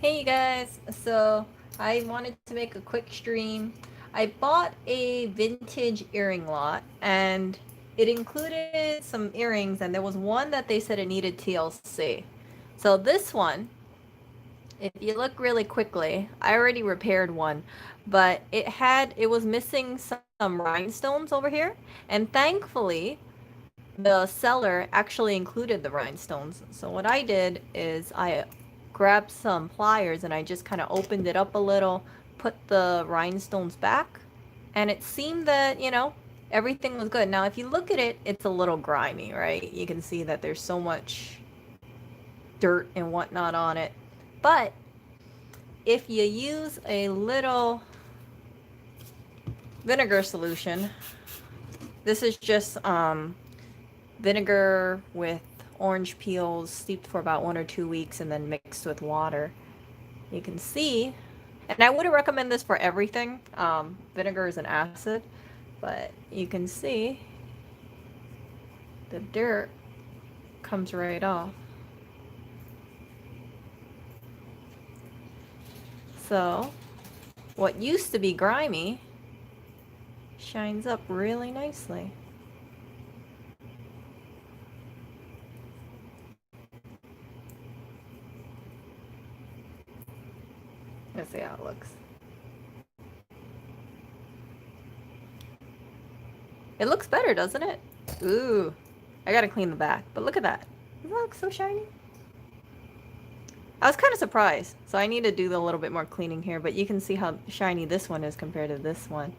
Hey you guys, so I wanted to make a quick stream. I bought a vintage earring lot and it included some earrings and there was one that they said it needed TLC. So this one, if you look really quickly, I already repaired one, but it was missing some rhinestones over here, and thankfully the seller actually included the rhinestones. So what I did is I grabbed some pliers and I just kind of opened it up a little, put the rhinestones back, and it seemed that, everything was good. Now, if you look at it, it's a little grimy, right? You can see that there's so much dirt and whatnot on it. But if you use a little vinegar solution, this is just vinegar with orange peels steeped for about 1 or 2 weeks and then mixed with water. You can see, and I wouldn't recommend this for everything. Vinegar is an acid, but you can see the dirt comes right off. So what used to be grimy shines up really nicely. Let's see how it looks. It looks better, doesn't it? Ooh, I gotta clean the back, but look at that. Doesn't that look so shiny? I was kind of surprised, so I need to do a little bit more cleaning here, but you can see how shiny this one is compared to this one.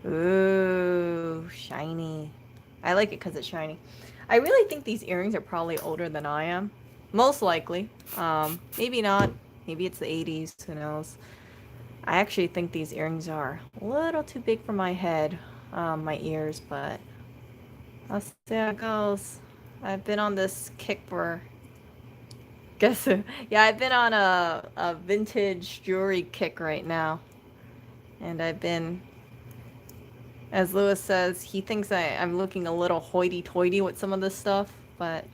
Ooh, shiny. I like it because it's shiny. I really think these earrings are probably older than I am. Most likely. Maybe not. Maybe it's the 80s, who knows. I actually think these earrings are a little too big for my head, my ears, but I'll see how it goes. I've been on this kick for guess who? Yeah, I've been on a vintage jewelry kick right now. And I've been, as Lewis says, he thinks I'm looking a little hoity-toity with some of this stuff, but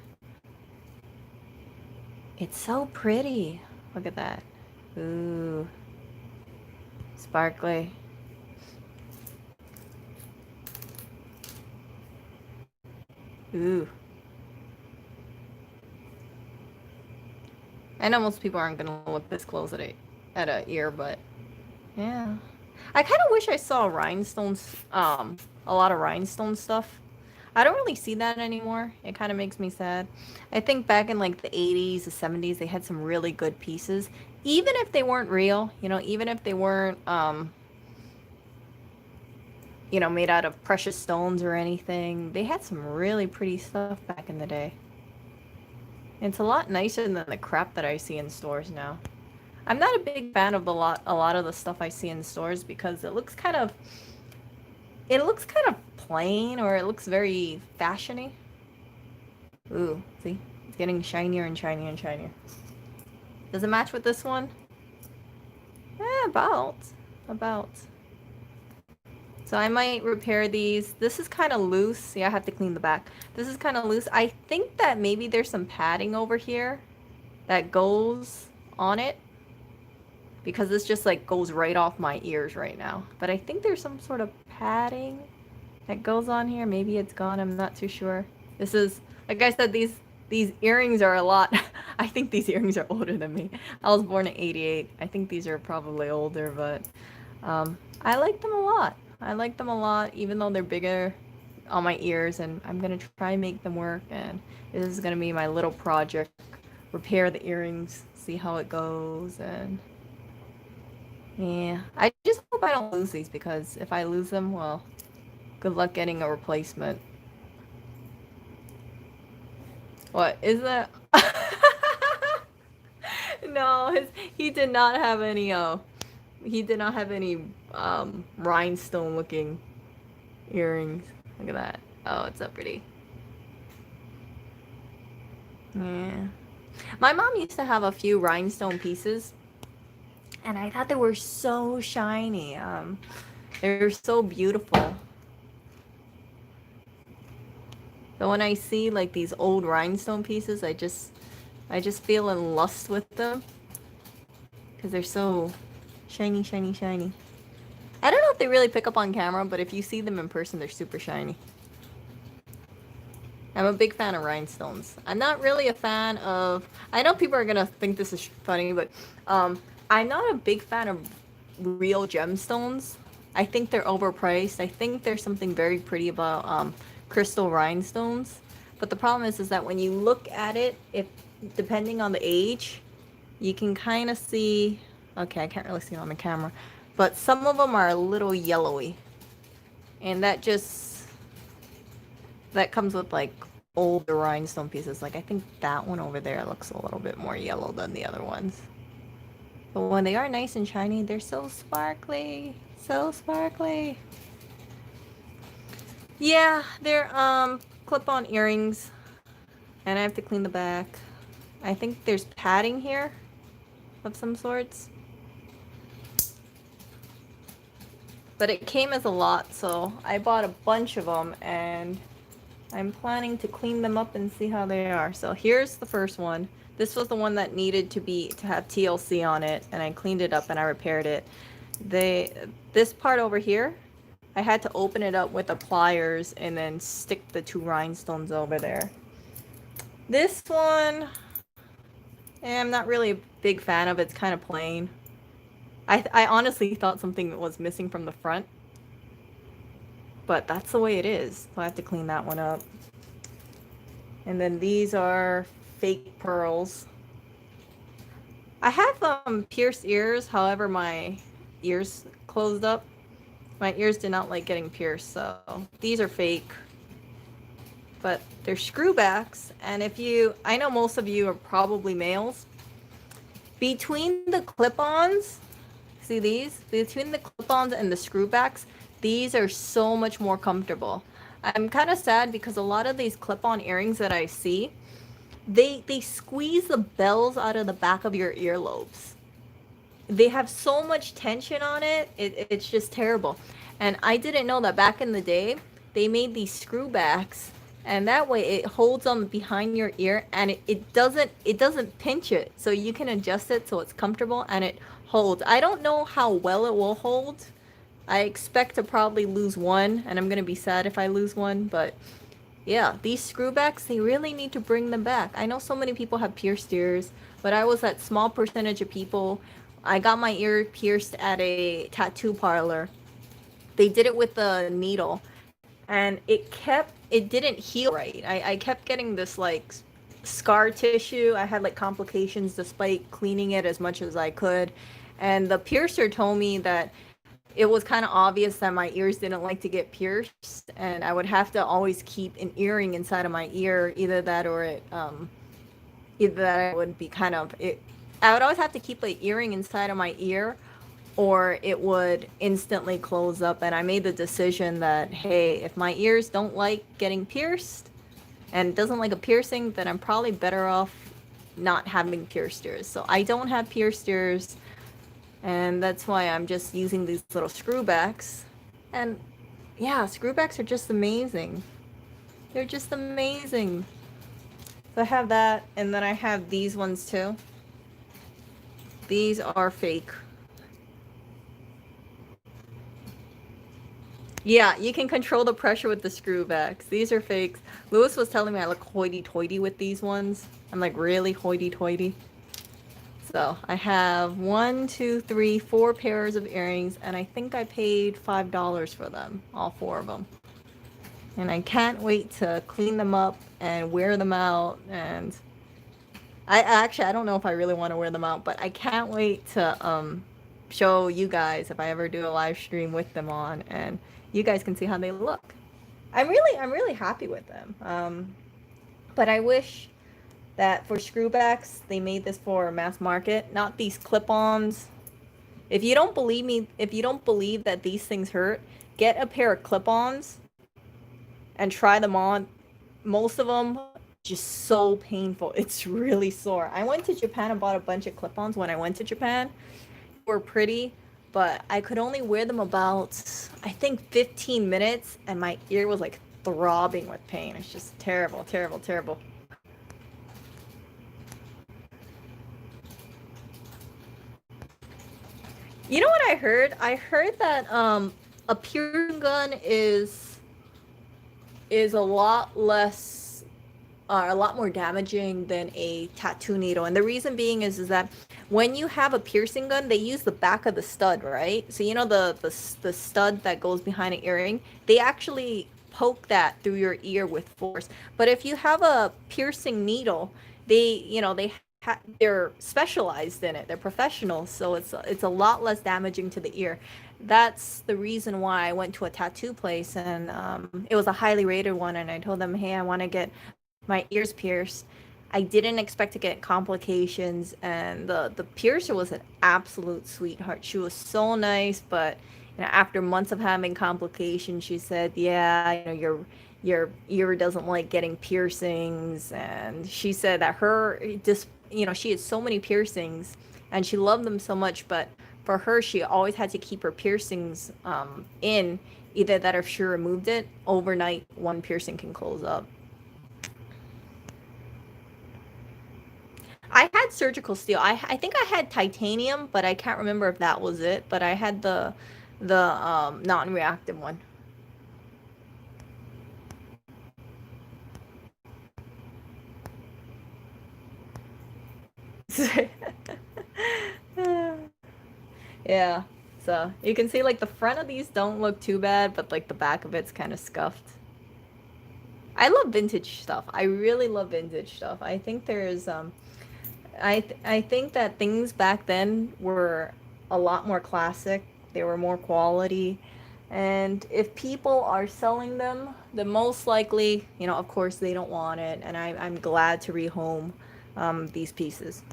it's so pretty. Look at that. Ooh. Sparkly. Ooh. I know most people aren't gonna look this close at a ear, but yeah. I kind of wish I saw rhinestones, a lot of rhinestone stuff. I don't really see that anymore. It kind of makes me sad. I think back in like the 80s, the 70s, they had some really good pieces. Even if they weren't real, even if they weren't, made out of precious stones or anything, they had some really pretty stuff back in the day. It's a lot nicer than the crap that I see in stores now. I'm not a big fan of a lot of the stuff I see in stores because it looks kind of plain, or it looks very fashiony. Ooh, see? It's getting shinier and shinier and shinier. Does it match with this one? About. About. So I might repair these. This is kind of loose. Yeah, I have to clean the back. This is kind of loose. I think that maybe there's some padding over here that goes on it, because this just like goes right off my ears right now. But I think there's some sort of padding that goes on here. Maybe it's gone. I'm not too sure. This is, like I said, these earrings are a lot. I think these earrings are older than me. I was born in '88. I think these are probably older, but I like them a lot. I like them a lot, even though they're bigger on my ears, and I'm gonna try and make them work, and this is gonna be my little project. Repair the earrings, see how it goes, and yeah. I just hope I don't lose these, because if I lose them, well, good luck getting a replacement. What is that? No, he did not have any he did not have any rhinestone looking earrings. Look at that. Oh, it's so pretty. Yeah. My mom used to have a few rhinestone pieces, and I thought they were so shiny. They were so beautiful. So when I see like these old rhinestone pieces, I just feel in lust with them. because they're so shiny, shiny, shiny. I don't know if they really pick up on camera, but if you see them in person, they're super shiny. I'm a big fan of rhinestones. I'm not really a fan of... I know people are gonna think this is funny, but I'm not a big fan of real gemstones. I think they're overpriced. I think there's something very pretty about crystal rhinestones. But the problem is that when you look at it, if depending on the age, you can kind of see... Okay, I can't really see it on the camera. But some of them are a little yellowy. And that comes with like older rhinestone pieces. Like I think that one over there looks a little bit more yellow than the other ones. But when they are nice and shiny, they're so sparkly. So sparkly. Yeah, they're clip-on earrings. And I have to clean the back. I think there's padding here of some sorts. But it came as a lot, so I bought a bunch of them, and I'm planning to clean them up and see how they are. So here's the first one. This was the one that needed to have TLC on it, and I cleaned it up and I repaired it. This part over here, I had to open it up with the pliers and then stick the 2 rhinestones over there. This one, I'm not really a big fan of. It's kind of plain. I honestly thought something was missing from the front. But that's the way it is. So I have to clean that one up. And then these are fake pearls. I have pierced ears, however my ears closed up. My ears did not like getting pierced, so these are fake. But they're screwbacks, and I know most of you are probably males. Between the clip-ons, see these? Between the clip-ons and the screwbacks, these are so much more comfortable. I'm kind of sad because a lot of these clip-on earrings that I see, they squeeze the bells out of the back of your earlobes. They have so much tension on it, it's just terrible. And I didn't know that back in the day, they made these screwbacks, and that way it holds them behind your ear, and it doesn't pinch it, so you can adjust it so it's comfortable and it holds. I don't know how well it will hold. I expect to probably lose one, and I'm gonna be sad if I lose one, but yeah, these screwbacks, they really need to bring them back. I know so many people have pierced ears, but I was that small percentage of people. I got my ear pierced at a tattoo parlor. They did it with a needle, and it didn't heal right. I kept getting this like scar tissue. I had like complications despite cleaning it as much as I could. And the piercer told me that it was kind of obvious that my ears didn't like to get pierced, and I would have to always keep an earring inside of my ear. Either that or it would be kind of it. I would always have to keep an earring inside of my ear, or it would instantly close up. And I made the decision that, hey, if my ears don't like getting pierced and doesn't like a piercing, then I'm probably better off not having pierced ears. So I don't have pierced ears. And that's why I'm just using these little screwbacks. And yeah, screwbacks are just amazing. They're just amazing. So I have that, and then I have these ones too. These are fake. Yeah, you can control the pressure with the screwbacks. These are fakes. Lewis was telling me I look hoity-toity with these ones. I'm like really hoity-toity. So I have 1, 2, 3, 4 pairs of earrings, and I think I paid $5 for them, all 4 of them. And I can't wait to clean them up and wear them out. And I don't know if I really want to wear them out, but I can't wait to show you guys if I ever do a live stream with them on, and you guys can see how they look. I'm really happy with them. But I wish that for screwbacks, they made this for mass market, not these clip-ons. If you don't believe me, if you don't believe that these things hurt, get a pair of clip-ons and try them on. Most of them just so painful. It's really sore. I went to Japan and bought a bunch of clip-ons when I went to Japan. They were pretty, but I could only wear them about, I think, 15 minutes, and my ear was like throbbing with pain. It's just terrible, terrible, terrible. You know what I heard? I heard that a piercing gun is a lot more damaging than a tattoo needle. And the reason being is that when you have a piercing gun, they use the back of the stud, right? So you know the stud that goes behind an earring, they actually poke that through your ear with force. But if you have a piercing needle, they're specialized in it. They're professionals, so it's a lot less damaging to the ear. That's the reason why I went to a tattoo place, and it was a highly rated one, and I told them, hey, I want to get my ears pierced. I didn't expect to get complications, and the piercer was an absolute sweetheart. She was so nice, but after months of having complications, she said, "Yeah, your ear doesn't like getting piercings," and she said that her just she had so many piercings, and she loved them so much, but for her, she always had to keep her piercings in. Either that, or if she removed it overnight, one piercing can close up. I had surgical steel. I think I had titanium, but I can't remember if that was it. But I had the non-reactive one. Yeah. So you can see like the front of these don't look too bad, but like the back of it's kind of scuffed. I love vintage stuff. I really love vintage stuff. I think there's I think that things back then were a lot more classic. They were more quality. And if people are selling them, then most likely, of course, they don't want it. And I'm glad to rehome these pieces.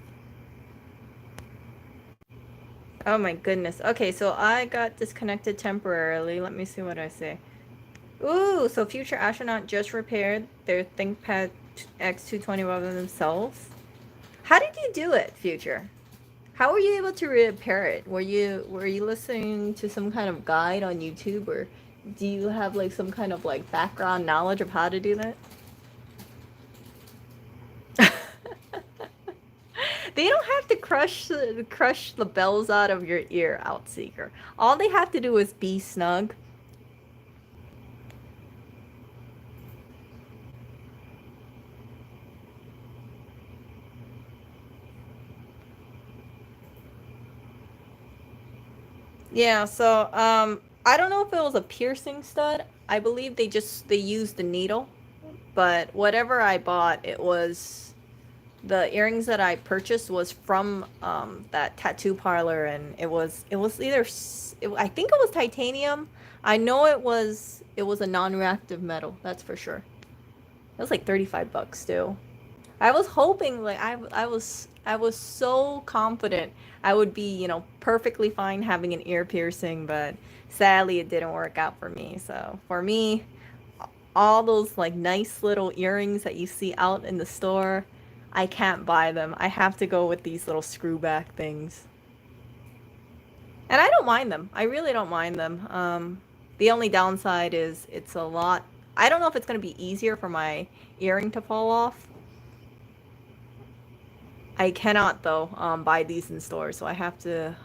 Oh my goodness. Okay, so I got disconnected temporarily. Let me see what I say. Ooh, so future astronaut just repaired their ThinkPad X220 by themselves. How did you do it, future? How were you able to repair it? Were you listening to some kind of guide on YouTube, or do you have like some kind of like background knowledge of how to do that? They don't have to crush the bells out of your ear, Outseeker. All they have to do is be snug. Yeah, so I don't know if it was a piercing stud. I believe they used the needle, but whatever I bought, it was the earrings that I purchased was from that tattoo parlor, and it was either I think it was titanium. I know it was a non-reactive metal. That's for sure. It was like 35 bucks too. I was hoping like I was so confident I would be, perfectly fine having an ear piercing, but sadly it didn't work out for me. So, for me, all those like nice little earrings that you see out in the store, I can't buy them. I have to go with these little screw back things. And I don't mind them. I really don't mind them. The only downside is it's a lot. I don't know if it's going to be easier for my earring to fall off. I cannot though buy these in stores, so I have to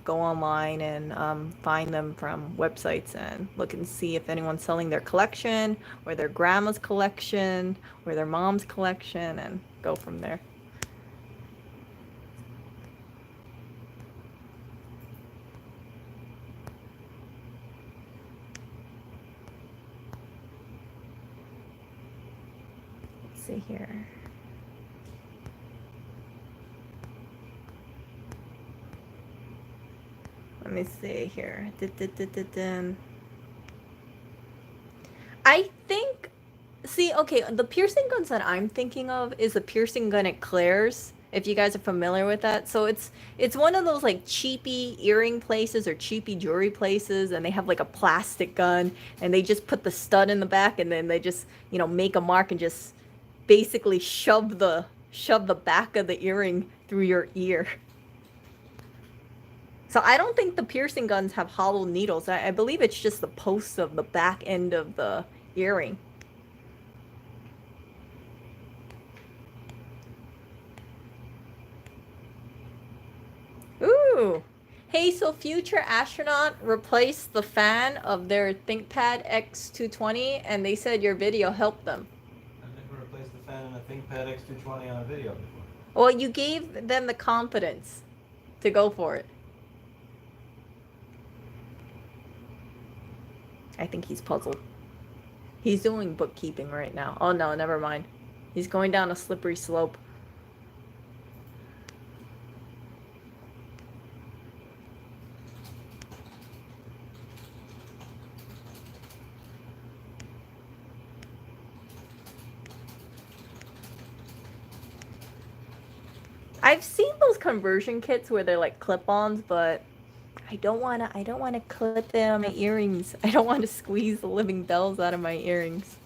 go online and find them from websites and look and see if anyone's selling their collection or their grandma's collection or their mom's collection, and go from there. Let's see here. Let me see here. I think. See, okay, the piercing guns that I'm thinking of is a piercing gun at Claire's. If you guys are familiar with that, so it's one of those like cheapy earring places or cheapy jewelry places, and they have like a plastic gun, and they just put the stud in the back, and then they just make a mark and just basically shove the back of the earring through your ear. So I don't think the piercing guns have hollow needles. I believe it's just the posts of the back end of the earring. Ooh. Hey, so future astronaut replaced the fan of their ThinkPad X220 and they said your video helped them. I've never replaced the fan in a ThinkPad X220 on a video before. Well, you gave them the confidence to go for it. I think he's puzzled. He's doing bookkeeping right now. Oh no, never mind. He's going down a slippery slope. I've seen those conversion kits where they're like clip-ons, but I don't wanna clip them on my earrings. I don't want to squeeze the living bells out of my earrings.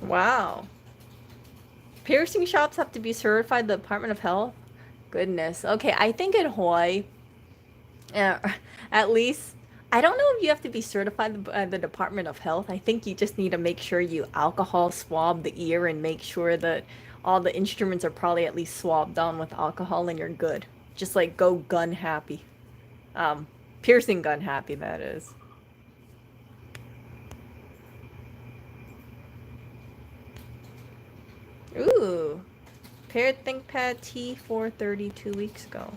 Wow. Piercing shops have to be certified the Department of Health? Goodness. Okay, I think in Hawaii, at least, I don't know if you have to be certified by the Department of Health. I think you just need to make sure you alcohol swab the ear and make sure that all the instruments are probably at least swabbed down with alcohol and you're good. Just like go gun happy. Piercing gun happy, that is. Ooh. Paired ThinkPad T430 2 weeks ago.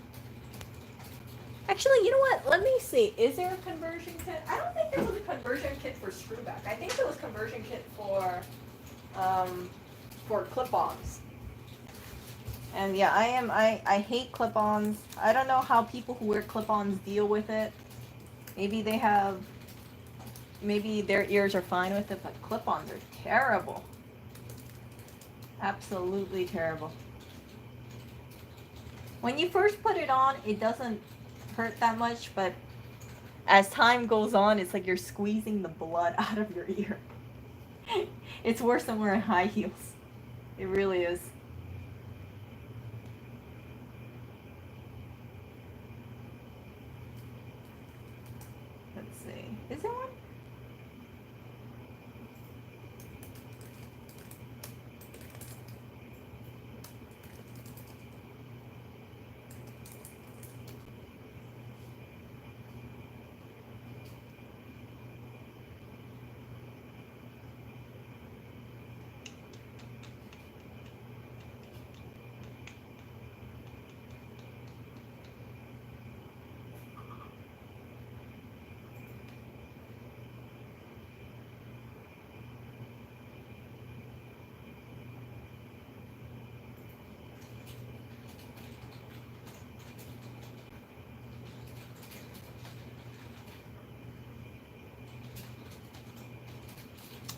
Actually, you know what? Let me see. Is there a conversion kit? I don't think there was a conversion kit for screwback. I think there was conversion kit for clip-ons. And yeah, I hate clip-ons. I don't know how people who wear clip-ons deal with it. Maybe their ears are fine with it, but clip-ons are terrible. Absolutely terrible. When you first put it on, it doesn't hurt that much, but as time goes on, it's like you're squeezing the blood out of your ear. It's worse than wearing high heels. It really is. Let's see. Is there one?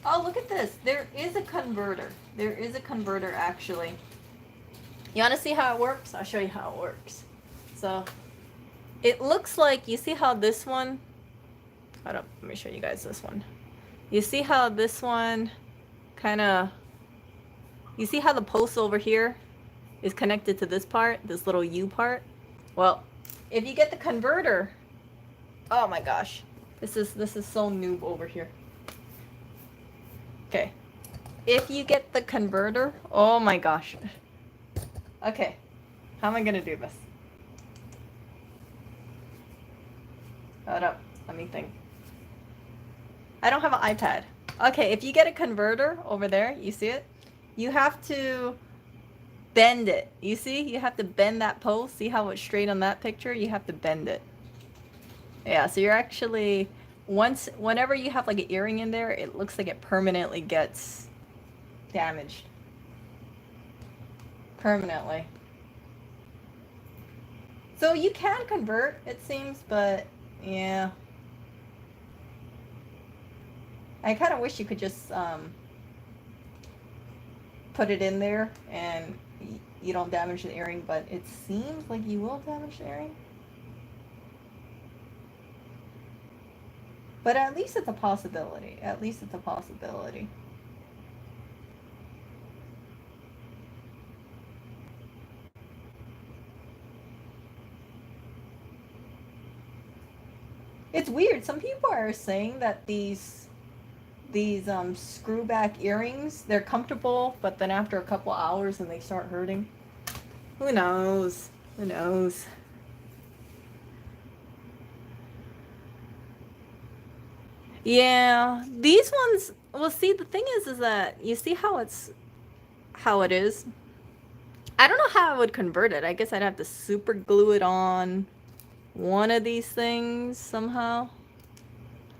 Oh, look at this. There is a converter. There is a converter, actually. You want to see how it works? I'll show you how it works. So, it looks like, you see how this one... Hold up, let me show you guys this one. You see how this one kind of... You see how the post over here is connected to this part? This little U part? Well, if you get the converter... Oh my gosh. This is so noob over here. Okay. If you get the converter... Oh my gosh. Okay. How am I gonna do this? Hold up. Let me think. I don't have an iPad. Okay, if you get a converter over there, you see it? You have to bend it. You see? You have to bend that post. See how it's straight on that picture? You have to bend it. Yeah, so you're actually... Whenever you have like an earring in there, it looks like it permanently gets damaged. Permanently. So you can convert, it seems, but yeah. I kind of wish you could just put it in there and you don't damage the earring, but it seems like you will damage the earring. But at least it's a possibility. At least it's a possibility. It's weird. Some people are saying that these screw back earrings, they're comfortable, but then after a couple hours and they start hurting. Who knows? Who knows? Yeah, these ones, well, see, the thing is that you see how it is. I don't know how I would convert it. I guess I'd have to super glue it on one of these things somehow.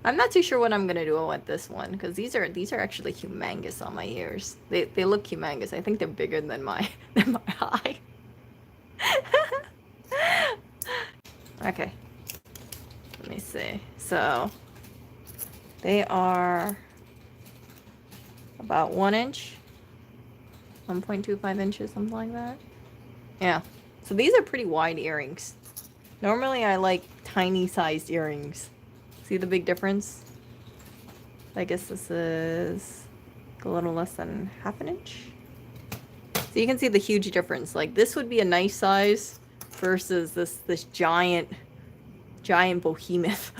I'm not too sure what I'm gonna do with this one because these are actually humongous on my ears. They look humongous. I think they're bigger than my than my eye. Okay. Let me see. So they are about 1 inch, 1.25 inches, something like that. Yeah. So these are pretty wide earrings. Normally I like tiny sized earrings. See the big difference? I guess this is a little less than half an inch. So you can see the huge difference. Like this would be a nice size versus this giant behemoth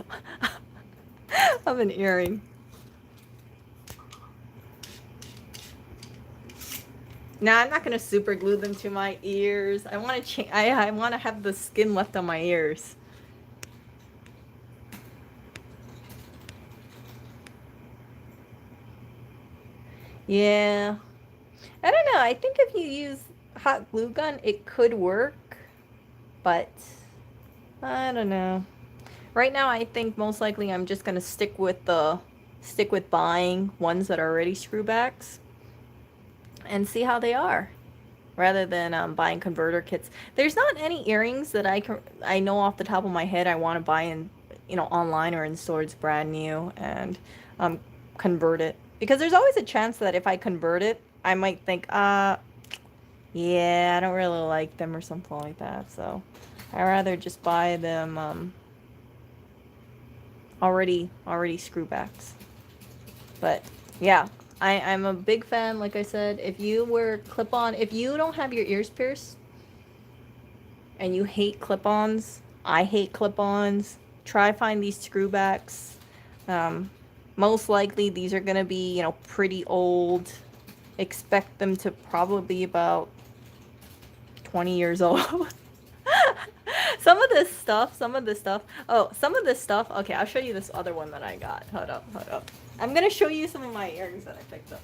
of an earring. Now I'm not gonna super glue them to my ears. I want to I want to have the skin left on my ears. Yeah. I don't know. I think if you use hot glue gun, it could work, but I don't know. Right now, I think most likely I'm just gonna stick with buying ones that are already screwbacks and see how they are, rather than buying converter kits. There's not any earrings that I know off the top of my head I want to buy in, online or in stores brand new and convert it, because there's always a chance that if I convert it, I might think, yeah, I don't really like them or something like that. So I'd rather just buy them already screwbacks. But yeah, I'm a big fan. Like I said, if you wear clip-on, if you don't have your ears pierced and you hate clip-ons, I hate clip-ons, try find these screwbacks. Most likely these are gonna be, pretty old. Expect them to probably be about 20 years old. Some of this stuff, okay, I'll show you this other one that I got. Hold up. I'm gonna show you some of my earrings that I picked up.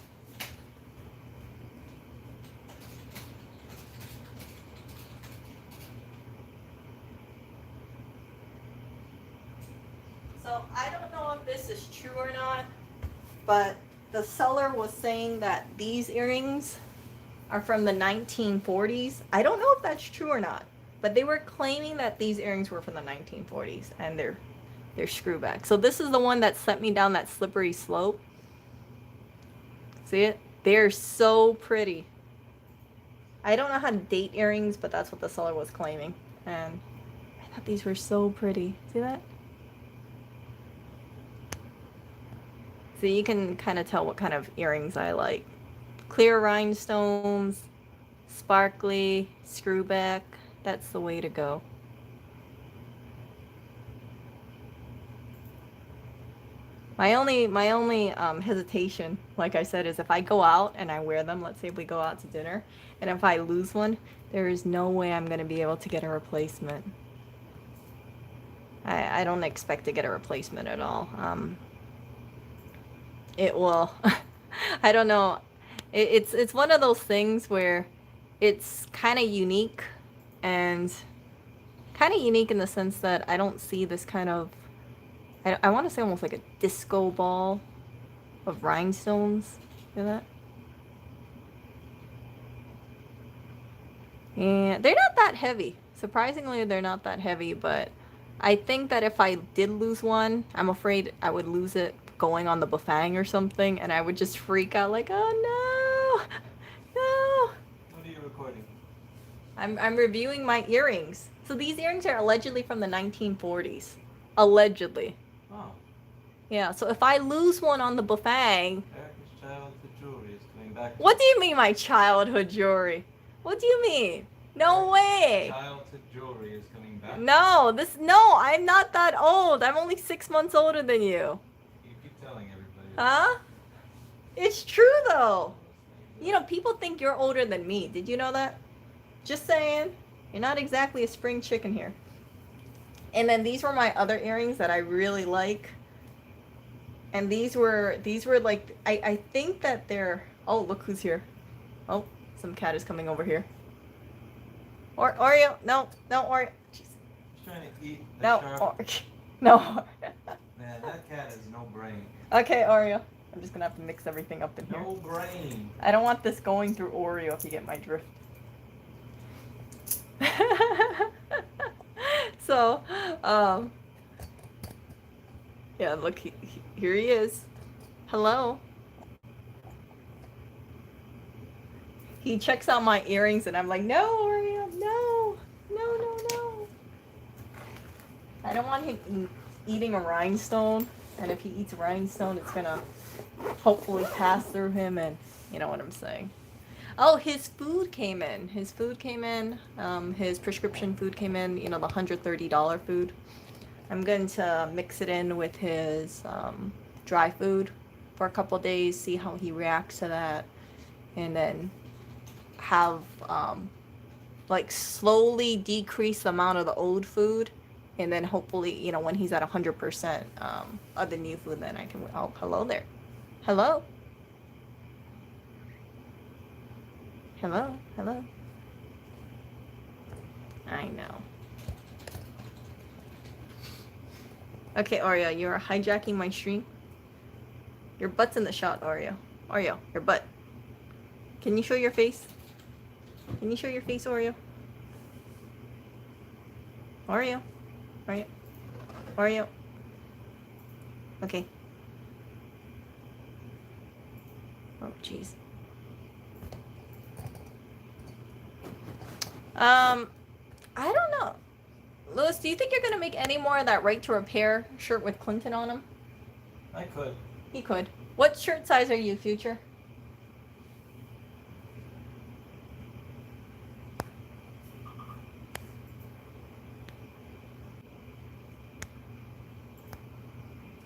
So I don't know if this is true or not, but the seller was saying that these earrings are from the 1940s. I don't know if that's true or not, but they were claiming that these earrings were from the 1940s and they're screwback. So this is the one that sent me down that slippery slope. See it? They're so pretty. I don't know how to date earrings, but that's what the seller was claiming. And I thought these were so pretty. See that? So you can kind of tell what kind of earrings I like. Clear rhinestones, sparkly, screwback. That's the way to go. My only hesitation, like I said, is if I go out and I wear them, let's say if we go out to dinner, and if I lose one, there is no way I'm going to be able to get a replacement. I don't expect to get a replacement at all. It will, I don't know. It's one of those things where it's kind of unique, and kind of unique in the sense that I don't see this kind of, I want to say almost like a disco ball of rhinestones. Feel that? And they're not that heavy. Surprisingly, they're not that heavy, but I think that if I did lose one, I'm afraid I would lose it going on the buffang or something, and I would just freak out like, oh no, no. What are you recording? I'm reviewing my earrings. So these earrings are allegedly from the 1940s. Allegedly. Oh. Yeah, so if I lose one on the buffang... Erica's childhood jewelry is coming back. What do you mean my childhood jewelry? What do you mean? No way! Childhood jewelry is coming back? No, I'm not that old. I'm only 6 months older than you. You keep telling everybody. Huh? It's true though. You know, people think you're older than me. Did you know that? Just saying. You're not exactly a spring chicken here. And then these were my other earrings that I really like. And these were like, I think that they're, oh, look who's here. Oh, some cat is coming over here. Oreo, no, Oreo. Jeez. He's trying to eat the No, shark. no. Man, that cat has no brain. Okay, Oreo. I'm just gonna have to mix everything up in here. No brain. I don't want this going through Oreo, if you get my drift. So, yeah, look, here he is. Hello. He checks out my earrings and I'm like, no, Oreo, no. I don't want him eating a rhinestone. And if he eats a rhinestone, it's gonna hopefully pass through him, and you know what I'm saying. Oh, his food came in. His prescription food came in, you know, the $130 food. I'm going to mix it in with his dry food for a couple days, see how he reacts to that, and then have like slowly decrease the amount of the old food, and then hopefully, you know, when he's at 100% of the new food, then I can, oh, hello there. Hello. I know. Okay, Oreo, you're hijacking my stream. Your butt's in the shot, Oreo. Oreo, your butt. Can you show your face? Can you show your face, Oreo? Oreo. Okay. Oh, jeez. I don't know. Louis, do you think you're gonna make any more of that right to repair shirt with Clinton on him? I could. He could. What shirt size are you, Future?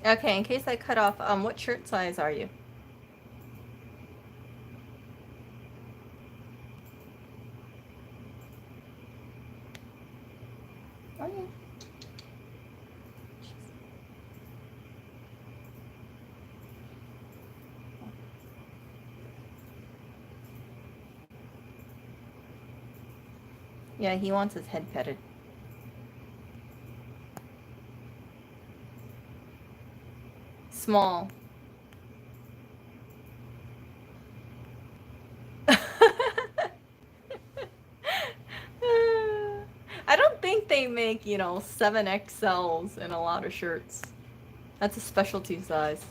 Okay, in case I cut off, what shirt size are you? Oh, yeah. Yeah, he wants his head petted. Small. I don't think they make, you know, 7XLs in a lot of shirts. That's a specialty size.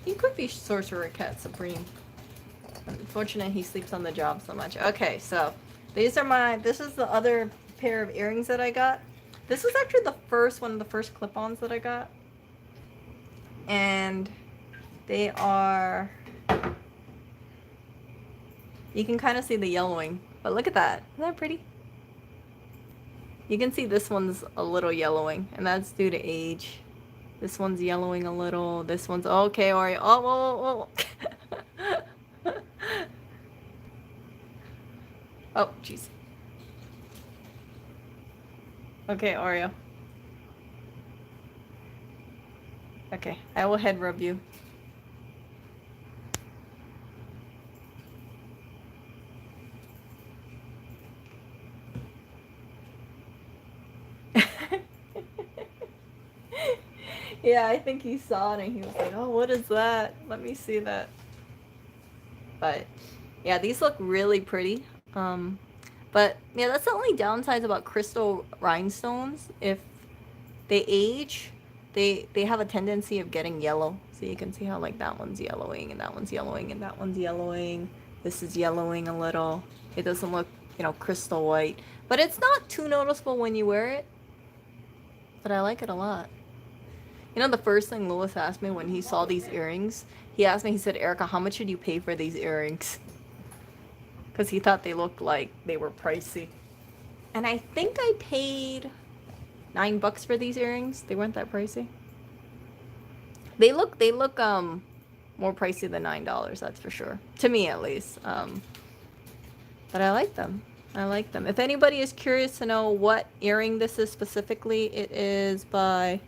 He could be Sorcerer Cat Supreme. Unfortunately, he sleeps on the job so much. Okay, so this is the other pair of earrings that I got. This was actually one of the first clip-ons that I got. And they are, you can kind of see the yellowing, but look at that. Isn't that pretty? You can see this one's a little yellowing, and that's due to age. This one's yellowing a little. This one's okay, Oreo. Oh, whoa. Oh, jeez. Okay, Oreo. Okay, I will head rub you. Yeah, I think he saw it and he was like, oh, what is that? Let me see that. But yeah, these look really pretty. But yeah, that's the only downside about crystal rhinestones. If they age, they have a tendency of getting yellow. So you can see how like that one's yellowing and that one's yellowing and that one's yellowing. This is yellowing a little. It doesn't look, you know, crystal white. But it's not too noticeable when you wear it. But I like it a lot. You know, the first thing Louis asked me when he saw these earrings, he asked me, he said, Erica, how much should you pay for these earrings? because he thought they looked like they were pricey. And I think I paid $9 for these earrings. They weren't that pricey. They look more pricey than $9, that's for sure. To me at least. But I like them. I like them. If anybody is curious to know what earring this is specifically, it is by...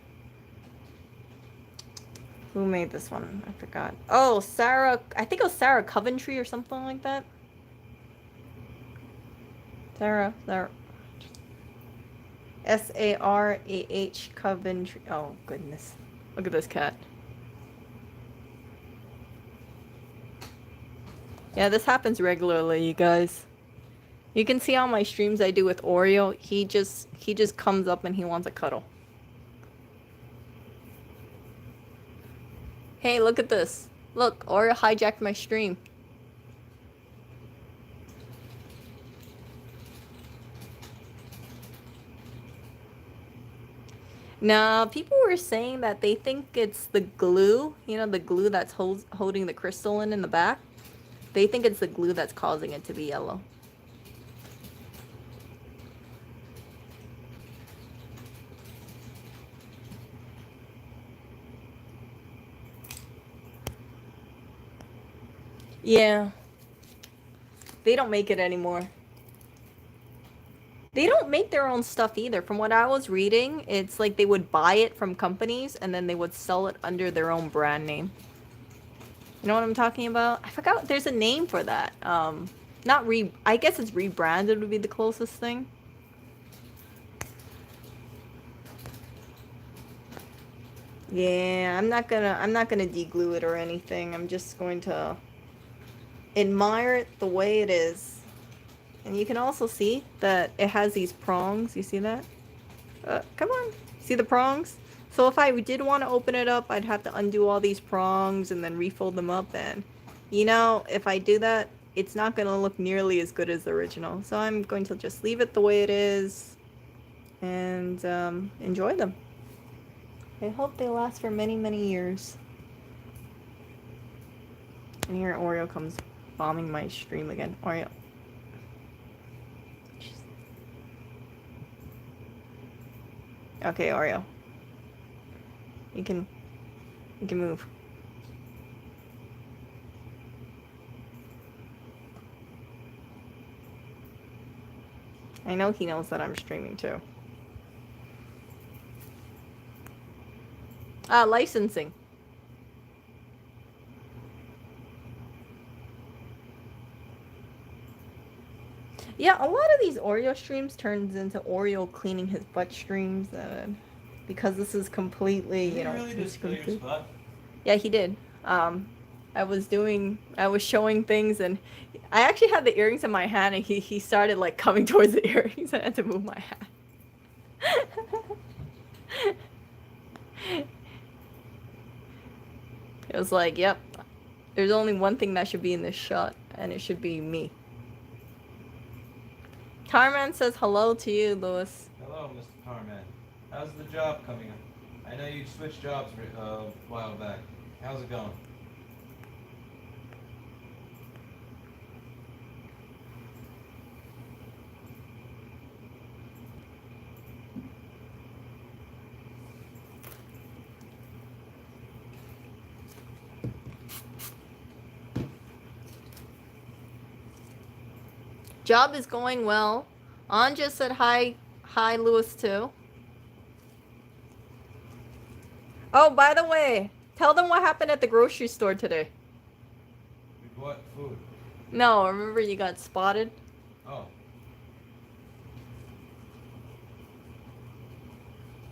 Who made this one? I forgot. Oh, Sarah... I think it was Sarah Coventry or something like that. Sarah. S-A-R-A-H Coventry. Oh, goodness. Look at this cat. Yeah, this happens regularly, you guys. You can see on my streams I do with Oreo, he just comes up and he wants a cuddle. Hey, look at this. Look, Oreo hijacked my stream. Now, people were saying that they think it's the glue, you know, the glue that's holding the crystal in the back. They think it's the glue that's causing it to be yellow. Yeah. They don't make it anymore. They don't make their own stuff either. From what I was reading, it's like they would buy it from companies and then they would sell it under their own brand name. You know what I'm talking about? I forgot. There's a name for that. I guess it's rebranded would be the closest thing. Yeah, I'm not gonna de-glue it or anything. I'm just going to admire it the way it is. And you can also see that it has these prongs. You see that? Come on. See the prongs? So if I did want to open it up, I'd have to undo all these prongs and then refold them up. And, you know, if I do that, it's not going to look nearly as good as the original. So I'm going to just leave it the way it is and enjoy them. I hope they last for many, many years. And here Oreo comes bombing my stream again. Oreo. Okay, Oreo. You can move. I know he knows that I'm streaming too. Licensing. Yeah, a lot of these Oreo streams turns into Oreo cleaning his butt streams, because this is completely, you know. Did he really just clear your spot? Yeah, he did. I was showing things, and I actually had the earrings in my hand, and he started like coming towards the earrings, and I had to move my hand. It was like, yep, there's only one thing that should be in this shot, and it should be me. Carman says hello to you, Lewis. Hello, Mr. Carman. How's the job coming up? I know you switched jobs a while back. How's it going? Job is going well. Anja said hi, Lewis too. Oh, by the way, tell them what happened at the grocery store today. You bought food? No, remember you got spotted? Oh.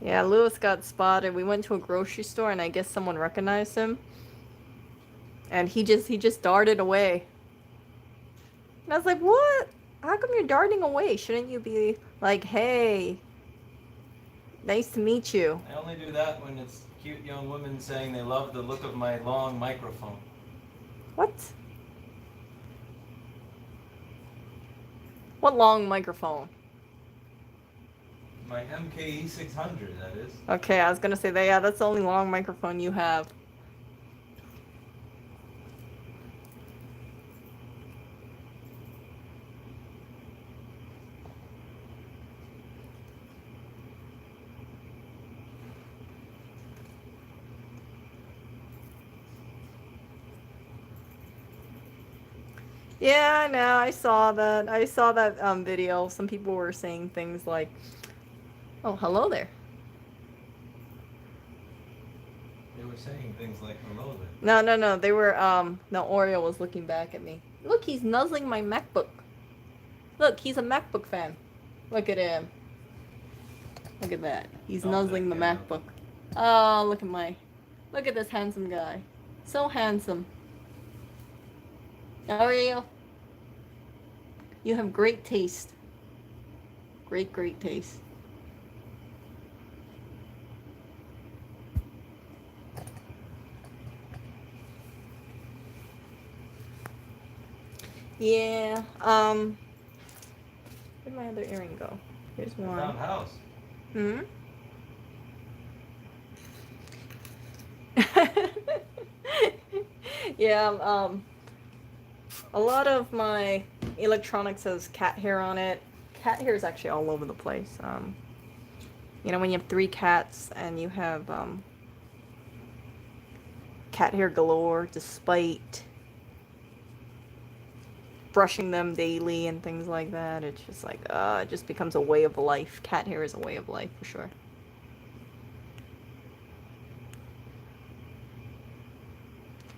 Yeah, Lewis got spotted. We went to a grocery store and I guess someone recognized him. And he just darted away. And I was like, what? How come you're darting away? Shouldn't you be like, hey, nice to meet you? I only do that when it's cute young women saying they love the look of my long microphone. What? What long microphone? My MKE 600, that is. Okay, I was gonna say that. Yeah, that's the only long microphone you have. Yeah, I know. I saw that. I saw that video. Some people were saying things like, "Oh, hello there." They were saying things like hello there. No, no, no. They were no, Oreo was looking back at me. Look, he's nuzzling my MacBook. Look, he's a MacBook fan. Look at him. Look at that. He's Calm that nuzzling the kid down. MacBook. Oh, look at this handsome guy. So handsome. Oreo, you have great taste. Great, great taste. Yeah. Where'd my other earring go? Here's I one. found house. Hmm? Yeah, a lot of my electronics has cat hair on it. Cat hair is actually all over the place. You know, when you have 3 cats and you have cat hair galore despite brushing them daily and things like that, it's just like, it just becomes a way of life. Cat hair is a way of life for sure.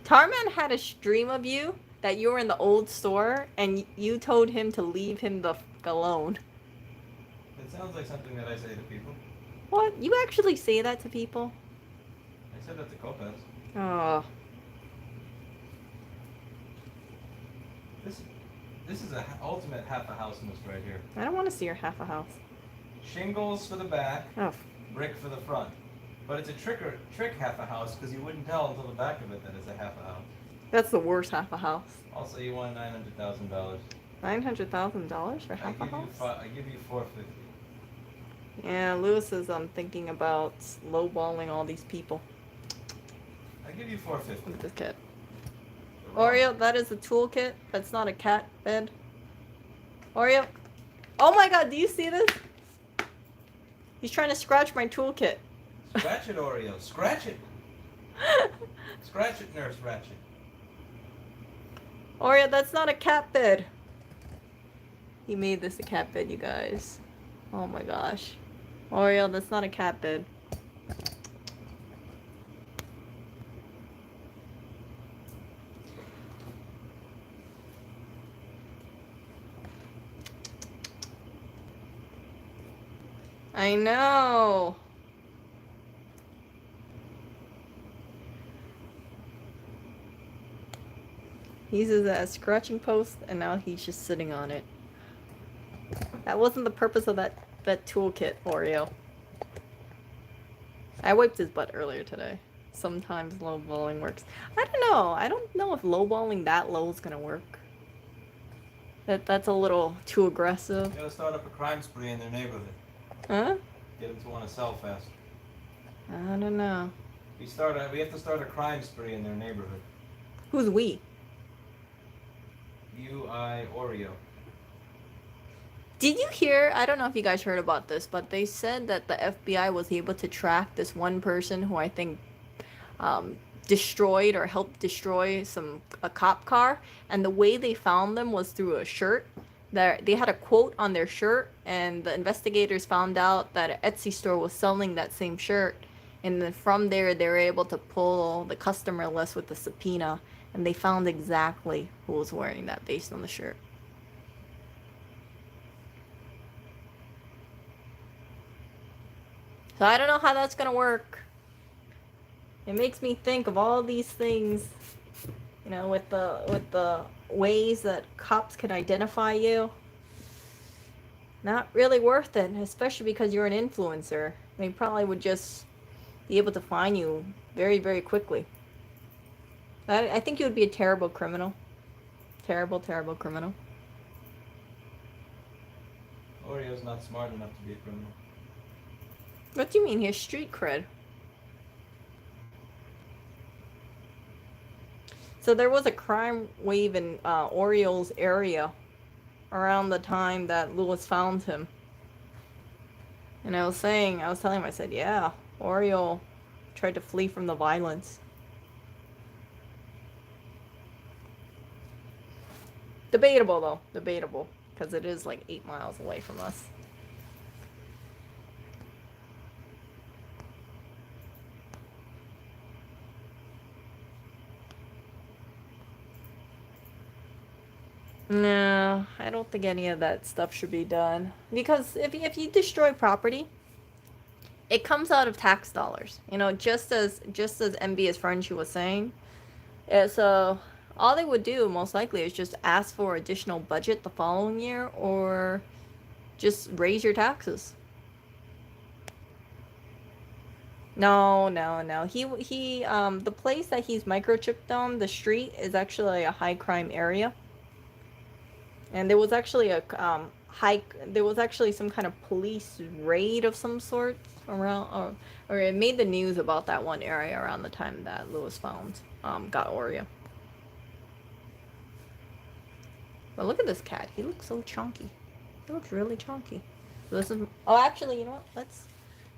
Tarman had a stream of you that you were in the old store and you told him to leave him the fuck alone. It sounds like something that I say to people. What? You actually say that to people? I said that to Copas. Oh. This is a ultimate half a house mist right here. I don't want to see your half a house. Shingles for the back, Oh. brick for the front. But it's a trick half a house because you wouldn't tell until the back of it that it's a half a house. That's the worst half a house. Also, you won $900,000. $900,000 for half a house? I give you $450. Yeah, Lewis is thinking about lowballing all these people. I give you $450. Look at this kid. Oreo, that is a toolkit. That's not a cat bed. Oreo. Oh my god, do you see this? He's trying to scratch my toolkit. Scratch it, Oreo. Scratch it. Scratch it, Nurse Ratchet. Oreo, that's not a cat bed. He made this a cat bed, you guys. Oh my gosh. Oreo, that's not a cat bed. I know. He uses that as scratching post, and now he's just sitting on it. That wasn't the purpose of that toolkit, Oreo. I wiped his butt earlier today. Sometimes lowballing works. I don't know. I don't know if lowballing that low is gonna work. That's a little too aggressive. You gotta start up a crime spree in their neighborhood. Huh? Get them to want to sell fast. I don't know. We have to start a crime spree in their neighborhood. Who's we? You, I, Oreo. Did you hear? I don't know if you guys heard about this, but they said that the FBI was able to track this one person who I think destroyed or helped destroy a cop car, and the way they found them was through a shirt. They had a quote on their shirt, and the investigators found out that an Etsy store was selling that same shirt, and then from there they were able to pull the customer list with the subpoena, and they found exactly who was wearing that based on the shirt. So I don't know how that's gonna work. It makes me think of all these things, you know, with the ways that cops can identify you. Not really worth it, especially because you're an influencer. They probably would just be able to find you very, very quickly. I think you would be a terrible criminal. Terrible, terrible criminal. Oreo's not smart enough to be a criminal. What do you mean? He has street cred. So there was a crime wave in Oreo's area around the time that Lewis found him. And I was telling him, I said, yeah, Oreo tried to flee from the violence. Debatable though, debatable, because it is like 8 miles away from us. No, I don't think any of that stuff should be done. Because if you destroy property, it comes out of tax dollars. You know, just as MB's friend she was saying. Yeah, so all they would do most likely is just ask for additional budget the following year or just raise your taxes. No, no, no. He the place that he's microchipped on, the street is actually a high crime area. And there was actually a there was actually some kind of police raid of some sort around, or it made the news about that one area around the time that Lewis found got Oreo. But look at this cat. He looks so chunky. He looks really chunky. So this is, oh, actually, you know what?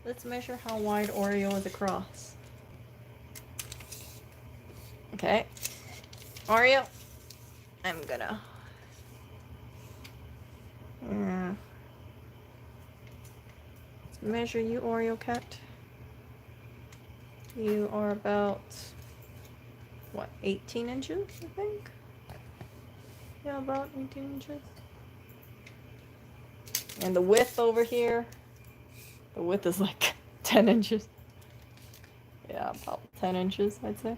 Let's measure how wide Oreo is across. Okay, Oreo. I'm gonna. Yeah. Let's measure you, Oreo cat. You are about what, 18 inches, I think? Yeah, about 18 inches. And the width over here, the width is like 10 inches. Yeah, about 10 inches, I'd say.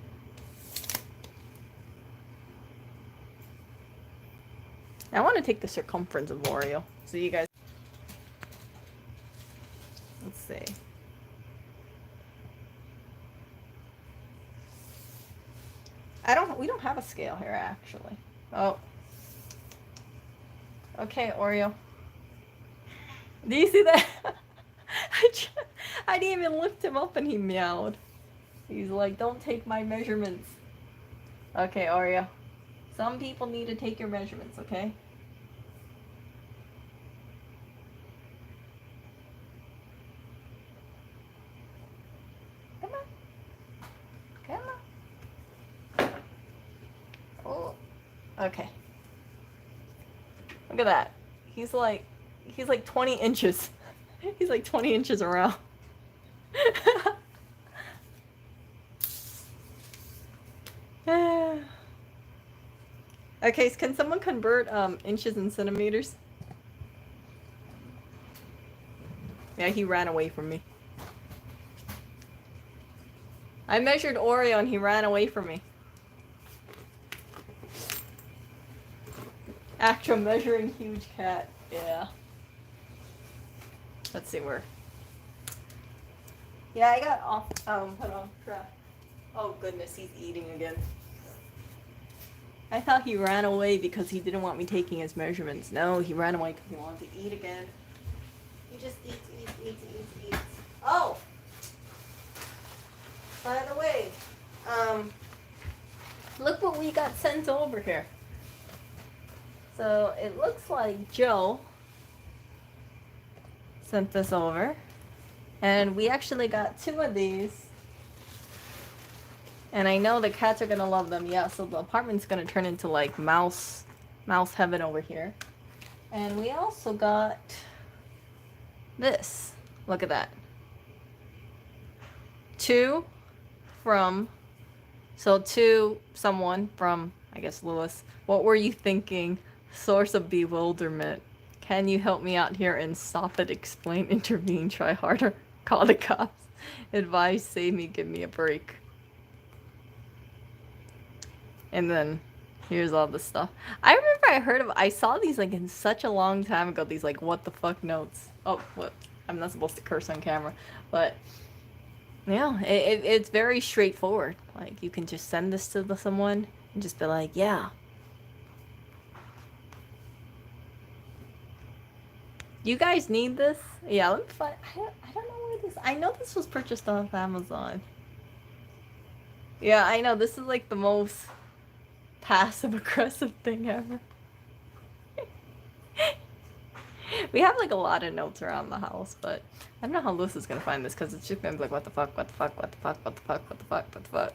I want to take the circumference of Oreo, so you guys. Let's see. We don't have a scale here, actually. Oh. Okay, Oreo. Do you see that? I didn't even lift him up and he meowed. He's like, don't take my measurements. Okay, Oreo. Some people need to take your measurements, okay? Come on. Come on. Oh. Okay. Look at that. He's like 20 inches. He's like 20 inches around. Okay, so can someone convert inches and centimeters? Yeah, he ran away from me. I measured Oreo and he ran away from me. Actual measuring huge cat. Yeah. Let's see where. Yeah, I got off. Put on crap. Oh goodness, he's eating again. I thought he ran away because he didn't want me taking his measurements. No, he ran away because he wanted to eat again. He just eats. Oh! By the way, look what we got sent over here. So it looks like Joe sent this over. And we actually got 2 of these. And I know the cats are gonna love them. Yeah, so the apartment's gonna turn into like mouse heaven over here. And we also got this. Look at that. 2 from, so to someone from, I guess, Lewis. What were you thinking? Source of bewilderment. Can you help me out here and stop it? Explain, intervene, try harder, call the cops. Advise, save me, give me a break. And then here's all the stuff. I remember I saw these like in such a long time ago, these like what the fuck notes. Oh, what? I'm not supposed to curse on camera, but yeah, it's very straightforward. Like you can just send this to someone and just be like, yeah. You guys need this? Yeah, let me find. I don't know where this. I know this was purchased off Amazon. Yeah, I know this is like the most passive aggressive thing ever. We have like a lot of notes around the house, but I don't know how Lewis is gonna find this because it's just gonna be like, what the fuck, what the fuck, what the fuck, what the fuck, what the fuck, what the fuck.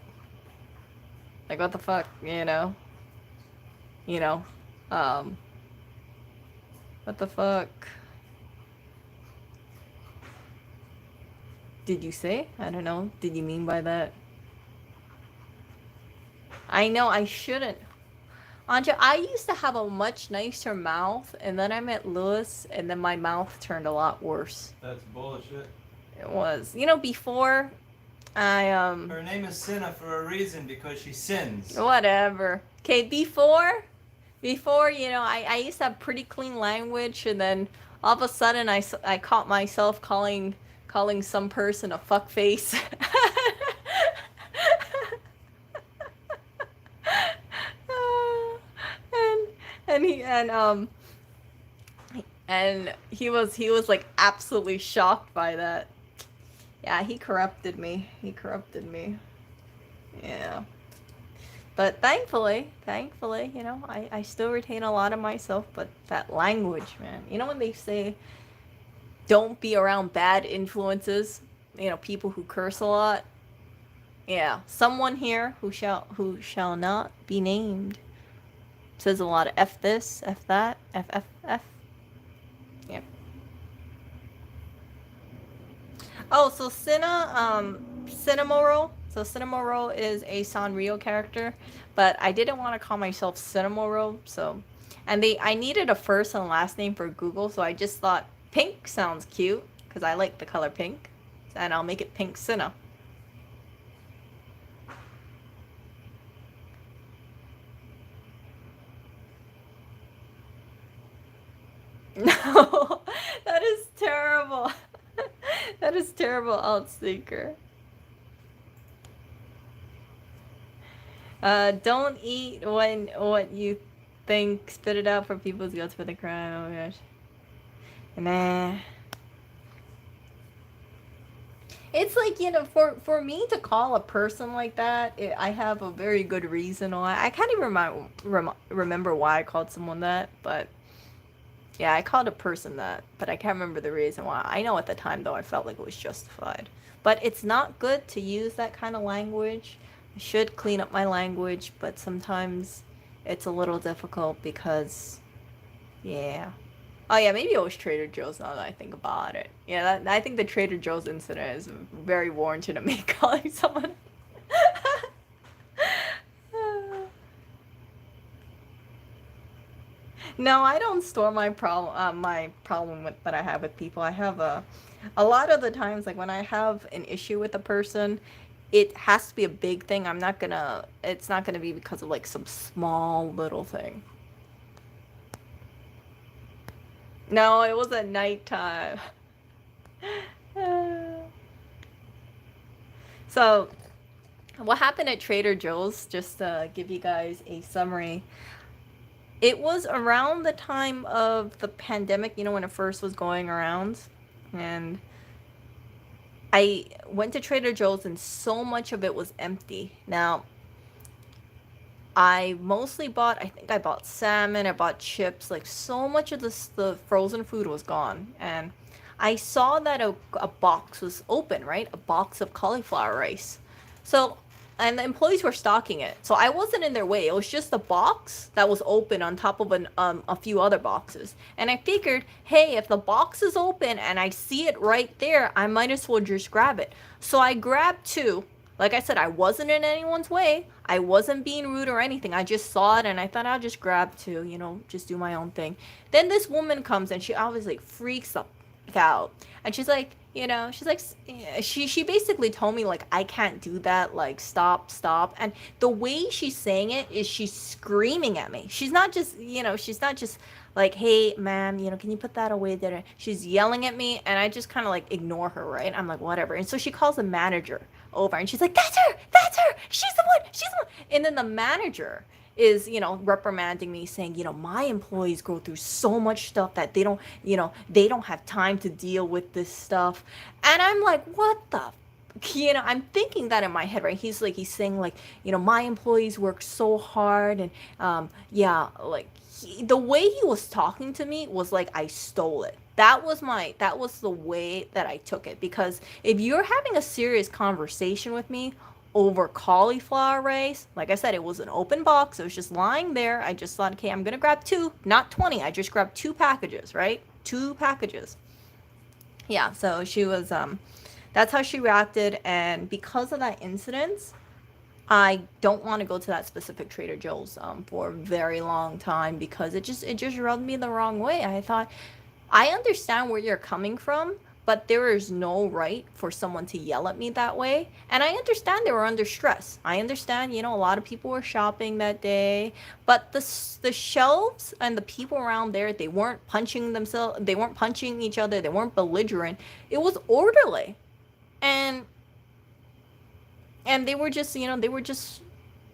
Like what the fuck, you know? You know. Um, what the fuck did you say? I don't know. Did you mean by that? I know I shouldn't. Anja, I used to have a much nicer mouth, and then I met Lewis, and then my mouth turned a lot worse. That's bullshit. It was. Before I Her name is Sinna for a reason, because she sins. whatever. Okay, before, I used to have pretty clean language, and then all of a sudden I caught myself calling some person a fuckface. and he was like absolutely shocked by that. Yeah, he corrupted me. Yeah. But thankfully, I still retain a lot of myself, but that language, man. When they say don't be around bad influences, people who curse a lot. Yeah, someone here who shall not be named says a lot of F this, F that, F F F. Yeah. Oh, so Cinnamoro. So Cinnamoro is a Sanrio character, but I didn't want to call myself Cinnamoro, so I needed a first and last name for Google, so I just thought pink sounds cute because I like the color pink, and I'll make it Pink Cinna. No, that is terrible. That is terrible, Altseeker. Don't eat what you think. Spit it out for people's guts for the crime. Oh my gosh. Nah. It's like, for me to call a person like that, I have a very good reason why. I can't even remember why I called someone that, but yeah, I called a person that, but I can't remember the reason why. I know at the time, though, I felt like it was justified. But it's not good to use that kind of language. I should clean up my language, but sometimes it's a little difficult because, yeah. Oh, yeah, maybe it was Trader Joe's now that I think about it. Yeah, I think the Trader Joe's incident is very warranted of me calling someone. No, I don't store my problem that I have with people. I have a lot of the times, like when I have an issue with a person, it has to be a big thing. It's not gonna be because of like some small little thing. No, it was at nighttime. So, what happened at Trader Joe's, just to give you guys a summary, it was around the time of the pandemic, when it first was going around. And I went to Trader Joe's and so much of it was empty. Now, I mostly I think I bought salmon, I bought chips, like so much of the frozen food was gone. And I saw that a box was open, right? A box of cauliflower rice. So, and the employees were stocking it. So I wasn't in their way. It was just a box that was open on top of a few other boxes. And I figured, hey, if the box is open and I see it right there, I might as well just grab it. So I grabbed two. Like I said, I wasn't in anyone's way. I wasn't being rude or anything. I just saw it and I thought I'll just grab two, just do my own thing. Then this woman comes and she obviously freaks out. And she's like, she basically told me like, I can't do that. Like, stop. And the way she's saying it is she's screaming at me. She's not just like, hey, ma'am, can you put that away there? She's yelling at me and I just kind of like ignore her, right? I'm like, whatever. And so she calls the manager over and she's like, that's her, she's the one. And then the manager is, reprimanding me saying, my employees go through so much stuff that they don't have time to deal with this stuff. And I'm like, what the I'm thinking that in my head, right? He's saying like, my employees work so hard and the way he was talking to me was like I stole it. That was the way that I took it, because if you're having a serious conversation with me, over cauliflower rice. Like I said, it was an open box. It was just lying there. I just thought, okay, I'm gonna grab 2, not 20. I just grabbed 2 packages, right? 2 packages. Yeah, so she was that's how she reacted, and because of that incident, I don't want to go to that specific Trader Joe's for a very long time, because it just rubbed me the wrong way. I thought, I understand where you're coming from, but there is no right for someone to yell at me that way. And I understand they were under stress. I understand, a lot of people were shopping that day, but the shelves and the people around there, they weren't punching themselves, they weren't punching each other, they weren't belligerent. It was orderly. And they were just, they were just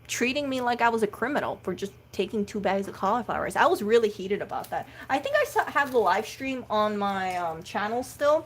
treating me like I was a criminal for just taking 2 bags of cauliflower rice. I was really heated about that. I think I have the live stream on my channel still.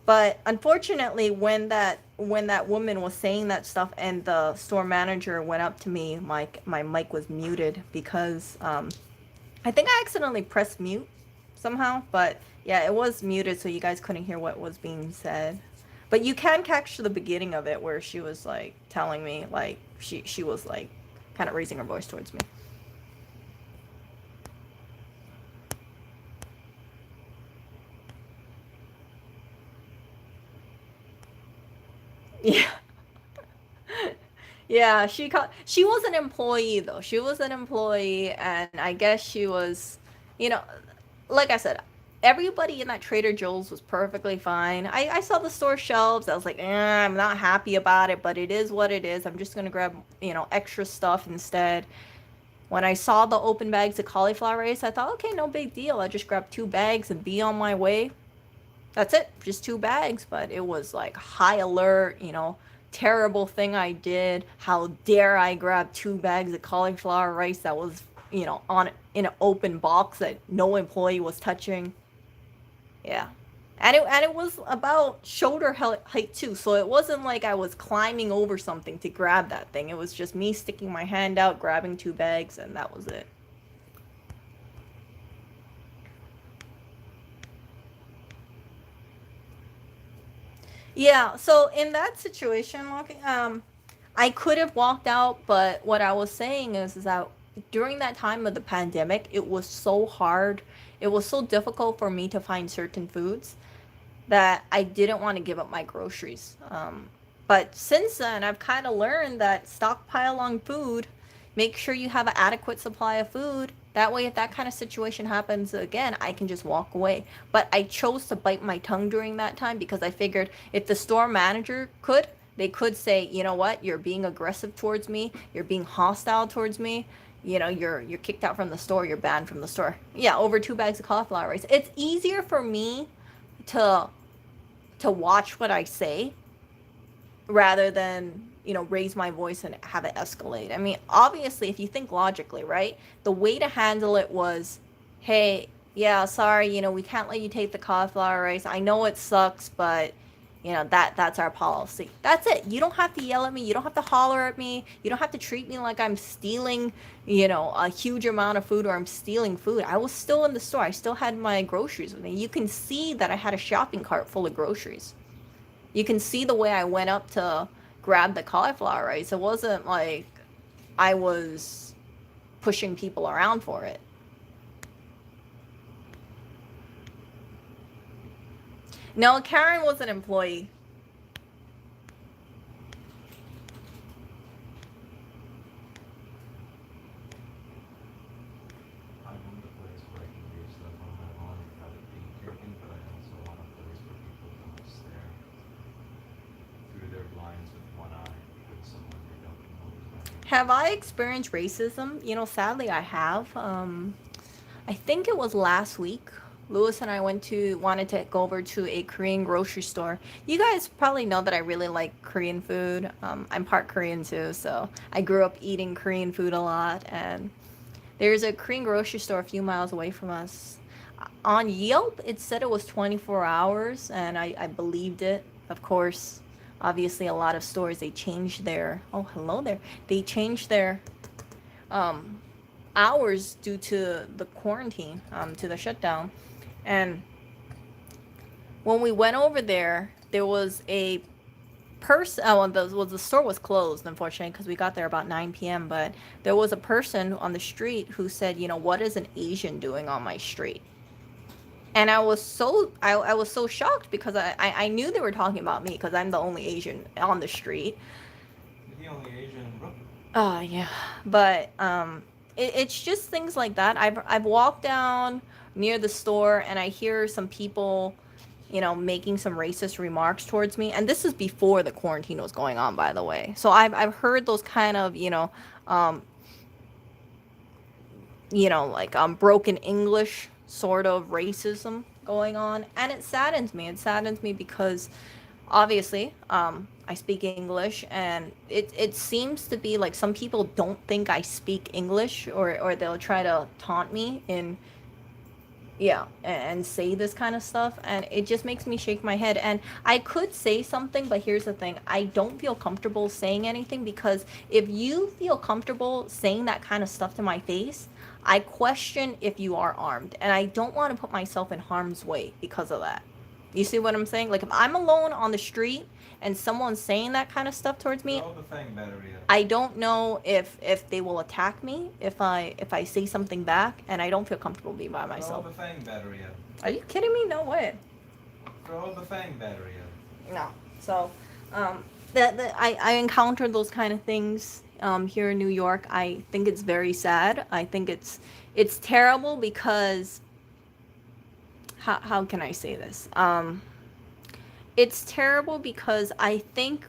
But unfortunately, when that woman was saying that stuff and the store manager went up to me, my mic was muted because I think I accidentally pressed mute somehow. But yeah, it was muted, so you guys couldn't hear what was being said. But you can catch the beginning of it where she was like telling me, like she was like kind of raising her voice towards me. Yeah. Yeah, she was an employee though. She was an employee, and I guess she was, you know, like I said, everybody in that Trader Joe's was perfectly fine. I saw the store shelves. I was like, I'm not happy about it, but it is what it is. I'm just gonna grab, extra stuff instead. When I saw the open bags of cauliflower rice, I thought, okay, no big deal. I just grabbed 2 bags and be on my way. That's it, just 2 bags. But it was like high alert, terrible thing I did. How dare I grab 2 bags of cauliflower rice that was, on in an open box that no employee was touching. Yeah. And it was about shoulder height too. So it wasn't like I was climbing over something to grab that thing. It was just me sticking my hand out, grabbing 2 bags, and that was it. Yeah, so in that situation, I could have walked out, but what I was saying is that during that time of the pandemic, it was so hard. It was so difficult for me to find certain foods that I didn't want to give up my groceries. But since then, I've kind of learned that stockpile on food, make sure you have an adequate supply of food. That way, if that kind of situation happens again, I can just walk away. But I chose to bite my tongue during that time because I figured if the store manager could, they could say, you know what, you're being aggressive towards me, you're being hostile towards me, you're kicked out from the store, you're banned from the store. Yeah, over 2 bags of cauliflower rice. It's easier for me to watch what I say rather than raise my voice and have it escalate. I mean, obviously, if you think logically, right, the way to handle it was, hey, yeah, sorry, we can't let you take the cauliflower rice. I know it sucks, but that's our policy. That's it. You don't have to yell at me, you don't have to holler at me, you don't have to treat me like I'm stealing a huge amount of food or I'm stealing food. I was still in the store, I still had my groceries with me. You can see that I had a shopping cart full of groceries. You can see the way I went up to grab the cauliflower rice. It wasn't like I was pushing people around for it. No, Karen was an employee. I want a place where I can do stuff on my own without it being taken, but I also want a place where people don't stare through their blinds with one eye with someone they don't know is running. Have I experienced racism? Sadly I have. I think it was last week. Lewis and I wanted to go over to a Korean grocery store. You guys probably know that I really like Korean food. I'm part Korean too, so I grew up eating Korean food a lot. And there's a Korean grocery store a few miles away from us. On Yelp, it said it was 24 hours, and I believed it. Of course, obviously, a lot of stores, they changed their, oh, hello there. They changed their um, hours due to the quarantine, to the shutdown. And when we went over there, there was a person, oh, the store was closed, unfortunately, because we got there about 9 p.m. But there was a person on the street who said, what is an Asian doing on my street? And I was so shocked because I knew they were talking about me because I'm the only Asian on the street. The only Asian in Brooklyn. Oh yeah, but it's just things like that. I've walked down near the store and I hear some people, making some racist remarks towards me. And this is before the quarantine was going on, by the way. So I've heard those kind of, um, like broken English sort of racism going on, and it saddens me. It saddens me because obviously I speak English, and it seems to be like some people don't think I speak English, or they'll try to taunt me in, yeah, and say this kind of stuff, and it just makes me shake my head. And I could say something, but here's the thing: I don't feel comfortable saying anything, because if you feel comfortable saying that kind of stuff to my face, I question if you are armed, and I don't want to put myself in harm's way because of that. You see what I'm saying? Like, if I'm alone on the street and someone's saying that kind of stuff towards me, Throw the fang battery up. I don't know if they will attack me if I say something back, and I don't feel comfortable being by myself. Throw the fang battery up. Are you kidding me? No way. Throw the fang battery up. No. So, I encountered those kind of things here in New York. I think it's very sad. I think it's terrible because how can I say this? It's terrible because I think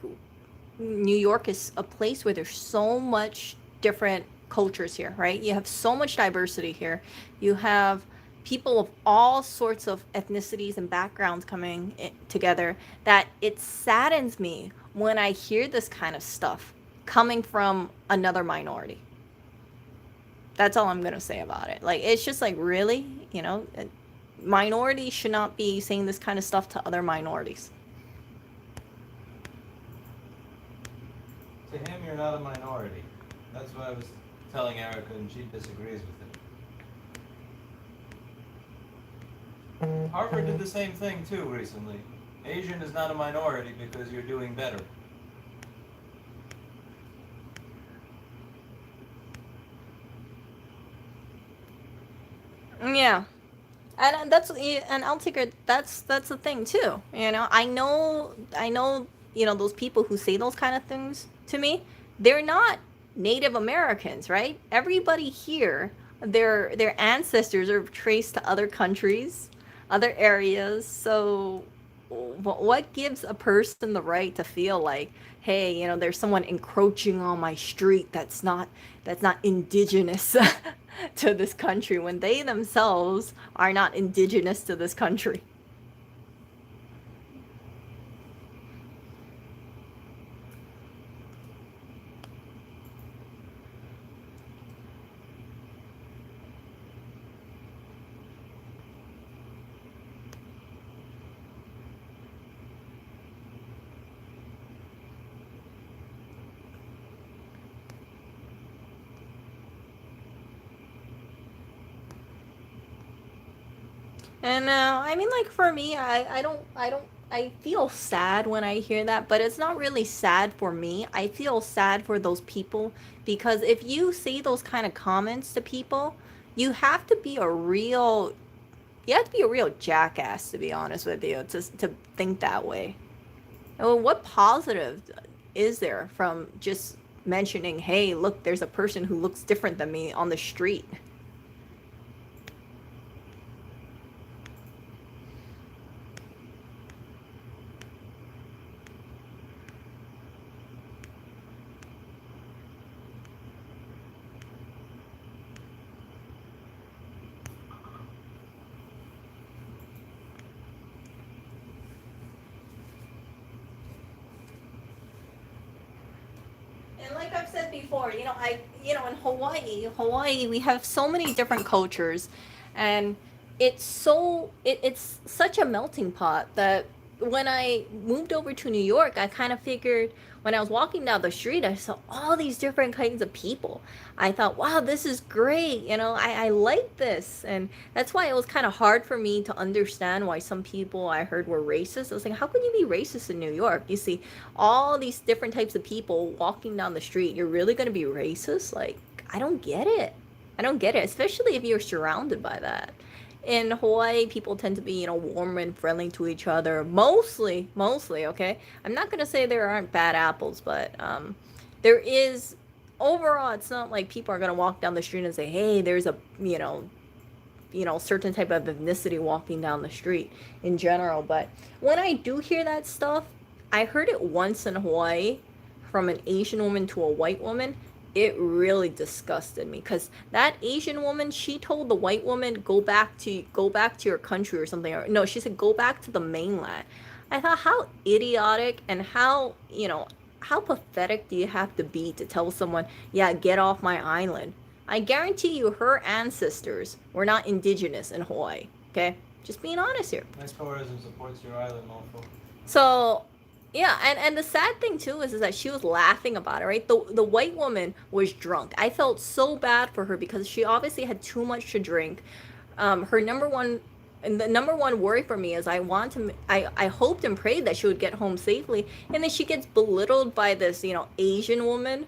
New York is a place where there's so much different cultures here, right? You have so much diversity here. You have people of all sorts of ethnicities and backgrounds coming together, that it saddens me when I hear this kind of stuff coming from another minority. That's all I'm going to say about it. Like, it's just like, really? Minorities should not be saying this kind of stuff to other minorities. To him, you're not a minority. That's what I was telling Erica, and she disagrees with it. Harvard did the same thing too recently. Asian is not a minority because you're doing better. Yeah. And I'll take it. That's the thing too. I know. Those people who say those kind of things to me, they're not Native Americans, right? Everybody here, their ancestors are traced to other countries, other areas. So, what gives a person the right to feel like, hey, there's someone encroaching on my street that's not indigenous to this country, when they themselves are not indigenous to this country? And I mean, like, for me, I feel sad when I hear that, but it's not really sad for me. I feel sad for those people, because if you say those kind of comments to people, you have to be a real you have to be a real jackass, to be honest with you, to think that way. Well, what positive is there from just mentioning, hey, look, there's a person who looks different than me on the street? And like I've said before, in Hawaii, we have so many different cultures, and it's such a melting pot that when I moved over to New York, I kind of figured when I was walking down the street, I saw all these different kinds of people. I thought, wow, this is great. I like this. And that's why it was kind of hard for me to understand why some people I heard were racist. I was like, how can you be racist in New York? You see all these different types of people walking down the street. You're really going to be racist? Like, I don't get it. I don't get it, especially if you're surrounded by that. In Hawaii, people tend to be, warm and friendly to each other. Mostly, okay? I'm not gonna say there aren't bad apples, but there is. Overall, it's not like people are gonna walk down the street and say, "Hey, there's a, certain type of ethnicity walking down the street in general." But when I do hear that stuff, I heard it once in Hawaii from an Asian woman to a white woman. It really disgusted me because that Asian woman, she told the white woman, go back to your country or something. Or no, she said go back to the mainland. I thought, how idiotic and how pathetic do you have to be to tell someone, yeah, get off my island? I guarantee you her ancestors were not indigenous in Hawaii. Okay, just being honest here. Nice tourism supports your island, mofo. So, yeah, and the sad thing too is that she was laughing about it, right? The white woman was drunk. I felt so bad for her because she obviously had too much to drink. Her number one and the number one worry for me is I hoped and prayed that she would get home safely, and then she gets belittled by this, Asian woman,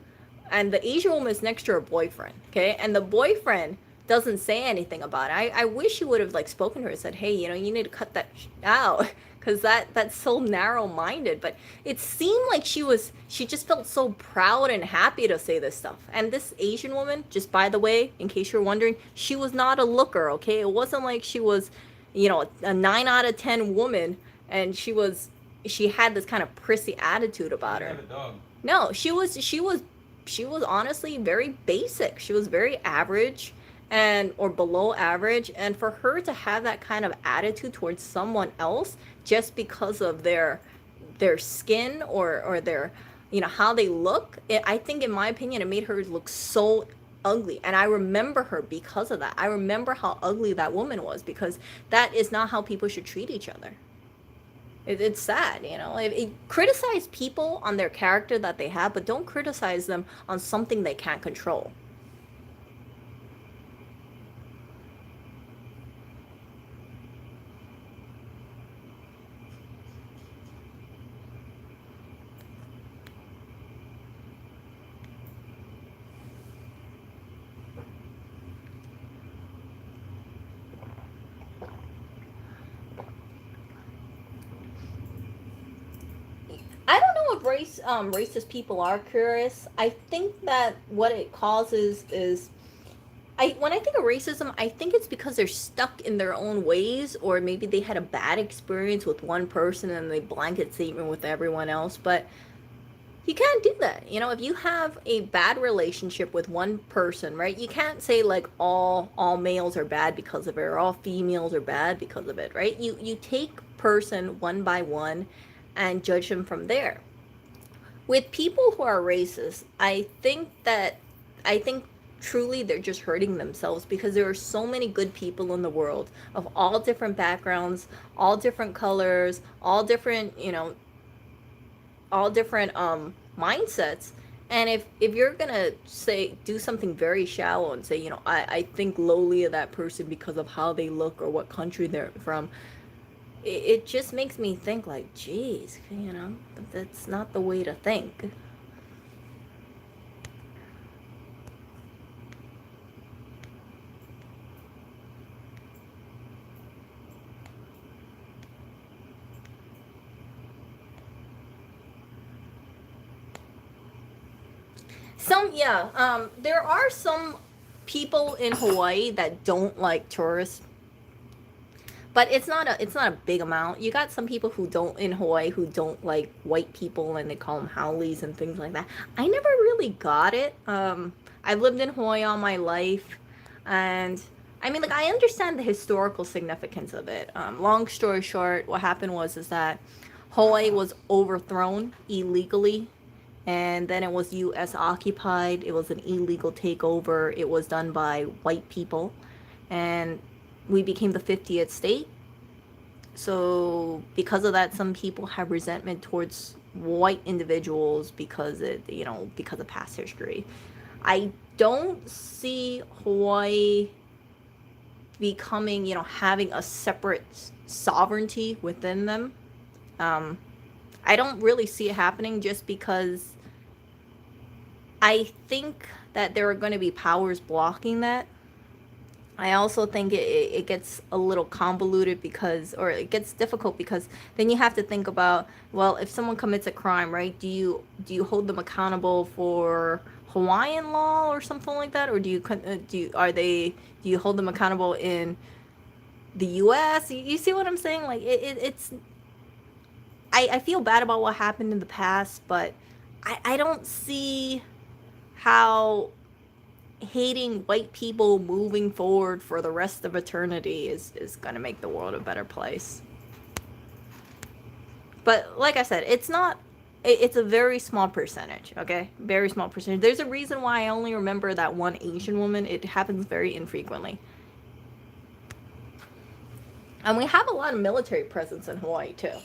and the Asian woman is next to her boyfriend, okay? And the boyfriend doesn't say anything about it. I wish he would have like spoken to her and said, hey, you need to cut that out because that's so narrow-minded. But it seemed like she just felt so proud and happy to say this stuff. And this Asian woman, just by the way, in case you're wondering, she was not a looker, okay? It wasn't like she was, a 9 out of 10 woman, and she had this kind of prissy attitude about her. Have a dog. No, she was honestly very basic. She was very average or below average, and for her to have that kind of attitude towards someone else just because of their skin or their how they look, I think in my opinion it made her look so ugly. And I remember her because of that. I remember how ugly that woman was because that is not how people should treat each other. It's sad, criticize people on their character that they have, but don't criticize them on something they can't control. I don't know if racist people are curious. I think that what it causes is when I think of racism, I think it's because they're stuck in their own ways, or maybe they had a bad experience with one person and they blanket statement with everyone else. But you can't do that. If you have a bad relationship with one person, right? You can't say like all males are bad because of it, or all females are bad because of it, right? You take person one by one and judge them from there. With people who are racist, I think truly they're just hurting themselves because there are so many good people in the world of all different backgrounds, all different colors, all different mindsets. And if you're gonna do something very shallow and say, I think lowly of that person because of how they look or what country they're from, it just makes me think like, geez, that's not the way to think. There are some people in Hawaii that don't like tourists, but it's not a big amount. You got some people in Hawaii who don't like white people, and they call them haoles and things like that. I never really got it. I've lived in Hawaii all my life, and I mean, like, I understand the historical significance of it. Long story short, what happened is that Hawaii was overthrown illegally, and then it was U.S. occupied. It was an illegal takeover. It was done by white people, and we became the 50th state. so because of that, some people have resentment towards white individuals because because of past history. I don't see Hawaii becoming, having a separate sovereignty within them. Um, I don't really see it happening just because I think that there are going to be powers blocking that. I also think it gets a little convoluted or it gets difficult because then you have to think about, well, if someone commits a crime, right? Do you hold them accountable for Hawaiian law or something like that, or do you hold them accountable in the U.S.? You see what I'm saying? Like it's I feel bad about what happened in the past, but I don't see how hating white people moving forward for the rest of eternity is going to make the world a better place. But like I said, it's a very small percentage, okay? Very small percentage. There's a reason why I only remember that one Asian woman. It happens very infrequently. And we have a lot of military presence in Hawaii too.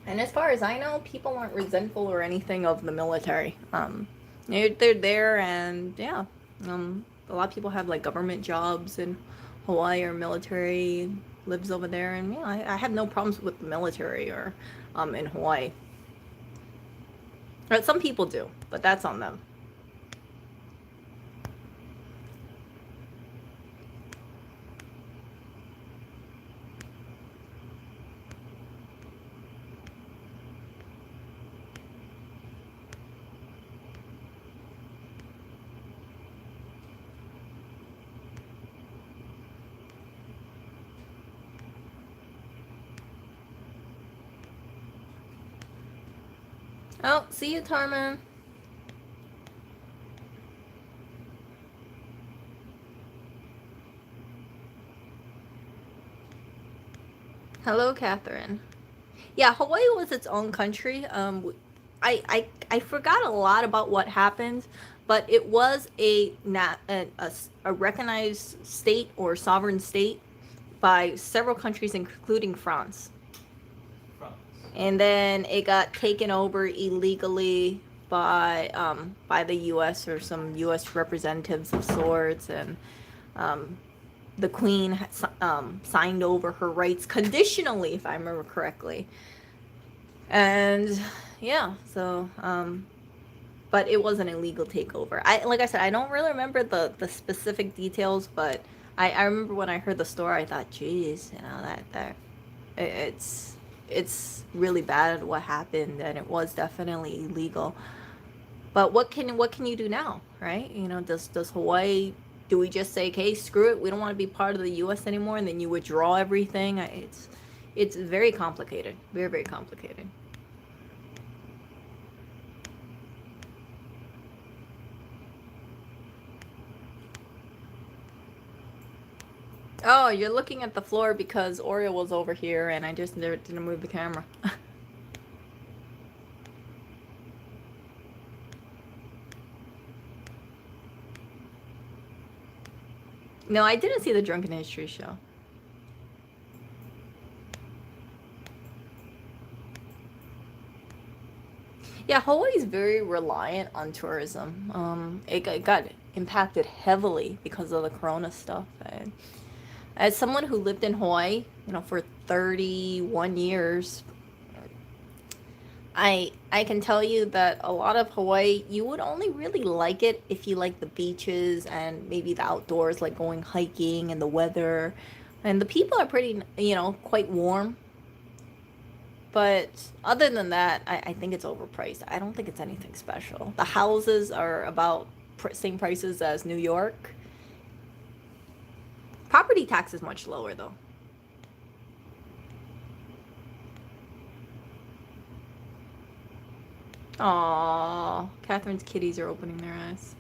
And as far as I know, people aren't resentful or anything of the military. They're there, and yeah, a lot of people have like government jobs in Hawaii or military lives over there, and yeah, I have no problems with the military or in Hawaii. But some people do, but that's on them. Oh, see you, Tarman. Hello, Catherine. Yeah, Hawaii was its own country. I forgot a lot about what happened, but it was a recognized state or sovereign state by several countries, including France. And then it got taken over illegally by the U.S. or some U.S. representatives of sorts, and the Queen signed over her rights conditionally, if I remember correctly. And yeah, so but it was an illegal takeover. Like I said, I don't really remember the specific details, but I remember when I heard the story, I thought, geez, that it's really bad what happened, and it was definitely illegal. But what can you do now, right? Does Hawaii, do we just say, okay, screw it, we don't want to be part of the U.S. anymore, and then you withdraw everything? It's very complicated, very, very complicated. Oh, you're looking at the floor because Oreo was over here and I just didn't move the camera. No, I didn't see the Drunken History show. Yeah, Hawaii's very reliant on tourism. It got impacted heavily because of the Corona stuff. And as someone who lived in Hawaii, for 31 years, I can tell you that a lot of Hawaii, you would only really like it if you like the beaches and maybe the outdoors, like going hiking and the weather. And the people are pretty, quite warm. But other than that, I think it's overpriced. I don't think it's anything special. The houses are about same prices as New York. Property tax is much lower, though. Aww, Catherine's kitties are opening their eyes.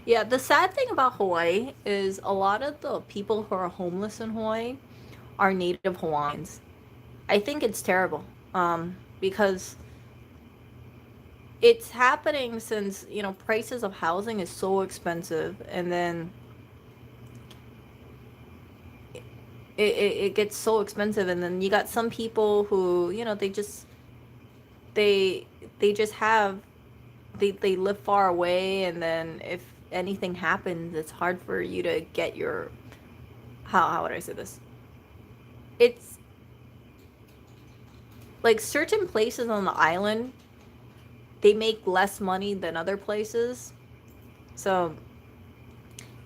Yeah, the sad thing about Hawaii is a lot of the people who are homeless in Hawaii are native Hawaiians. I think it's terrible because it's happening since, you know, prices of housing is so expensive, and then it gets so expensive, and then you got some people who, you know, they they just have they live far away, and then if anything happens, it's hard for you to get your, how would I say this? It's like certain places on the island, they make less money than other places. So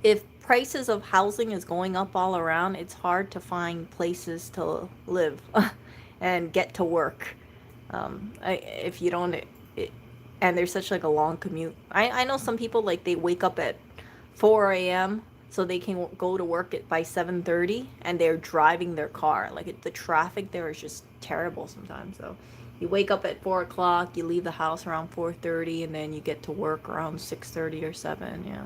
if prices of housing is going up all around, it's hard to find places to live and get to work. If you don't, and there's such like a long commute. I know some people, like, they wake up at 4 a.m. so they can go to work by 7:30, and they're driving their car. Like, the traffic there is just terrible sometimes. So you wake up at 4 o'clock, you leave the house around 4:30, and then you get to work around 6:30 or 7. Yeah.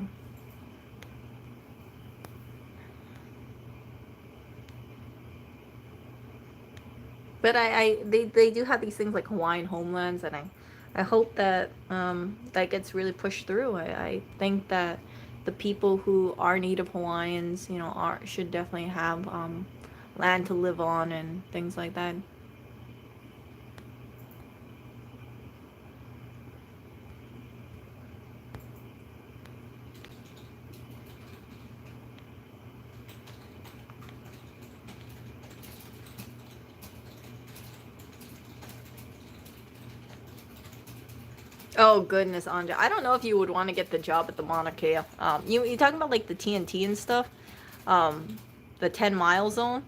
But they do have these things like Hawaiian homelands, and I hope that that gets really pushed through. I think that the people who are Native Hawaiians, you know, should definitely have land to live on and things like that. Oh goodness, Anja. I don't know if you would want to get the job at the Mauna Kea. You talking about like the TNT and stuff? The 10 mile zone?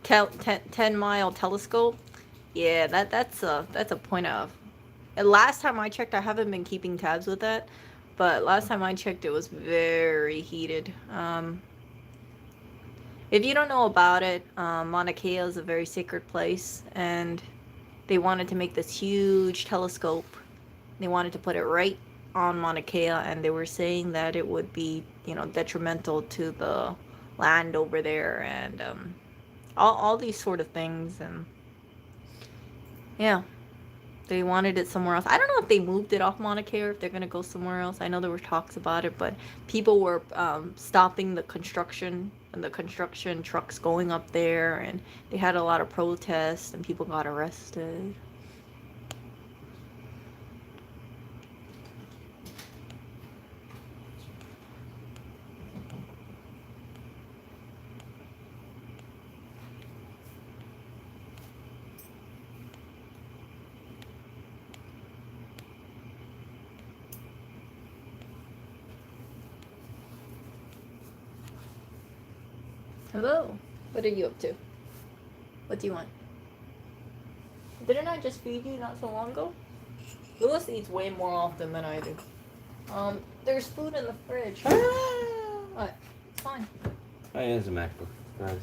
10 mile telescope? Yeah, that's a point of. And last time I checked, I haven't been keeping tabs with that, but last time I checked, it was very heated. If you don't know about it, Mauna Kea is a very sacred place, and they wanted to make this huge telescope. They wanted to put it right on Mauna Kea, and they were saying that it would be, you know, detrimental to the land over there, and all these sort of things. And yeah, they wanted it somewhere else. I don't know if they moved it off Mauna Kea or if they're gonna go somewhere else. I know there were talks about it, but people were stopping the construction, and the construction trucks going up there, and they had a lot of protests, and people got arrested. Hello. What are you up to? What do you want? Didn't I just feed you not so long ago? Lewis eats way more often than I do. There's food in the fridge. What? It's fine. Oh, yeah, it's a MacBook. Guys.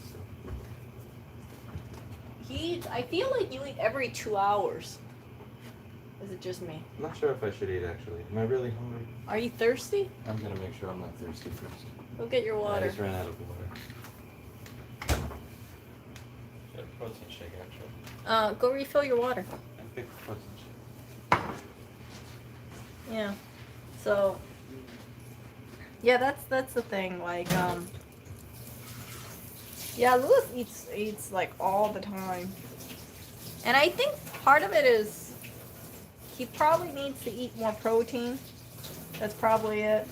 I feel like you eat every 2 hours. Is it just me? I'm not sure if I should eat, actually. Am I really hungry? Are you thirsty? I'm gonna make sure I'm not thirsty first. Go get your I water. just ran out of water. Should have protein shake, actually. Go refill your water. I picked protein shake. Yeah. So, yeah, that's the thing. Like, yeah, Lewis eats like all the time, and I think part of it is he probably needs to eat more protein. That's probably it.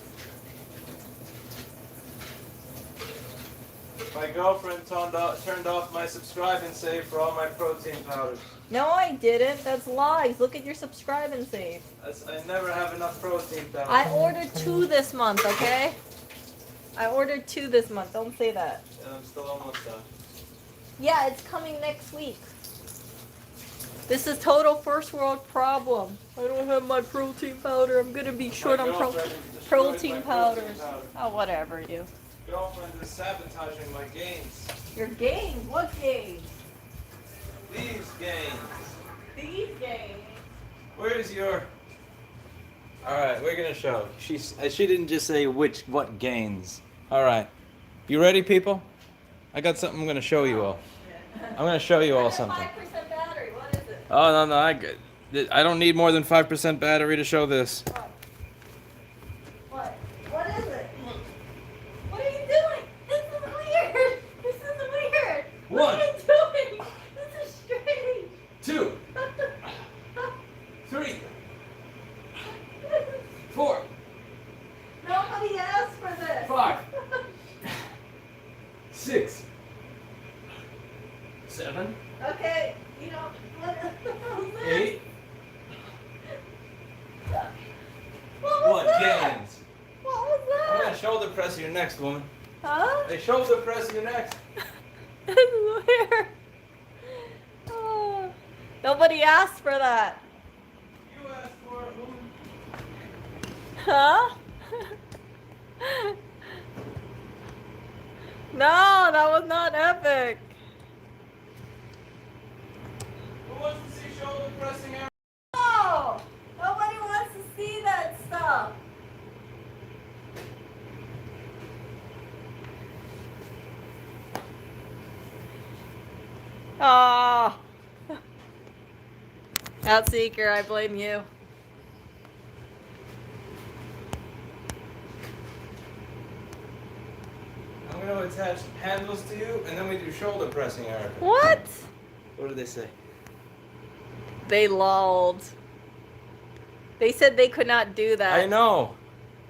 My girlfriend turned off my subscribe and save for all my protein powders. No, I didn't. That's lies. Look at your subscribe and save. I never have enough protein powders. I ordered 2 this month, okay? I ordered 2 this month. Don't say that. And I'm still almost done. Yeah, it's coming next week. This is total first world problem. I don't have my protein powder. I'm gonna be short on protein powders. Oh, whatever, you. Girlfriend is sabotaging my gains. Your games? What games? These gains. These games. Where's your? All right, we're gonna show. She didn't just say what gains. All right, you ready, people? I got something I'm gonna show you all. I'm gonna show you all something. 5% battery. What is it? Oh no, I don't need more than 5% battery to show this. What? What is it? What are you doing? This is weird. This is weird. What are you doing? This is strange. 2, 3, 4, Nobody asked for this. 5, 6, 7, Okay, you know, what the hell is this? 8. What was What that? gains? What was I'm gonna that? shoulder press your next, woman. Huh? Hey, shoulder press your next. This is weird. Oh, nobody asked for that. You asked for it, woman. Huh? No, that was not epic. Who wants to see shoulder pressing Erica? No! Nobody wants to see that stuff. Oh. Outseeker, I blame you. I'm gonna attach handles to you, and then we do shoulder pressing, Erica. What? What did they say? They lolled. They said they could not do that. I know.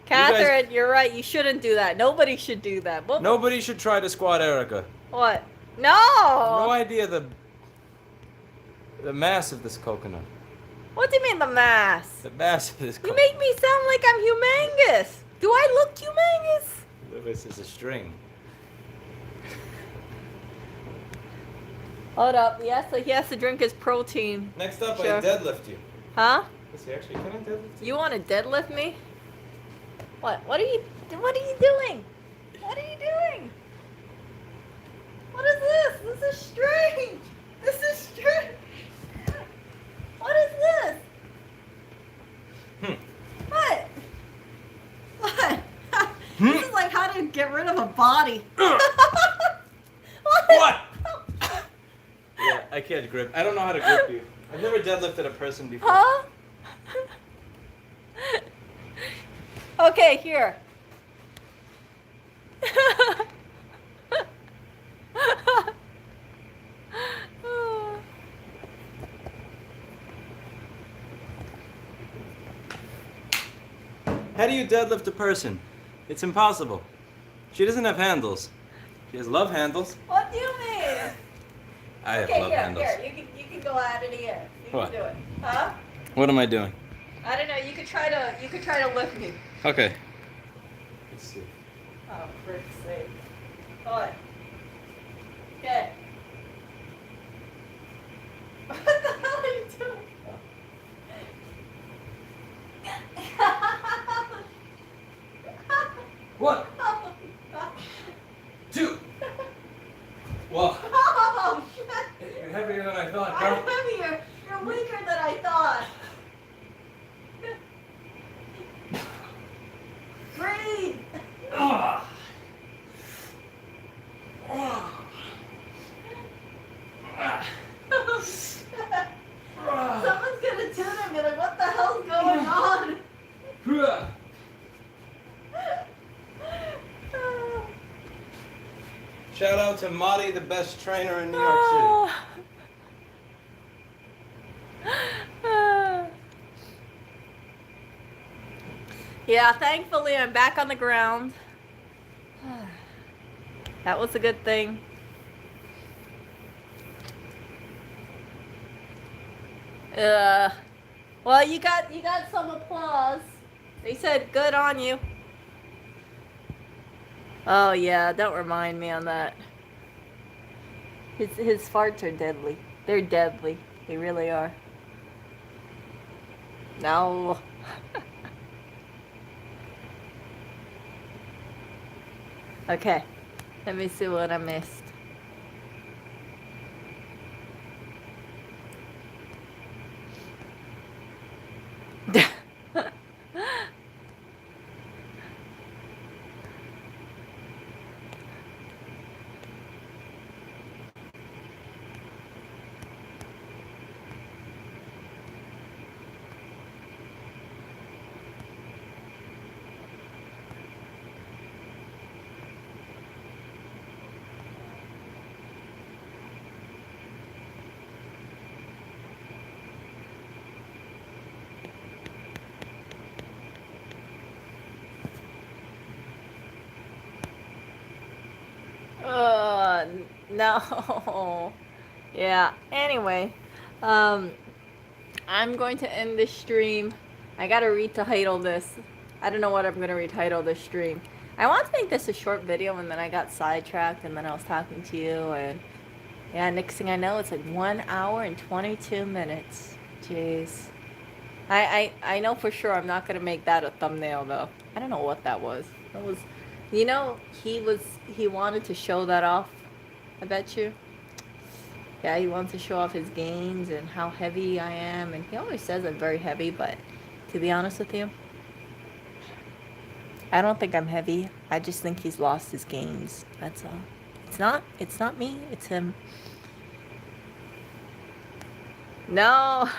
Catherine, you're right. You shouldn't do that. Nobody should do that. What? Nobody should try to squat Erica. What? No No! idea the mass of this coconut. What do you mean the mass? The mass of this You coconut. make me sound like I'm humongous. Do I look humongous? This is a string. Hold up. He has to drink his protein. Next up, Sure. I deadlift you. Huh? Let's see, actually, can I deadlift you? You want to deadlift me? What are you doing? What are you doing? What is this? This is strange. This is strange. What is this? What? What? This is like how to get rid of a body. What? Yeah, I can't grip. I don't know how to grip you. I've never deadlifted a person before. Huh? Okay, here. How do you deadlift a person? It's impossible. She doesn't have handles. She has love handles. What do you mean? I have Okay, love here, handles. here. You can go at it again. You What? can do it. Huh? What am I doing? I don't know. You could try to lift me. Okay. Let's see. Oh, for sake. What? Okay. What the hell are you doing? What? Oh, God. 2. Whoa. Oh, shit. You're heavier than I thought, I'm girl. heavier. You're weaker than I thought. Breathe. Ah. Someone's gonna tune and be like, what the hell's going on? Shout out to Marty, the best trainer in New York Yeah, thankfully I'm back on the ground. That was a good thing. Well, you got some applause. They said good on you. Oh yeah, don't remind me on that. His farts are deadly. They're deadly. They really are. No. Okay. Let me see what I missed. No. Yeah. Anyway, um, I'm going to end this stream. I gotta retitle this. I don't know what I'm gonna retitle this stream. I want to make this a short video, and then I got sidetracked, and then I was talking to you, and yeah, next thing I know, it's like 1 hour and 22 minutes. Jeez. I know for sure I'm not gonna make that a thumbnail though. I don't know what that was. That was, you know, he wanted to show that off. I bet you. Yeah, he wants to show off his gains and how heavy I am, and he always says I'm very heavy, but to be honest with you, I don't think I'm heavy. I just think he's lost his gains. That's all. It's not me, it's him. No.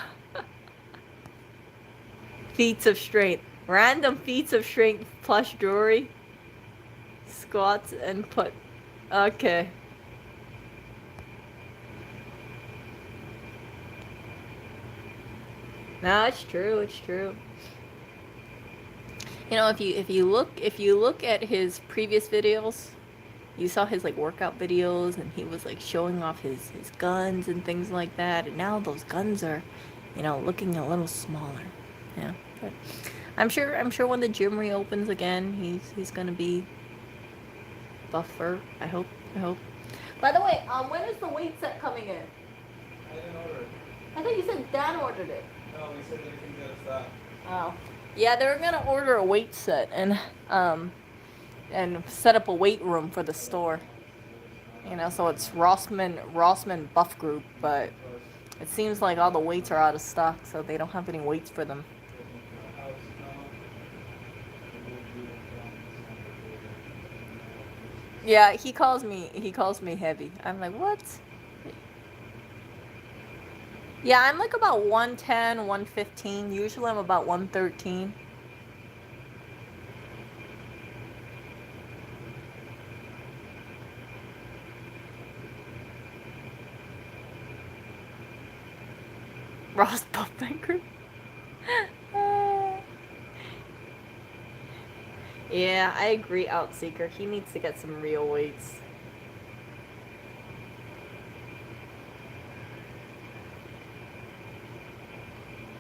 Feats of strength. Random feats of strength plus jewelry. Squats and put. Okay. No, it's true. It's true. You know, if you look at his previous videos, you saw his like workout videos, and he was like showing off his guns and things like that. And now those guns are, you know, looking a little smaller. Yeah, but I'm sure when the gym reopens again, he's gonna be buffer. I hope. By the way, when is the weight set coming in? I didn't order it. I thought you said Dan ordered it. No, we said that we can get us that. Oh, yeah, they're gonna order a weight set and set up a weight room for the store. You know, so it's Rossman Buff Group, but it seems like all the weights are out of stock, so they don't have any weights for them. Yeah, he calls me heavy. I'm like, what? Yeah, I'm like about 110, 115. Usually I'm about 113. Ross Buffbanker. Yeah, I agree, Outseeker. He needs to get some real weights.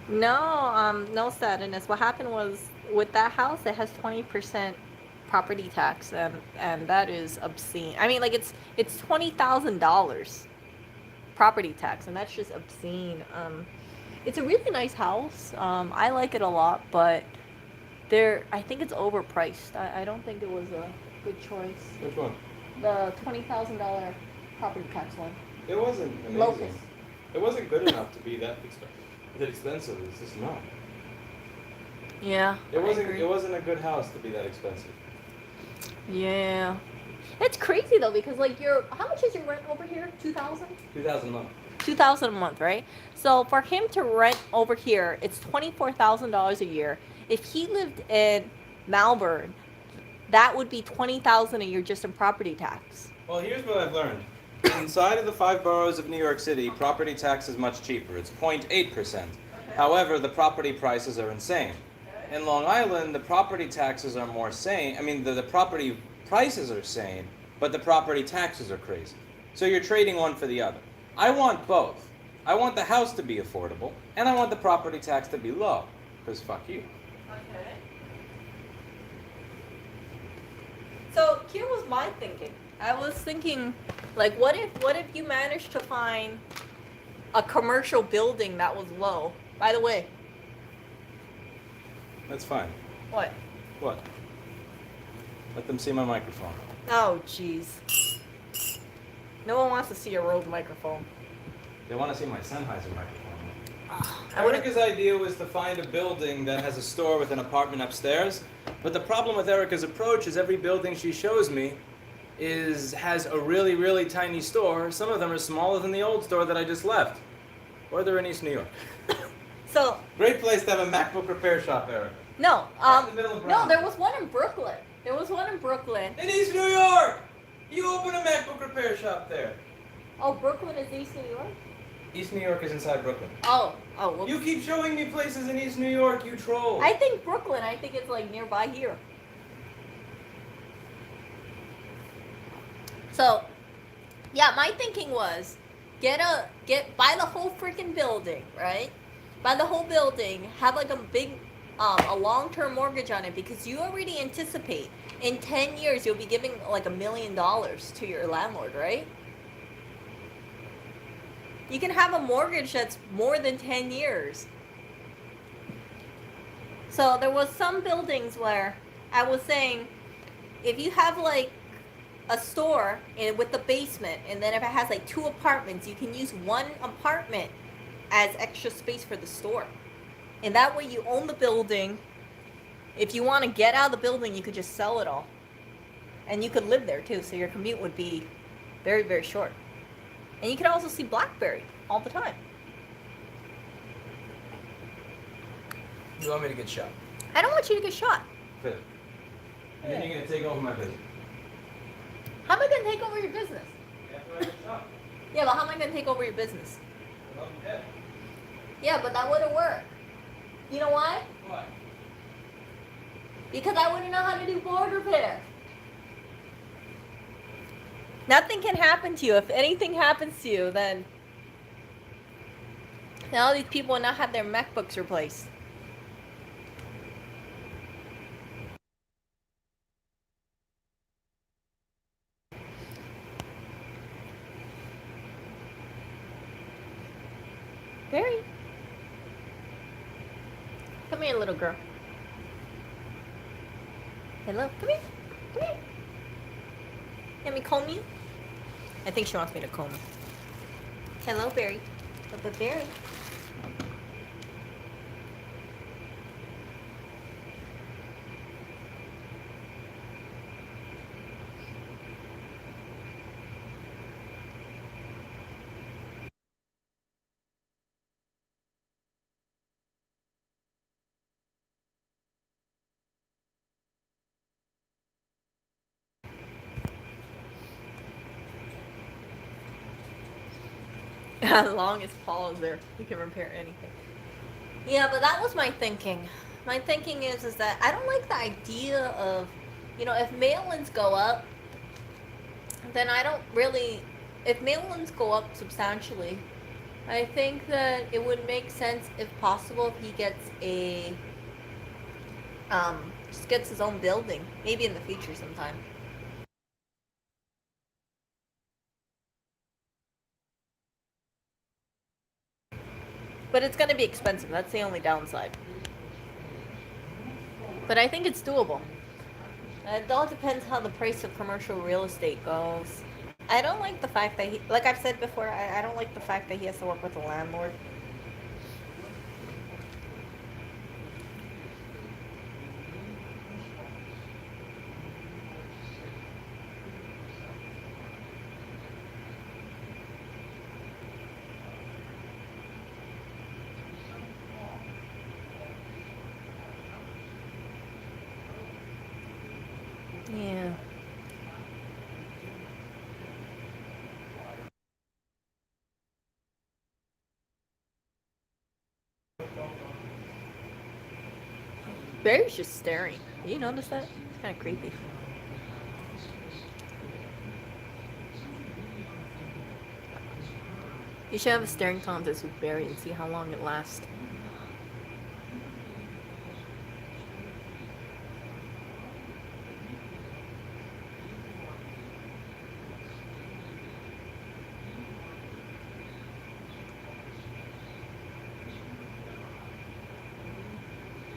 No, no sadness. What happened was with that house, it has 20% property tax, and that is obscene. I mean, like it's $20,000 property tax, and that's just obscene. It's a really nice house. I like it a lot, but I think it's overpriced. I don't think it was a good choice. Which one? The $20,000 property tax one. It wasn't amazing. Locust. It wasn't good enough to be that expensive. It's just not. Yeah. It wasn't a good house to be that expensive. Yeah. It's crazy though, because like how much is your rent over here? 2,000? 2,000 a month. 2,000 a month, right? So for him to rent over here, it's $24,000 a year. If he lived in Malvern, that would be $20,000 a year just in property tax. Well, here's what I've learned. Inside of the 5 boroughs of New York City, property tax is much cheaper. It's 0.8%. However, the property prices are insane. In Long Island, the property taxes are more sane. I mean, the property prices are sane, but the property taxes are crazy. So you're trading one for the other. I want both. I want the house to be affordable, and I want the property tax to be low, because fuck you. Okay. So here was my thinking. I was thinking, like, what if you managed to find a commercial building that was low? By the way. That's fine. What? What? Let them see my microphone. Oh, jeez. No one wants to see a Rode microphone. They want to see my Sennheiser microphone. Erica's Erica's idea was to find a building that has a store with an apartment upstairs. But the problem with Erica's approach is every building she shows me has a really, really tiny store. Some of them are smaller than the old store that I just left. Or they're in East New York. So Great place to have a MacBook repair shop, Erica. no, Right in the middle of no, Brooklyn. there was one in Brooklyn. There was one in Brooklyn. In East New York! You open a MacBook repair shop there. Oh, Brooklyn is East New York? East New York is inside Brooklyn. Oh, whoops. You keep showing me places in East New York, you troll. I think Brooklyn. I think it's like nearby here. So, Yeah, my thinking was buy the whole freaking building, right? Buy the whole building, have like a big a long-term mortgage on it because you already anticipate in 10 years you'll be giving like $1 million to your landlord, right? You can have a mortgage that's more than 10 years. So there was some buildings where I was saying if you have like a store and with the basement, and then if it has like 2 apartments, you can use one apartment as extra space for the store. And that way you own the building. If you want to get out of the building, you could just sell it all. And you could live there too, so your commute would be very, very short. And you could also see Blackberry all the time. You want me to get shot? I don't want you to get shot. Good. And then you're gonna take over my business. How am I going to take over your business? After I get shot. Yeah, but how am I going to take over your business? Well, I'm dead. Yeah, but that wouldn't work. You know why? Why? Because I wouldn't know how to do board repair. Nothing can happen to you. If anything happens to you, then all these people will not have their MacBooks replaced. Barry. Come here, little girl. Hello. Come here. Come here. Let me comb you? I think she wants me to comb her. Hello, Barry. But Barry. As long as Paul is there, he can repair anything. Yeah, but that was my thinking. My thinking is that I don't like the idea of, if mail-ins go up, then I don't really. If mail-ins go up substantially, I think that it would make sense, if possible, if he gets just gets his own building, maybe in the future sometime. But it's gonna be expensive. That's the only downside. But I think it's doable. It all depends how the price of commercial real estate goes. I don't like the fact that like I've said before, I don't like the fact that he has to work with a landlord. Yeah. Barry's just staring. You notice that? It's kind of creepy. You should have a staring contest with Barry and see how long it lasts.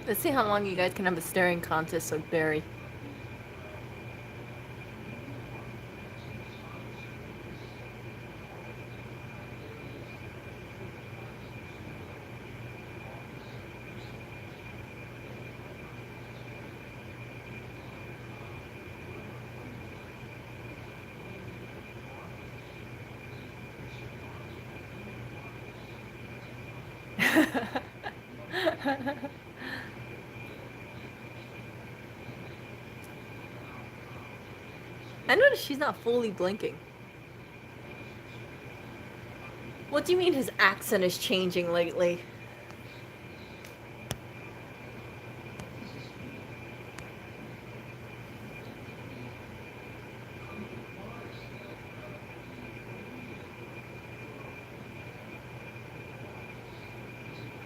Let's see how long you guys can have a staring contest with Barry. I noticed she's not fully blinking. What do you mean his accent is changing lately?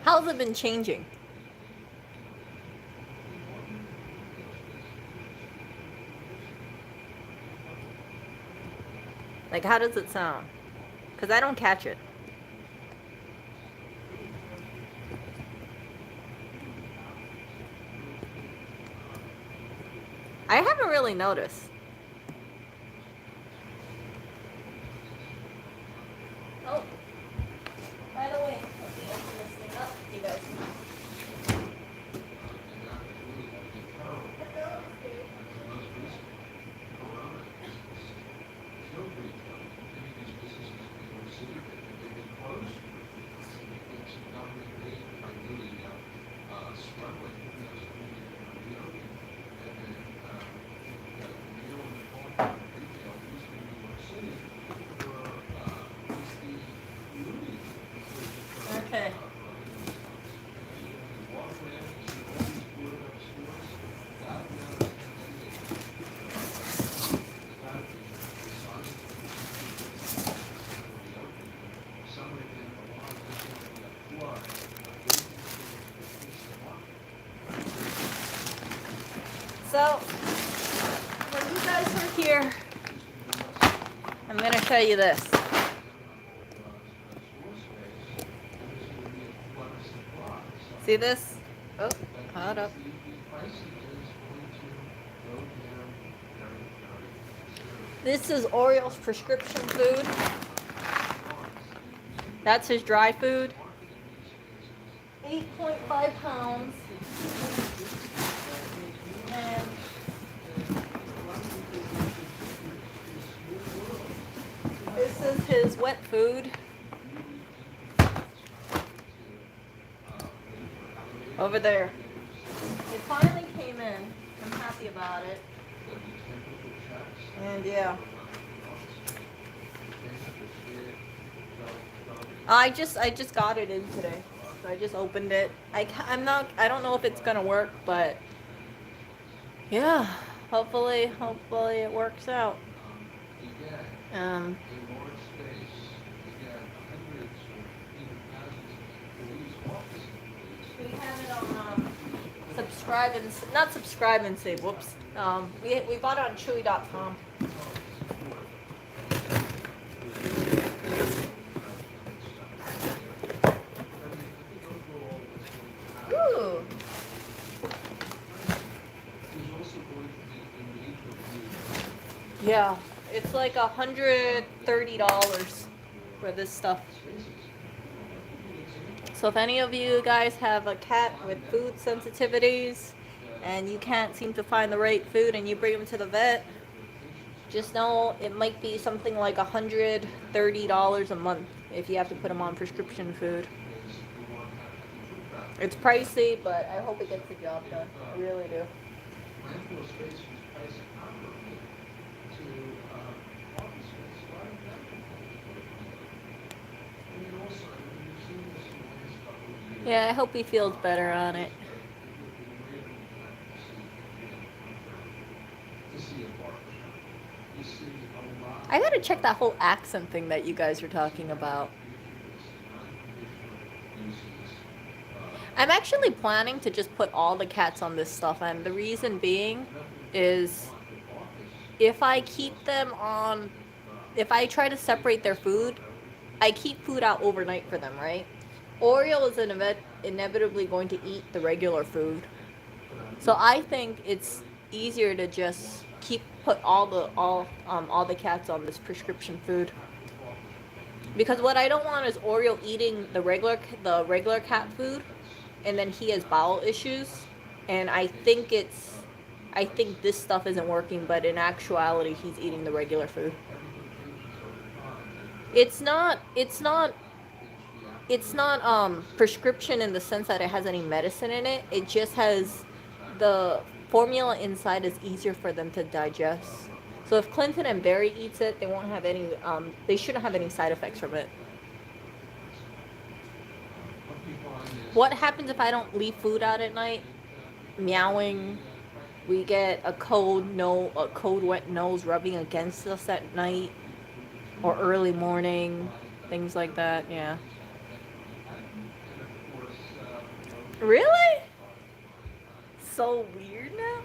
How's it been changing? Like, how does it sound? Because I don't catch it. I haven't really noticed. Oh, by the way, let me open this thing up, you guys. Okay. So, when you guys are here, I'm going to show you this. See this? Oh, hold up. This is Oreo's prescription food. That's his dry food. 8.5 pounds. And this is his wet food. Over there. It finally came in. I'm happy about it. And yeah. I just got it in today. So I just opened it. I don't know if it's gonna work, but yeah, hopefully it works out. We have it on not subscribe and save. Whoops. We bought it on Chewy.com. Ooh. Yeah, it's like $130 for this stuff. So if any of you guys have a cat with food sensitivities and you can't seem to find the right food and you bring them to the vet, just know it might be something like $130 a month if you have to put them on prescription food. It's pricey, but I hope it gets the job done. I really do. Yeah, I hope he feels better on it. I gotta check that whole accent thing that you guys were talking about. I'm actually planning to just put all the cats on this stuff, and the reason being is if I try to separate their food, I keep food out overnight for them, right? Oreo is inevitably going to eat the regular food. So I think it's easier to just put all the cats on this prescription food. Because what I don't want is Oreo eating the regular cat food and then he has bowel issues, and I think this stuff isn't working, but in actuality he's eating the regular food. It's not prescription in the sense that it has any medicine in it. It just has the formula inside is easier for them to digest. So if Clinton and Barry eats it, they won't have any they shouldn't have any side effects from it. What happens if I don't leave food out at night? Meowing. We get a cold wet nose rubbing against us at night or early morning, things like that. Yeah. Really? So weird now?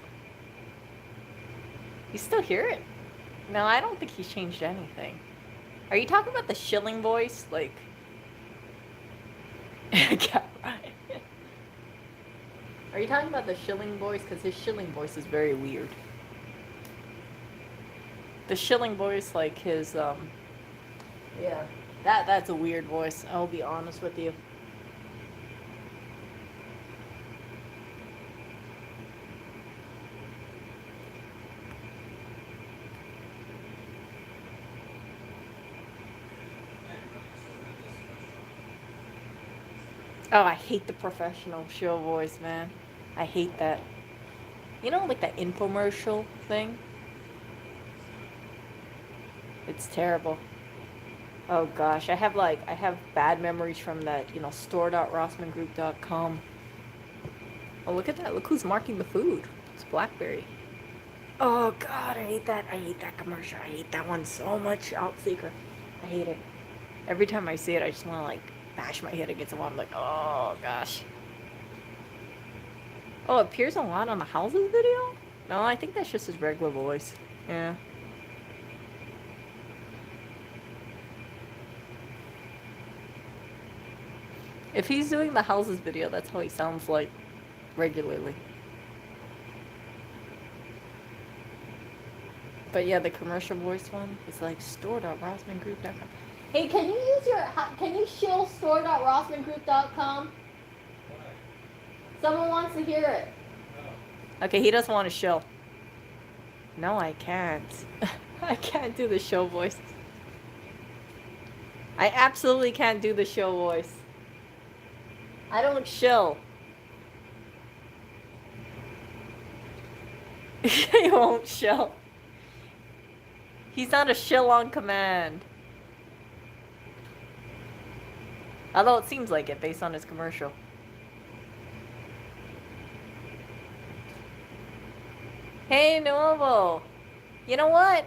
You still hear it? No, I don't think he's changed anything. Are you talking about the shilling voice? Like... Yeah, right. Are you talking about the shilling voice? Because his shilling voice is very weird. The shilling voice, like his, yeah. That's a weird voice, I'll be honest with you. Oh, I hate the professional show voice, man. I hate that. You know, like that infomercial thing? It's terrible. Oh gosh, I have bad memories from that, you know, store.rossmangroup.com. Oh, look at that. Look who's marking the food. It's Blackberry. Oh god, I hate that. I hate that commercial. I hate that one so much. Outseeker. I hate it. Every time I see it, I just want to, like, bash my head against the wall. I'm like, oh gosh. Oh, it appears a lot on the houses video? No, I think that's just his regular voice. Yeah. If he's doing the houses video, that's how he sounds like regularly. But yeah, the commercial voice one is like store.rossmangroup.com. Hey, can you shill store.rossmangroup.com? Someone wants to hear it. Okay, he doesn't want to shill. No, I can't. I can't do the show voice. I absolutely can't do the show voice. I don't shill. He won't shill. He's not a shill on command. Although it seems like it based on his commercial. Hey, Nuovo. You know what?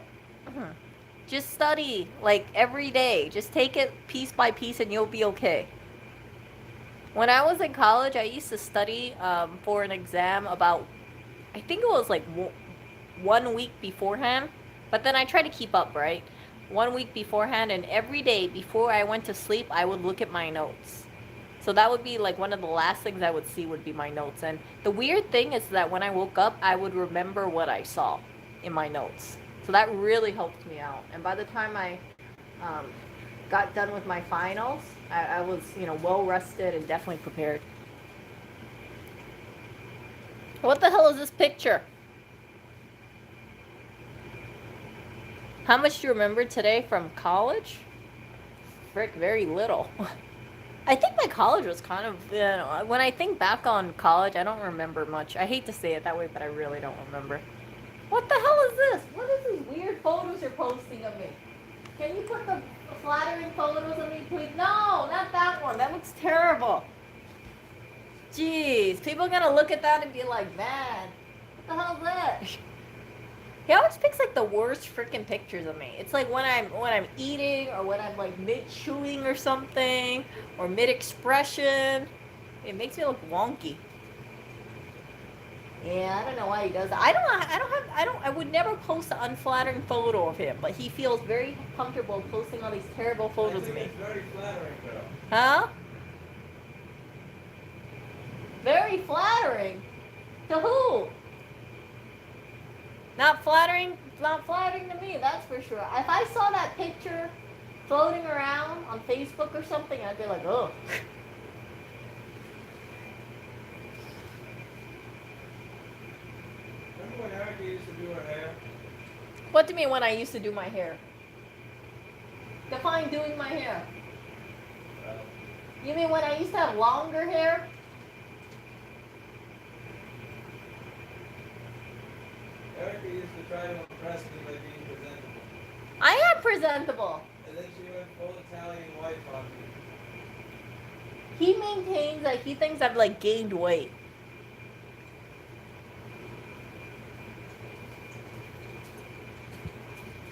Just study, like, every day. Just take it piece by piece and you'll be okay. When I was in college, I used to study for an exam about, I think it was like 1 week beforehand. But then I tried to keep up, right? 1 week beforehand, and every day before I went to sleep, I would look at my notes. So that would be like one of the last things I would see would be my notes. And the weird thing is that when I woke up, I would remember what I saw in my notes. So that really helped me out. And by the time I got done with my finals, I was, you know, well rested and definitely prepared. What the hell is this picture? How much do you remember today from college? Frick, very little. I think my college was kind of, you know, when I think back on college, I don't remember much. I hate to say it that way, but I really don't remember. What the hell is this? What is these weird photos you're posting of me? Can you put the flattering photos of me, please? No, not that one. That looks terrible. Jeez, people are gonna look at that and be like, man, what the hell is that? He always picks like the worst freaking pictures of me. It's like when I'm eating or when I'm like mid chewing or something or mid expression. It makes me look wonky. Yeah, I don't know why he does that. I would never post an unflattering photo of him, but he feels very comfortable posting all these terrible photos of me. It's very flattering, girl. Huh? Very flattering? To who? Not flattering to me, that's for sure. If I saw that picture floating around on Facebook or something, I'd be like, oh. Remember when Erica used to do her hair? What do you mean when I used to do my hair? Define doing my hair. You mean when I used to have longer hair? Erica used to try to impress me by being presentable. I am presentable. And then she went full Italian wife on me. He maintains that he thinks I've like gained weight.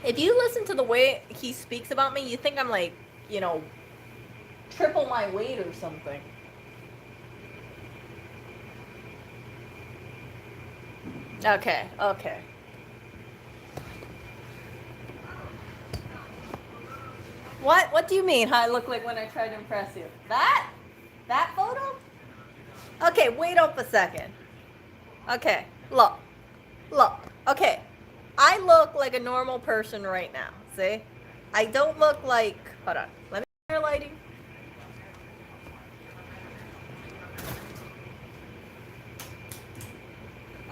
If you listen to the way he speaks about me, you think I'm like, you know, triple my weight or something. Okay, okay. What do you mean how I look like when I try to impress you? That? That photo? Okay, wait up a second. Okay, look. Look. Okay. I look like a normal person right now. See? I don't look like, hold on. Let me turn lighting.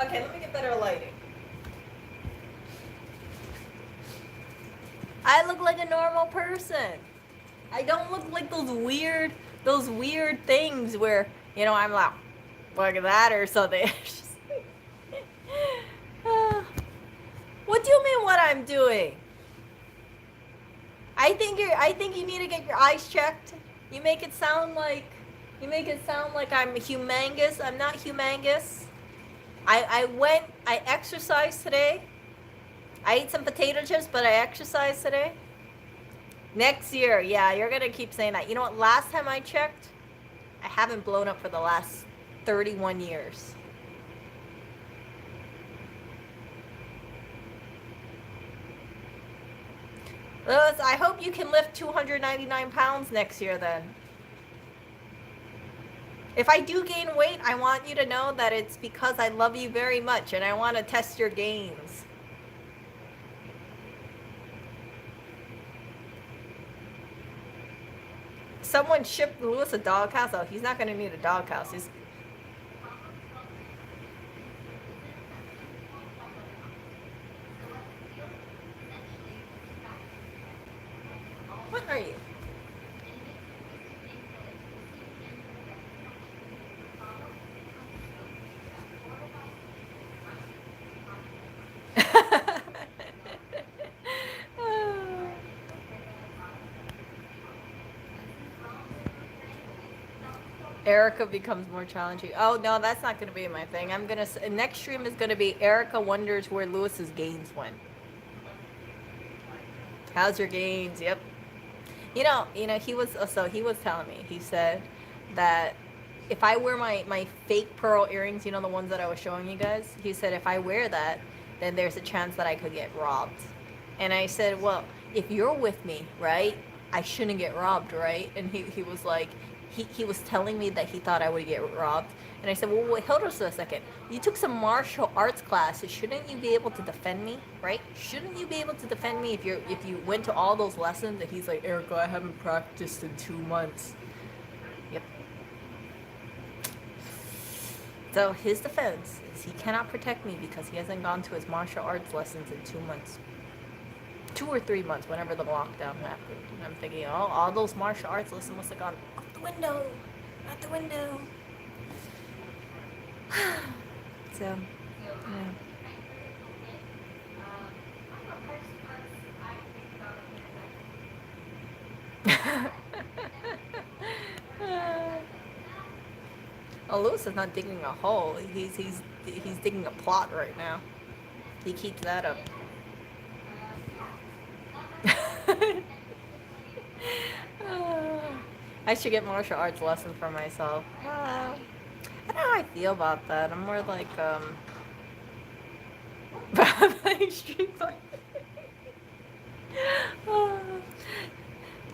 Okay, let me get better lighting. I look like a normal person. I don't look like those weird things where, I'm like, look at that or something. What do you mean what I'm doing? I think you need to get your eyes checked. You make it sound like I'm humongous. I'm not humongous. I exercised today. I ate some potato chips, but I exercised today. Next year, yeah, you're gonna keep saying that. You know what? Last time I checked, I haven't blown up for the last 31 years. Lewis, I hope you can lift 299 pounds next year then. If I do gain weight, I want you to know that it's because I love you very much and I want to test your gains. Someone shipped Lewis a doghouse. Oh, he's not going to need a doghouse. He's... What are you? Erica becomes more challenging. Oh no, that's not going to be my thing. Next stream is going to be Erica wonders where Lewis's gains went. How's your gains? Yep. He was telling me. He said that if I wear my fake pearl earrings, the ones that I was showing you guys, he said if I wear that, then there's a chance that I could get robbed. And I said, well, if you're with me, right, I shouldn't get robbed, right? And he was like, he was telling me that he thought I would get robbed. And I said, well, wait, hold on a second. You took some martial arts classes. Shouldn't you be able to defend me, right? Shouldn't you be able to defend me if you went to all those lessons? And he's like, Erica, I haven't practiced in 2 months. Yep. So his defense is he cannot protect me because he hasn't gone to his martial arts lessons in 2 months. 2 or 3 months, whenever the lockdown happened. And I'm thinking, oh, all those martial arts lessons must have gone out the window. Out the window. So, yeah. Oh, Lewis is not digging a hole. He's digging a plot right now. He keeps that up. I should get martial arts lessons for myself. I don't know how I feel about that. I'm more like Street Fighter.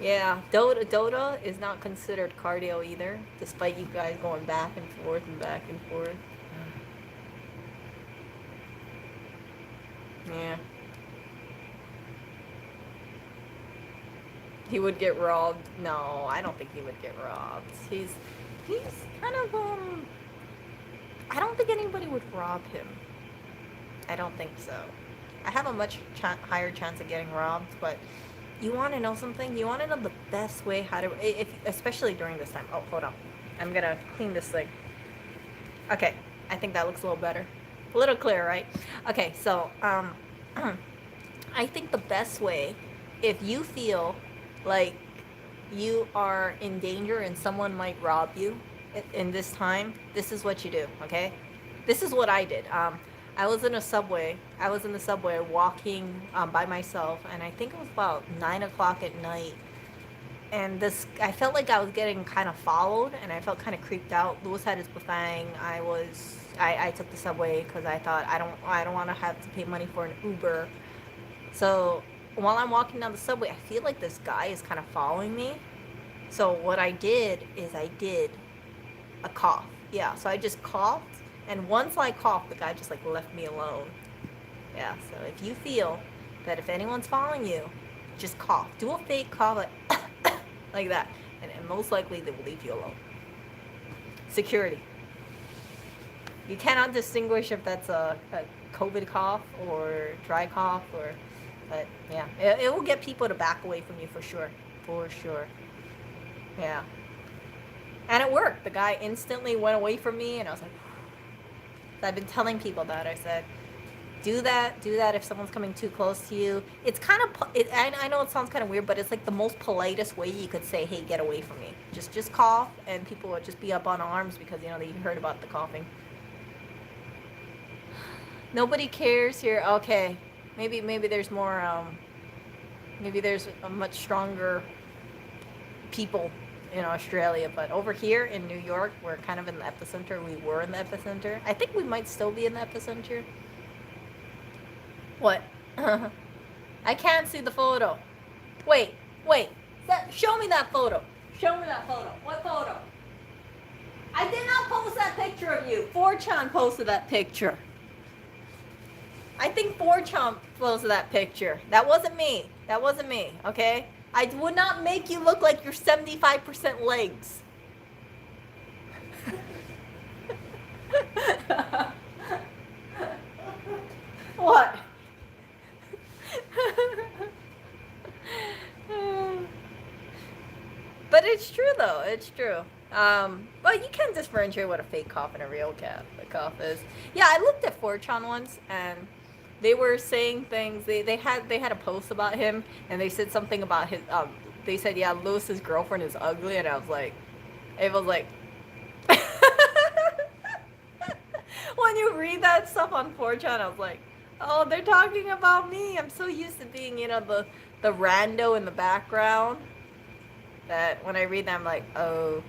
Yeah, Dota is not considered cardio either, despite you guys going back and forth and back and forth. Yeah. He would get robbed. No, I don't think he would get robbed. He's kind of I don't think anybody would rob him. I don't think so. I have a much higher chance of getting robbed, but you want to know something? You want to know the best way how to, especially during this time. Oh, hold on. I'm gonna clean this thing. Okay, I think that looks a little better. A little clearer, right? Okay, so I think the best way, if you feel like you are in danger and someone might rob you in this time, this is what you do, okay? This is what I did. I was in the subway walking by myself, and I think it was about 9 o'clock at night. and this, I felt like I was getting kind of followed, and I felt kind of creeped out. Lewis had his befang. I took the subway because I thought I don't want to have to pay money for an Uber. So while I'm walking down the subway, I feel like this guy is kind of following me. So what I did is I did a cough. Yeah, so I just coughed, and once I coughed, the guy just like left me alone. Yeah, so if you feel that if anyone's following you, just cough. Do a fake cough like that, and most likely they will leave you alone. Security. You cannot distinguish if that's a COVID cough or dry cough, but yeah, it will get people to back away from you for sure. For sure. Yeah. And it worked. The guy instantly went away from me, and I was like, I've been telling people that. I said, do that if someone's coming too close to you. It's kind of, I know it sounds kind of weird, but it's like the most politest way you could say, hey, get away from me. Just cough, and people would just be up on arms because, you know, they heard about the coughing. Nobody cares here. Okay. Maybe there's more, maybe there's a much stronger people in Australia, but over here in New York, we're kind of in the epicenter. We were in the epicenter. I think we might still be in the epicenter. What? I can't see the photo. Wait. Show me that photo. Show me that photo. What photo? I did not post that picture of you. 4chan posted that picture. I think 4chan posted that picture. That wasn't me. That wasn't me, okay? I would not make you look like you're 75% legs. What? But it's true though, it's true. Well, you can differentiate what a fake cough and a real cough is. Yeah, I looked at 4chan once, and they were saying things. They had a post about him, and they said something about his. They said, yeah, Lewis's girlfriend is ugly, and I was like, it was like. When you read that stuff on 4chan, I was like, oh, they're talking about me. I'm so used to being, you know, the rando in the background, that when I read that, I'm like, oh.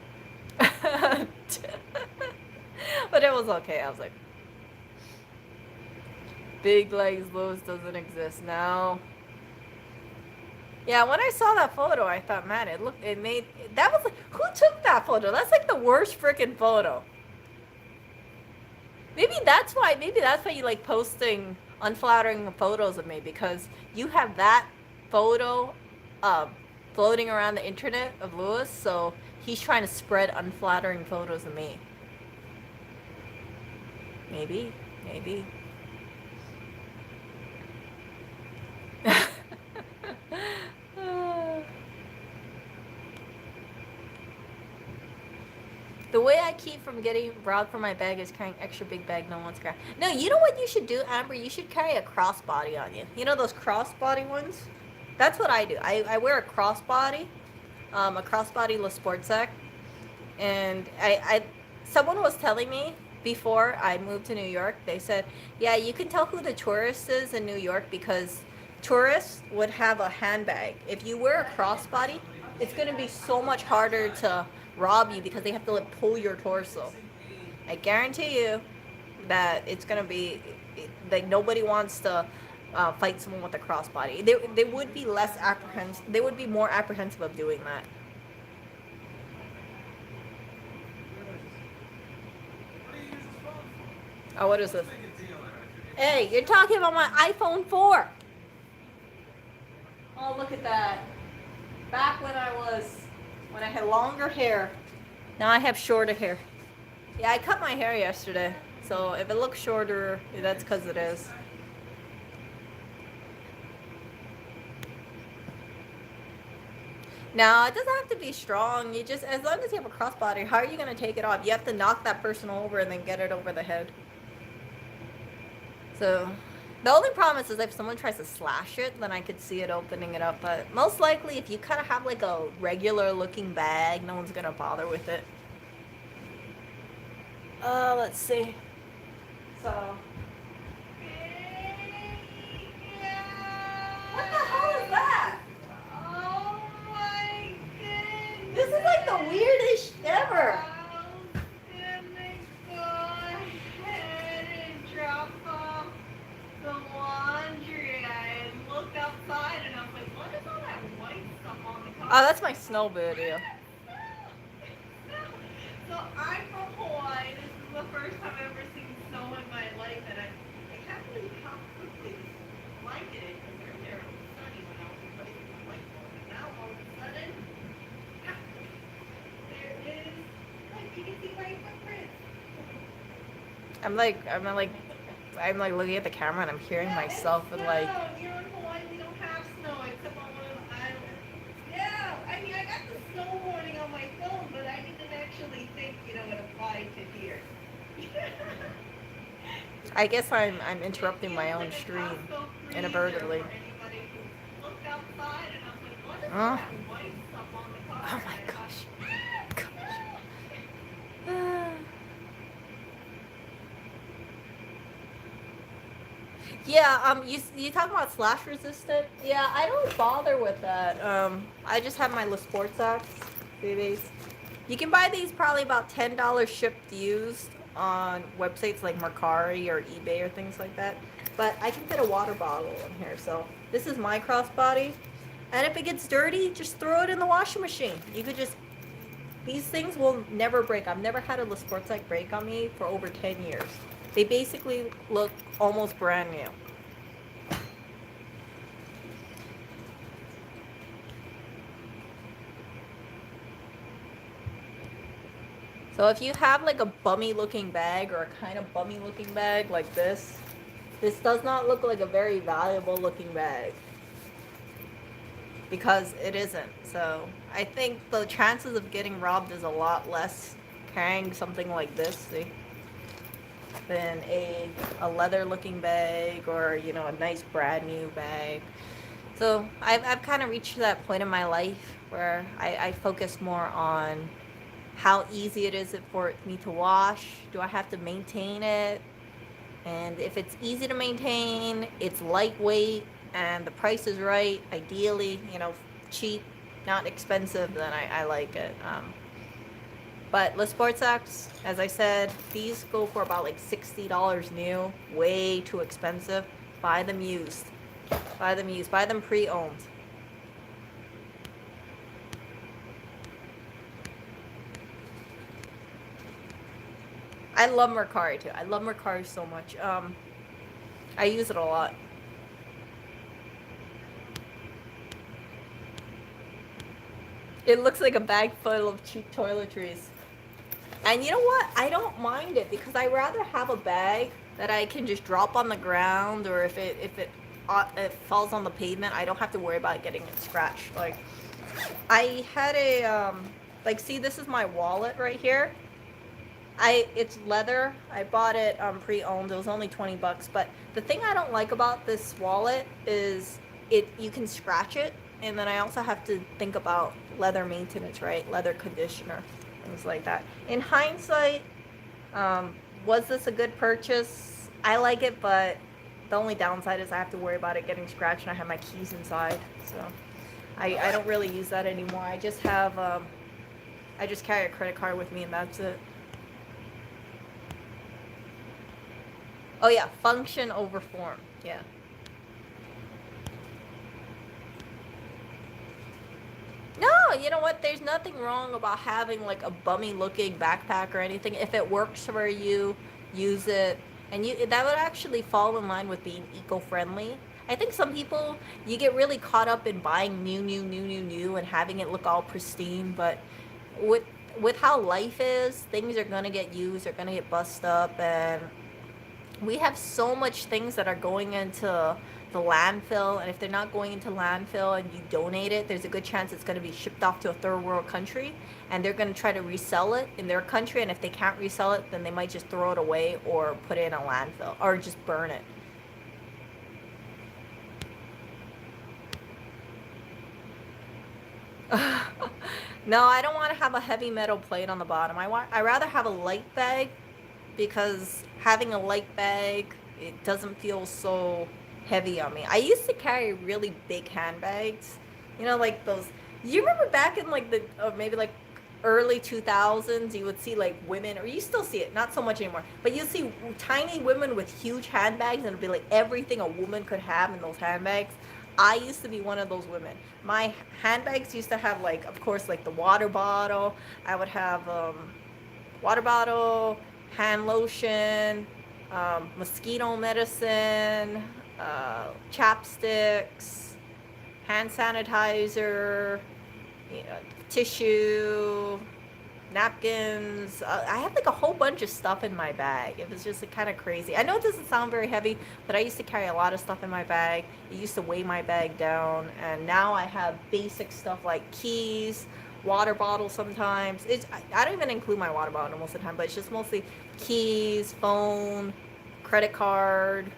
But it was okay. I was like, big legs Lewis doesn't exist now. Yeah, when I saw that photo, I thought, man, that was like, who took that photo? That's like the worst freaking photo. Maybe that's why you like posting unflattering photos of me, because you have that photo floating around the internet of Lewis, so he's trying to spread unflattering photos of me. Maybe. The way I keep from getting robbed from my bag is carrying extra big bag no one's carrying. No, you know what you should do, Amber? You should carry a crossbody on you. You know those crossbody ones? That's what I do. I wear a crossbody La Sport Sac. And someone was telling me before I moved to New York, they said, yeah, you can tell who the tourist is in New York because tourists would have a handbag. If you wear a crossbody, it's going to be so much harder to rob you because they have to like pull your torso. I guarantee you that it's going to be like nobody wants to fight someone with a crossbody. They would be less apprehensive. They would be more apprehensive of doing that. Oh, what is this? Hey, you're talking about my iPhone 4. Oh, look at that. Back when I had longer hair. Now I have shorter hair. Yeah, I cut my hair yesterday. So if it looks shorter, that's because it is. Now, it doesn't have to be strong. You just, as long as you have a crossbody, how are you going to take it off? You have to knock that person over and then get it over the head. So, the only problem is if someone tries to slash it, then I could see it opening it up. But most likely, if you kind of have like a regular looking bag, no one's going to bother with it. Let's see. So. What the hell is that? Oh my goodness. the weirdest ever. And they go ahead and drop off the laundry and look outside and I'm like, what is all that white stuff on the car? Oh, that's my snow video. So I'm from Hawaii. This is the first time I've ever seen snow in my life, and I can't believe how quickly this blanketed because their hair was sunny when I was replacing the light bulb. And now all of a sudden, there is, like, you can see my footprints. I'm like looking at the camera and I'm hearing myself and like. Here in Hawaii, we don't have snow except on one of the islands. Yeah, I mean, I got the snow warning on my phone, but I didn't actually think, it applied to here. I guess I'm interrupting my own stream inadvertently. Oh. Oh my gosh. Yeah, you talking about slash resistant? Yeah, I don't bother with that. I just have my Le Sports Axe BBs. You can buy these probably about $10 shipped used on websites like Mercari or eBay or things like that. But I can fit a water bottle in here, so this is my crossbody. And if it gets dirty, just throw it in the washing machine. You could just, these things will never break. I've never had a Le Sports Axe break on me for over 10 years. They basically look almost brand new. So if you have like a bummy looking bag or a kind of bummy looking bag like this does not look like a very valuable looking bag. Because it isn't. So I think the chances of getting robbed is a lot less carrying something like this, see, than a leather looking bag or, a nice brand new bag. So I've kind of reached that point in my life where I focus more on how easy it is for me to wash. Do I have to maintain it? And if it's easy to maintain, it's lightweight, and the price is right, ideally, cheap, not expensive, then I like it. But Le Sports Axe, as I said, these go for about like $60 new, way too expensive. Buy them used. Buy them used. Buy them pre-owned. I love Mercari too. I love Mercari so much. I use it a lot. It looks like a bag full of cheap toiletries. And you know what? I don't mind it because I rather have a bag that I can just drop on the ground, or if it falls on the pavement, I don't have to worry about getting it scratched. Like, I had a see, this is my wallet right here. It's leather. I bought it pre-owned. It was only 20 bucks. But the thing I don't like about this wallet is you can scratch it, and then I also have to think about leather maintenance, right? Leather conditioner, things like that. In hindsight, was this a good purchase? I like it, but the only downside is I have to worry about it getting scratched, and I have my keys inside. So I don't really use that anymore. I just have I just carry a credit card with me, and that's it. Oh yeah, function over form. Yeah. No, you know what? There's nothing wrong about having like a bummy looking backpack or anything. If it works for you, use it. And that would actually fall in line with being eco-friendly. I think some people, you get really caught up in buying new and having it look all pristine, but with how life is, things are going to get used, they're going to get bust up, and we have so much things that are going into the landfill, and if they're not going into landfill and you donate it, there's a good chance it's going to be shipped off to a third world country, and they're going to try to resell it in their country, and if they can't resell it, then they might just throw it away or put it in a landfill or just burn it. No, I don't want to have a heavy metal plate on the bottom. I rather have a light bag, because having a light bag, it doesn't feel so heavy on me. I used to carry really big handbags, like those. You remember back in like maybe like early 2000s, you would see like women, or you still see it, not so much anymore, but you see tiny women with huge handbags, and it'd be like everything a woman could have in those handbags. I used to be one of those women. My handbags used to have, like, of course, like the water bottle. I would have water bottle, hand lotion, mosquito medicine, chapsticks, hand sanitizer, you know, tissue, napkins. I had like a whole bunch of stuff in my bag. It was just kind of crazy. I know it doesn't sound very heavy, but I used to carry a lot of stuff in my bag. It used to weigh my bag down, and now I have basic stuff like keys, water bottle sometimes. I don't even include my water bottle most of the time, but it's just mostly keys, phone, credit card,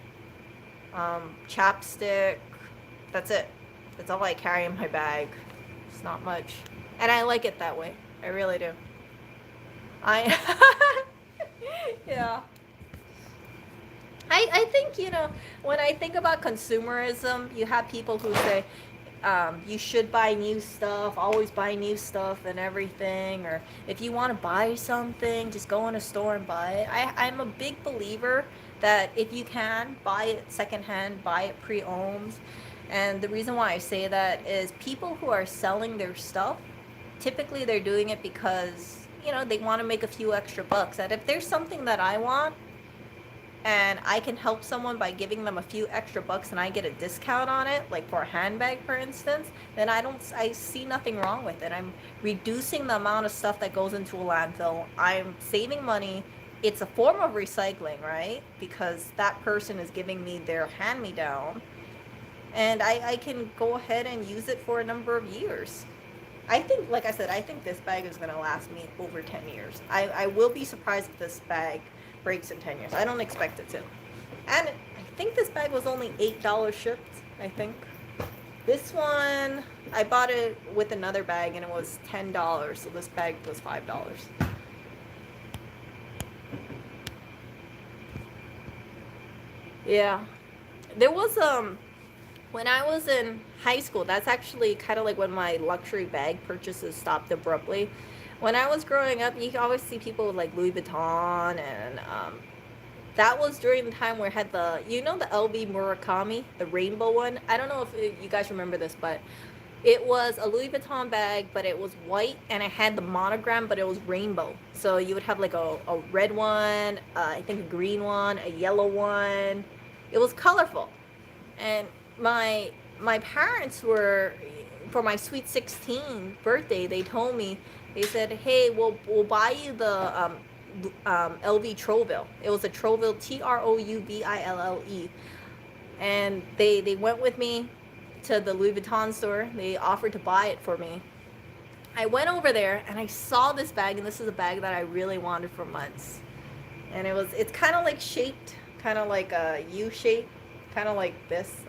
chapstick. That's it. That's all I carry in my bag. It's not much. And I like it that way. I really do. I yeah. I think, you know, when I think about consumerism, you have people who say, you should buy new stuff, always buy new stuff and everything, or if you want to buy something, just go in a store and buy it. I'm a big believer that if you can, buy it secondhand, buy it pre-owned. And the reason why I say that is people who are selling their stuff, typically they're doing it because, you know, they want to make a few extra bucks. And if there's something that I want and I can help someone by giving them a few extra bucks and I get a discount on it, like for a handbag, for instance, then I see nothing wrong with it. I'm reducing the amount of stuff that goes into a landfill. I'm saving money. It's a form of recycling, right? Because that person is giving me their hand-me-down, and I can go ahead and use it for a number of years. I think, like I said, I think this bag is going to last me over 10 years. I will be surprised if this bag breaks in 10 years. I don't expect it to. And I think this bag was only $8 shipped, I think. This one, I bought it with another bag and it was $10, so this bag was $5. Yeah. There was, when I was in high school, that's actually kind of like when my luxury bag purchases stopped abruptly. When I was growing up, you always see people with like Louis Vuitton, and that was during the time where it had the, you know, the LV Murakami, the rainbow one. I don't know if you guys remember this, but it was a Louis Vuitton bag, but it was white and it had the monogram, but it was rainbow. So you would have like a red one, I think a green one, a yellow one. It was colorful. And my parents were, for my sweet 16 birthday, they told me, they said, hey, we'll buy you the LV Trouville. It was a Trouville, Trouville, and they went with me to the Louis Vuitton store. They offered to buy it for me. I went over there and I saw this bag, and this is a bag that I really wanted for months. And it's kind of like shaped, kind of like a U shape, kind of like this.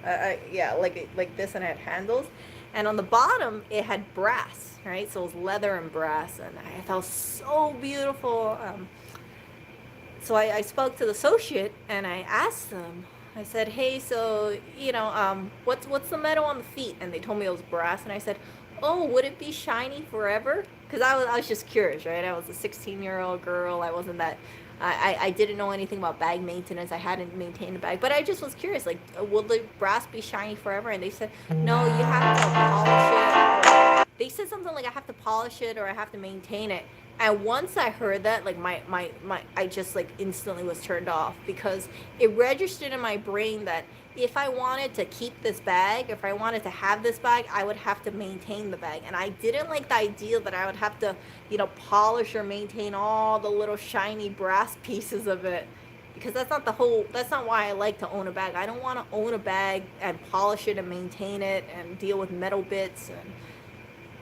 Yeah, like this, and it had handles. And on the bottom, it had brass, right? So it was leather and brass, and I felt so beautiful. So I spoke to the associate, and I asked them, I said, hey, so, you know, what's the metal on the feet? And they told me it was brass, and I said, oh, would it be shiny forever? Because I was just curious, right? I was a 16-year-old girl. I wasn't that, I didn't know anything about bag maintenance. I hadn't maintained a bag, but I just was curious, like, will the brass be shiny forever? And they said, no, you have to polish it. They said something like, I have to polish it or I have to maintain it. And once I heard that, like I just like instantly was turned off, because it registered in my brain that if I wanted to keep this bag, if I wanted to have this bag, I would have to maintain the bag. And I didn't like the idea that I would have to, you know, polish or maintain all the little shiny brass pieces of it, because that's not why I like to own a bag. I don't want to own a bag and polish it and maintain it and deal with metal bits. And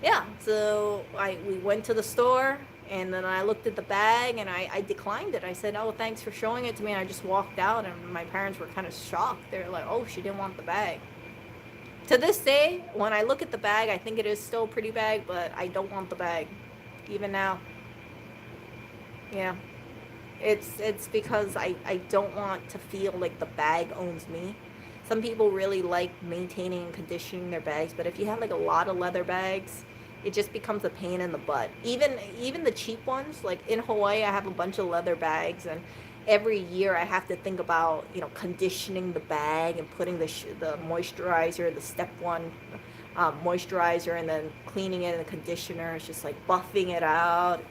yeah, so we went to the store, and then I looked at the bag and I declined it. I said, oh, thanks for showing it to me. And I just walked out, and my parents were kind of shocked. They were like, oh, she didn't want the bag. To this day, when I look at the bag, I think it is still a pretty bag, but I don't want the bag, even now. Yeah. It's because I don't want to feel like the bag owns me. Some people really like maintaining and conditioning their bags, but if you have like a lot of leather bags, it just becomes a pain in the butt. Even the cheap ones, like in Hawaii, I have a bunch of leather bags, and every year I have to think about, conditioning the bag and putting the moisturizer, the step one moisturizer, and then cleaning it in the conditioner. It's just like buffing it out.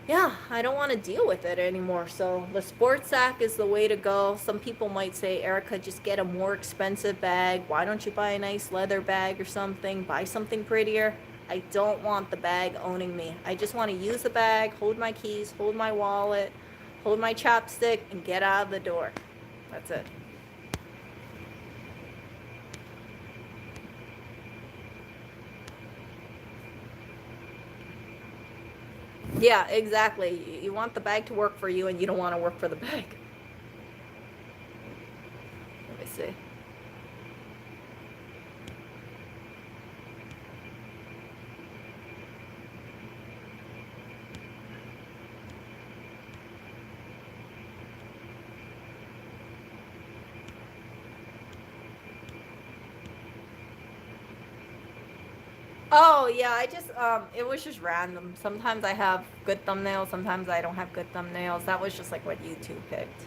Yeah, I don't want to deal with it anymore. So the sports sack is the way to go. Some people might say, Erica, just get a more expensive bag. Why don't you buy a nice leather bag or something? Buy something prettier. I don't want the bag owning me. I just want to use the bag, hold my keys, hold my wallet, hold my chapstick, and get out of the door. That's it. Yeah, exactly. You want the bag to work for you, and you don't want to work for the bag. Let me see. Oh, yeah, it was just random. Sometimes I have good thumbnails, sometimes I don't have good thumbnails. That was just like what YouTube picked.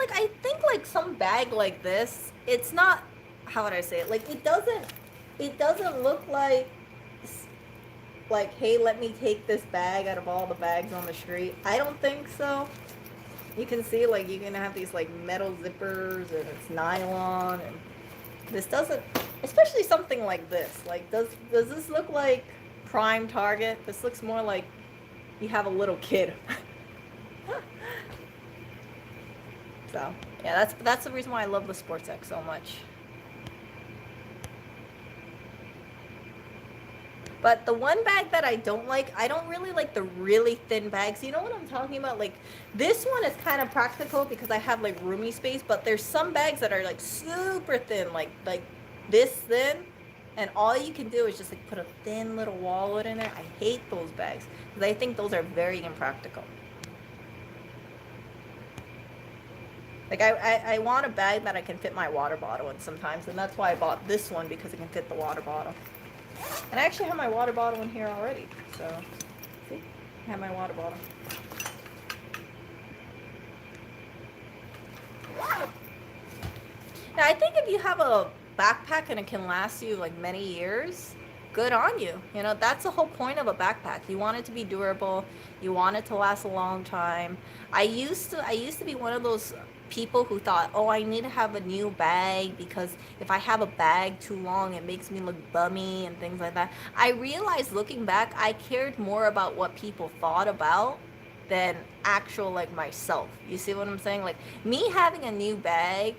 I think like some bag like this, it's not, how would I say it? Like it doesn't look like, hey, let me take this bag out of all the bags on the street. I don't think so. You can see like you're gonna have these like metal zippers, and it's nylon, and this doesn't, especially something like this. Like does this look like prime Target? This looks more like you have a little kid. So yeah, that's the reason why I love the Sports X so much. But the one bag that I don't really like the really thin bags. You know what I'm talking about? Like this one is kind of practical because I have like roomy space, but there's some bags that are like super thin, like this thin, and all you can do is just like put a thin little wallet in there. I hate those bags because I think those are very impractical. Like I want a bag that I can fit my water bottle in sometimes, and that's why I bought this one, because it can fit the water bottle. And I actually have my water bottle in here already. So, see? I have my water bottle. Now, I think if you have a backpack and it can last you like many years, good on you. You know, that's the whole point of a backpack. You want it to be durable. You want it to last a long time. I used to be one of those people who thought, oh, I need to have a new bag because if I have a bag too long, it makes me look bummy and things like that. I realized looking back, I cared more about what people thought about than actual like myself. You see what I'm saying? Like me having a new bag,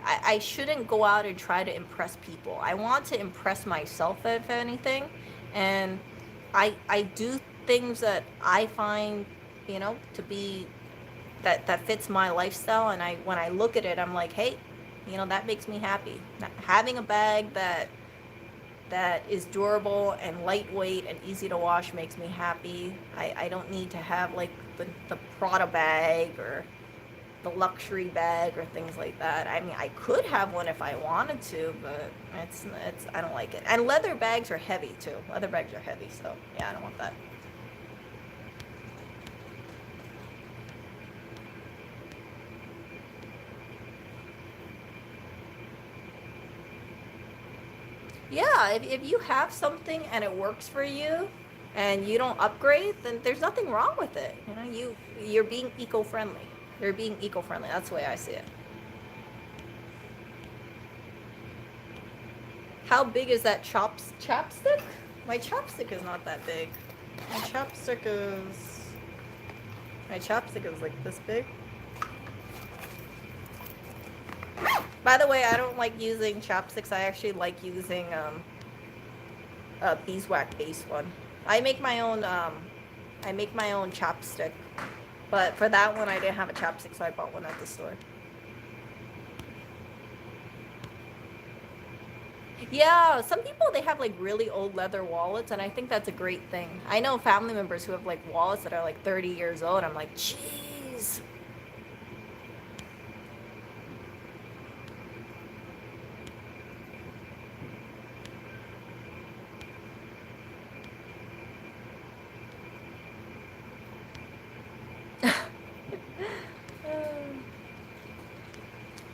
I shouldn't go out and try to impress people. I want to impress myself, if anything. And I do things that I find, to be that fits my lifestyle, and when I look at it, I'm like, hey, that makes me happy. Having a bag that is durable and lightweight and easy to wash makes me happy. I don't need to have like the Prada bag or the luxury bag or things like that. I mean, I could have one if I wanted to, but it's I don't like it. And leather bags are heavy too. Leather bags are heavy, so yeah, I don't want that. Yeah, if you have something and it works for you and you don't upgrade, then there's nothing wrong with it. You're being eco-friendly. You're being eco-friendly. That's the way I see it. How big is that chapstick? My chapstick is not that big. My chapstick is like this big. By the way, I don't like using chopsticks. I actually like using a beeswax based one. I make my own chopstick, but for that one I didn't have a chopstick, so I bought one at the store. Yeah, some people, they have like really old leather wallets, and I think that's a great thing. I know family members who have like wallets that are like 30 years old. I'm like, jeez.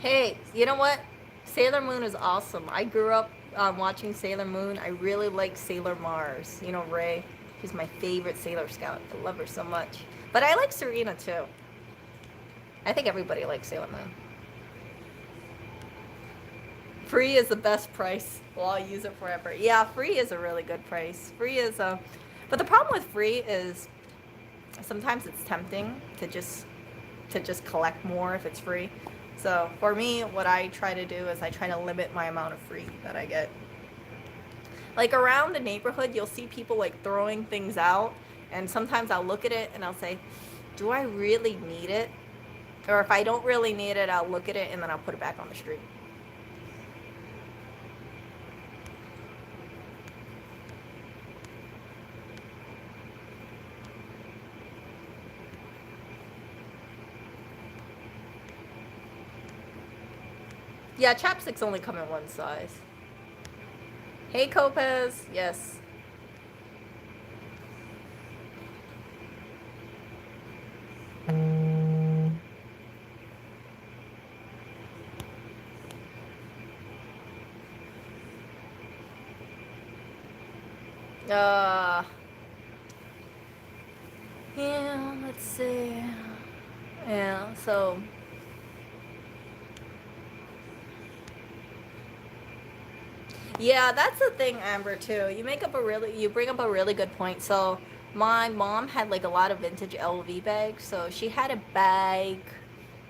Hey, you know what? Sailor Moon is awesome. I grew up watching Sailor Moon. I really like Sailor Mars. You know, Ray. She's my favorite Sailor Scout. I love her so much. But I like Serena too. I think everybody likes Sailor Moon. Free is the best price. Well, I'll use it forever. Yeah, free is a really good price. Free is a. But the problem with free is sometimes it's tempting to just collect more if it's free. So for me, what I try to do is I try to limit my amount of free that I get. Like around the neighborhood, you'll see people like throwing things out, and sometimes I'll look at it and I'll say, do I really need it? Or if I don't really need it, I'll look at it and then I'll put it back on the street. Yeah, chapsticks only come in one size. Hey, Copez. Yes. Yeah, let's see. Yeah, so yeah, that's the thing, Amber, too. You bring up a really good point. So my mom had like a lot of vintage LV bags. So she had a bag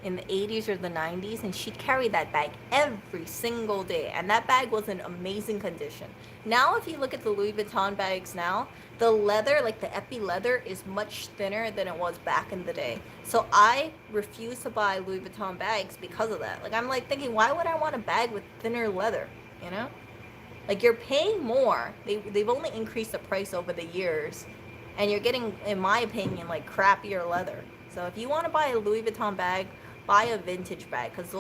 in the 80s or the 90s, and she'd carry that bag every single day. And that bag was in amazing condition. Now, if you look at the Louis Vuitton bags now, the leather, like the epi leather, is much thinner than it was back in the day. So I refuse to buy Louis Vuitton bags because of that. Like, I'm like thinking, why would I want a bag with thinner leather, you know? Like, you're paying more. They've only increased the price over the years, and you're getting, in my opinion, like crappier leather. So if you want to buy a Louis Vuitton bag, buy a vintage bag, because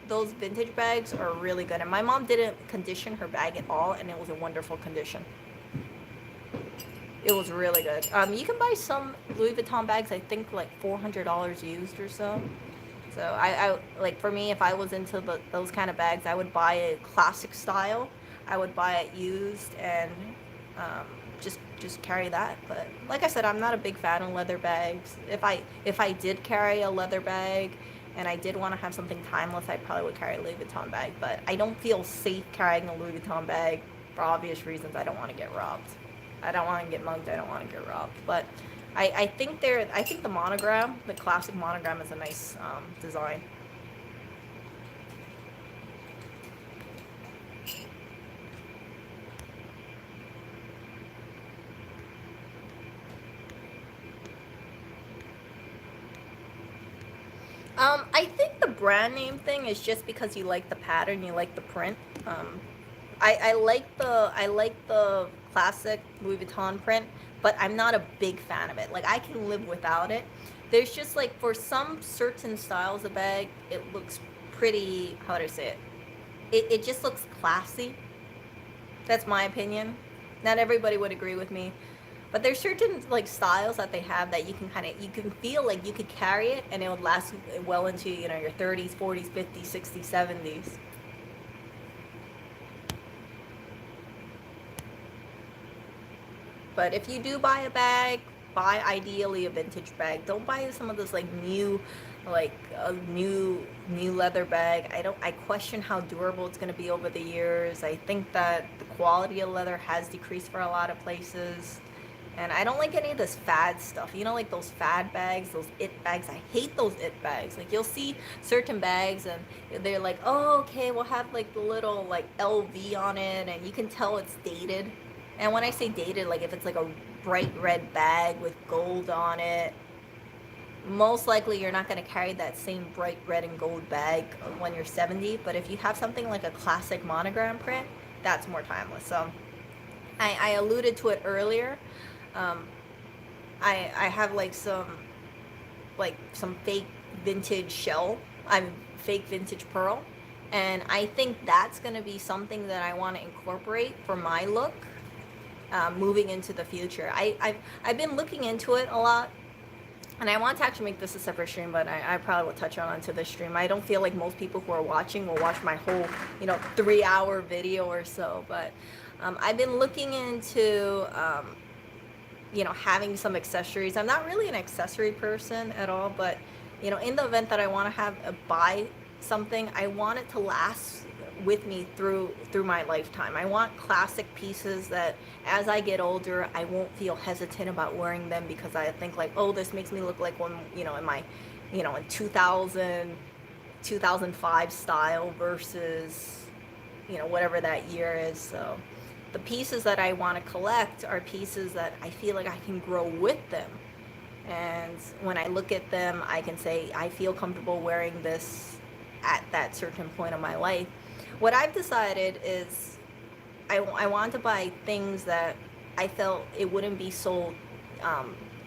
those vintage bags are really good. And my mom didn't condition her bag at all, and it was in wonderful condition. It was really good. You can buy some Louis Vuitton bags, I think like $400 used or so. So I like, for me, if I was into those kind of bags, I would buy a classic style. I would buy it used and just carry that. But like I said, I'm not a big fan of leather bags. If I did carry a leather bag and I did want to have something timeless, I probably would carry a Louis Vuitton bag. But I don't feel safe carrying a Louis Vuitton bag for obvious reasons. I don't want to get robbed. I don't want to get mugged. I don't want to get robbed. But I think the monogram, the classic monogram, is a nice design. I think the brand name thing is just because you like the pattern, you like the print. I like the classic Louis Vuitton print, but I'm not a big fan of it. Like, I can live without it. There's just like, for some certain styles of bag, it looks pretty, how do I say it? It just looks classy. That's my opinion. Not everybody would agree with me. But there's certain like styles that they have that you can feel like you could carry it and it would last well into, you know, your 30s, 40s, 50s, 60s, 70s. But if you do buy a bag, buy ideally a vintage bag. Don't buy some of this like new, like a new leather bag. I question how durable it's going to be over the years. I think that the quality of leather has decreased for a lot of places. And I don't like any of this fad stuff. You know, like those fad bags, those it bags. I hate those it bags. Like, you'll see certain bags and they're like, oh, okay, we'll have like the little like LV on it, and you can tell it's dated. And when I say dated, like if it's like a bright red bag with gold on it, most likely you're not going to carry that same bright red and gold bag when you're 70. But if you have something like a classic monogram print, that's more timeless. So I alluded to it earlier. I have like some fake vintage shell. Fake vintage pearl, and I think that's going to be something that I want to incorporate for my look, moving into the future. I've been looking into it a lot, and I want to actually make this a separate stream, but I probably will touch on onto this stream. I don't feel like most people who are watching will watch my whole, 3-hour video or so. But I've been looking into, having some accessories. I'm not really an accessory person at all, but, in the event that I want to have buy something, I want it to last with me through my lifetime. I want classic pieces that as I get older, I won't feel hesitant about wearing them because I think like, oh, this makes me look like one, in my, in 2000, 2005 style versus, whatever that year is. So the pieces that I want to collect are pieces that I feel like I can grow with them. And when I look at them, I can say, I feel comfortable wearing this at that certain point of my life. What I've decided is I want to buy things that I felt it wouldn't be so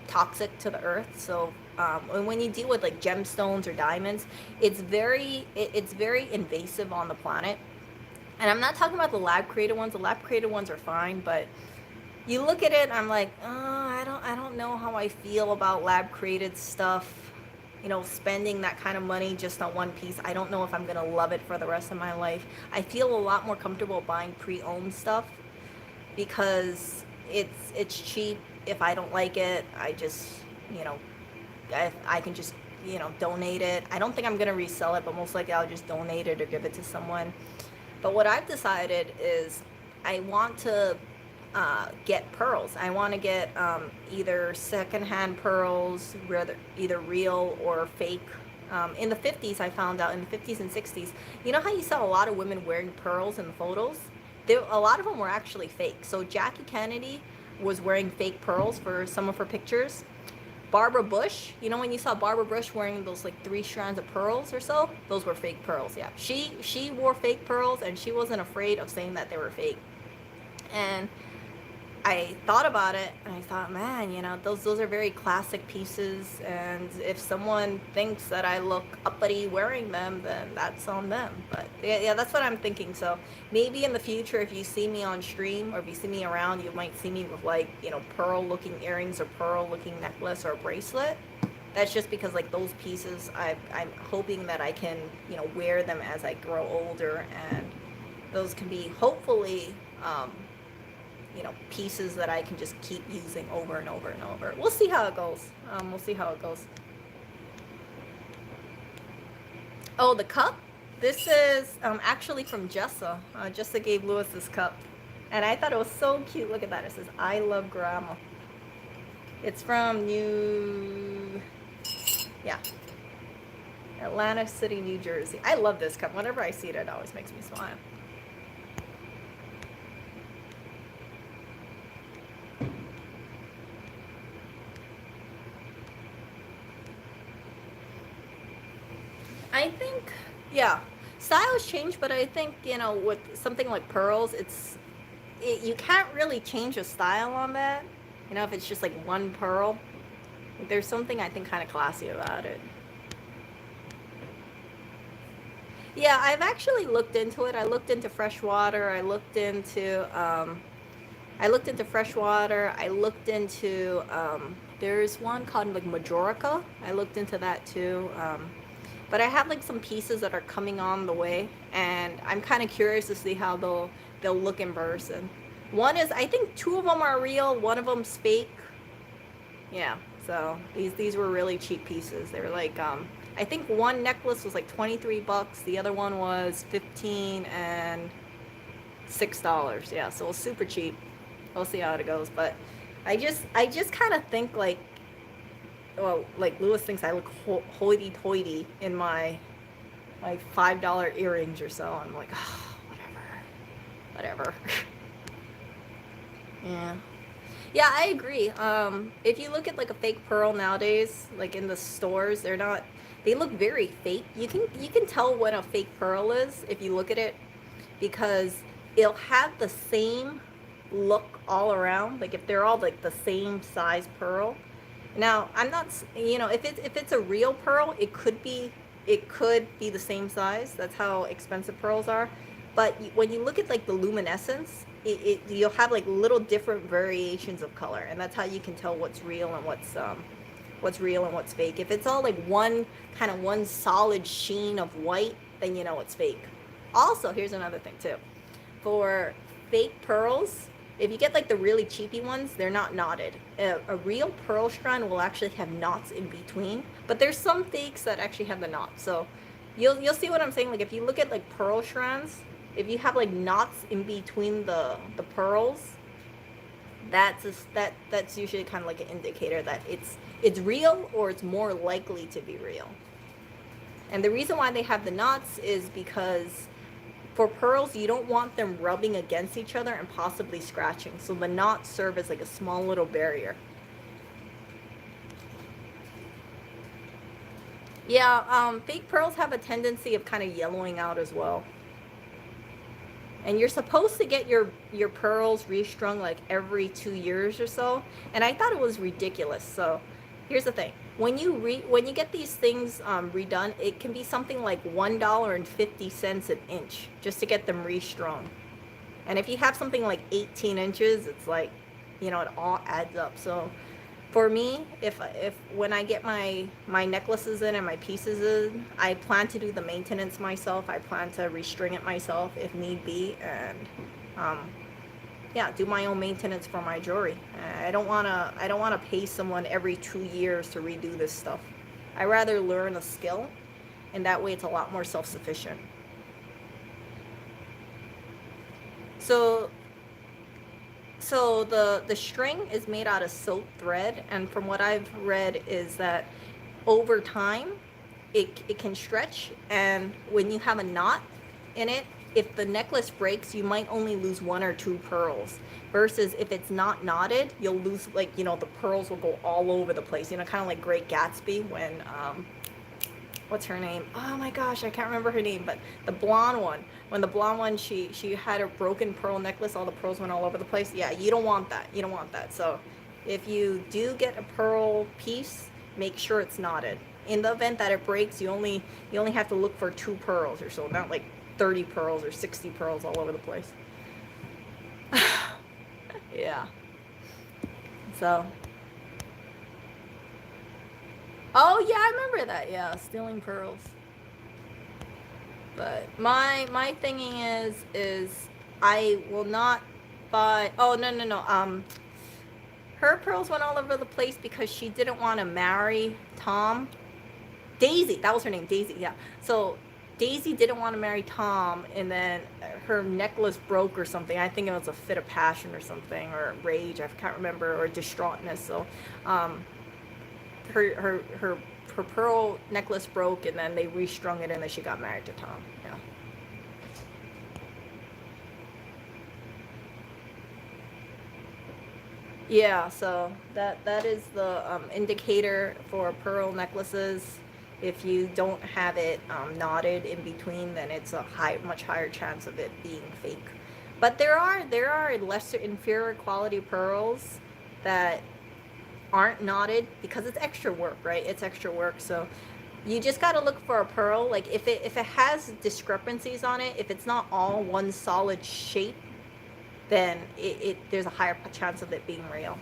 toxic to the earth. So and when you deal with like gemstones or diamonds, it's very invasive on the planet. And I'm not talking about the lab created ones. The lab created ones are fine, but you look at it and I'm like, oh, I don't know how I feel about lab created stuff. Spending that kind of money just on one piece. I don't know if I'm gonna love it for the rest of my life. I feel a lot more comfortable buying pre-owned stuff because it's cheap. If I don't like it, I just, I can just, donate it. I don't think I'm gonna resell it, but most likely I'll just donate it or give it to someone. But what I've decided is I want to get pearls. I want to get either secondhand pearls, either real or fake. In the 50s, I found out in the 50s and 60s, you know how you saw a lot of women wearing pearls in the photos? A lot of them were actually fake. So Jackie Kennedy was wearing fake pearls for some of her pictures. Barbara Bush, when you saw Barbara Bush wearing those like 3 strands of pearls or so, those were fake pearls. Yeah, she wore fake pearls and she wasn't afraid of saying that they were fake. And I thought about it and I thought, man, those are very classic pieces, and if someone thinks that I look uppity wearing them, then that's on them. But yeah, that's what I'm thinking. So maybe in the future, if you see me on stream or if you see me around, you might see me with like, pearl looking earrings or pearl looking necklace or bracelet. That's just because like those pieces, I'm hoping that I can, wear them as I grow older, and those can be hopefully pieces that I can just keep using over and over and over. We'll see how it goes. We'll see how it goes. Oh, the cup? This is actually from Jessa. Jessa gave Lewis this cup. And I thought it was so cute. Look at that. It says, I love grandma. It's from Atlantic City, New Jersey. I love this cup. Whenever I see it, it always makes me smile. I think, styles change, but I think, with something like pearls, you can't really change a style on that. If it's just like one pearl, there's something I think kind of classy about it. Yeah, I've actually looked into it. I looked into freshwater. There's one called like Majorca. I looked into that too. But I have like some pieces that are coming on the way, and I'm kind of curious to see how they'll look in person. One is, I think 2 of them are real, 1 of them's fake. Yeah, so these were really cheap pieces. They were like, I think one necklace was like $23, the other one was $15 and $6. Yeah, so it was super cheap. We'll see how it goes, but I just kind of think like, well, like Lewis thinks I look hoity-toity in my like $5 earrings or so. I'm like, oh, whatever. Yeah, I agree. If you look at like a fake pearl nowadays, like in the stores, they look very fake. You can tell what a fake pearl is if you look at it, because it'll have the same look all around. Like if they're all like the same size pearl. Now, I'm not, if it's a real pearl, it could be the same size. That's how expensive pearls are. But when you look at like the luminescence, you'll have like little different variations of color, and that's how you can tell what's real and what's real and what's fake. If it's all like one solid sheen of white, then you know it's fake. Also, here's another thing too. For fake pearls, if you get like the really cheapy ones, they're not knotted. A real pearl strand will actually have knots in between, but there's some fakes that actually have the knots. So you'll see what I'm saying. Like if you look at like pearl strands, if you have like knots in between the pearls, that's usually kind of like an indicator that it's real, or it's more likely to be real. And the reason why they have the knots is because for pearls, you don't want them rubbing against each other and possibly scratching. So the knots serve as like a small little barrier. Yeah, fake pearls have a tendency of kind of yellowing out as well. And you're supposed to get your pearls restrung like every 2 years or so. And I thought it was ridiculous. So here's the thing. When you get these things redone, it can be something like $1.50 an inch just to get them restrung. And if you have something like 18 inches, it's like, you know, it all adds up. So for me, if when I get my necklaces in and my pieces in, I plan to do the maintenance myself. I plan to restring it myself if need be, and yeah, do my own maintenance for my jewelry. I don't wanna pay someone every 2 years to redo this stuff. I rather learn a skill, and that way it's a lot more self-sufficient. So the string is made out of silk thread, and from what I've read is that over time it can stretch, and when you have a knot in it, if the necklace breaks, you might only lose 1 or 2 pearls, versus if it's not knotted, you'll lose, like, you know, the pearls will go all over the place, you know, kind of like Great Gatsby when what's her name? Oh my gosh, I can't remember her name, but the blonde one. When the blonde one, she had a broken pearl necklace, all the pearls went all over the place. Yeah, you don't want that. You don't want that. So if you do get a pearl piece, make sure it's knotted. In the event that it breaks, you only have to look for 2 pearls or so, not like 30 pearls or 60 pearls all over the place. Yeah. So. Oh yeah, I remember that. Yeah, stealing pearls. But my thinking is I will not buy. Oh no. Her pearls went all over the place because she didn't want to marry Tom. Daisy, that was her name, Daisy. Yeah. So Daisy didn't want to marry Tom, and then her necklace broke or something. I think it was a fit of passion or something, or rage. I can't remember, or distraughtness. So, her pearl necklace broke, and then they restrung it, and then she got married to Tom. Yeah. Yeah. So that is the indicator for pearl necklaces. If you don't have it knotted in between, then it's a much higher chance of it being fake. But there are lesser, inferior quality pearls that aren't knotted because it's extra work, right? It's extra work. So you just got to look for a pearl. Like if it has discrepancies on it, if it's not all one solid shape, then there's a higher chance of it being real.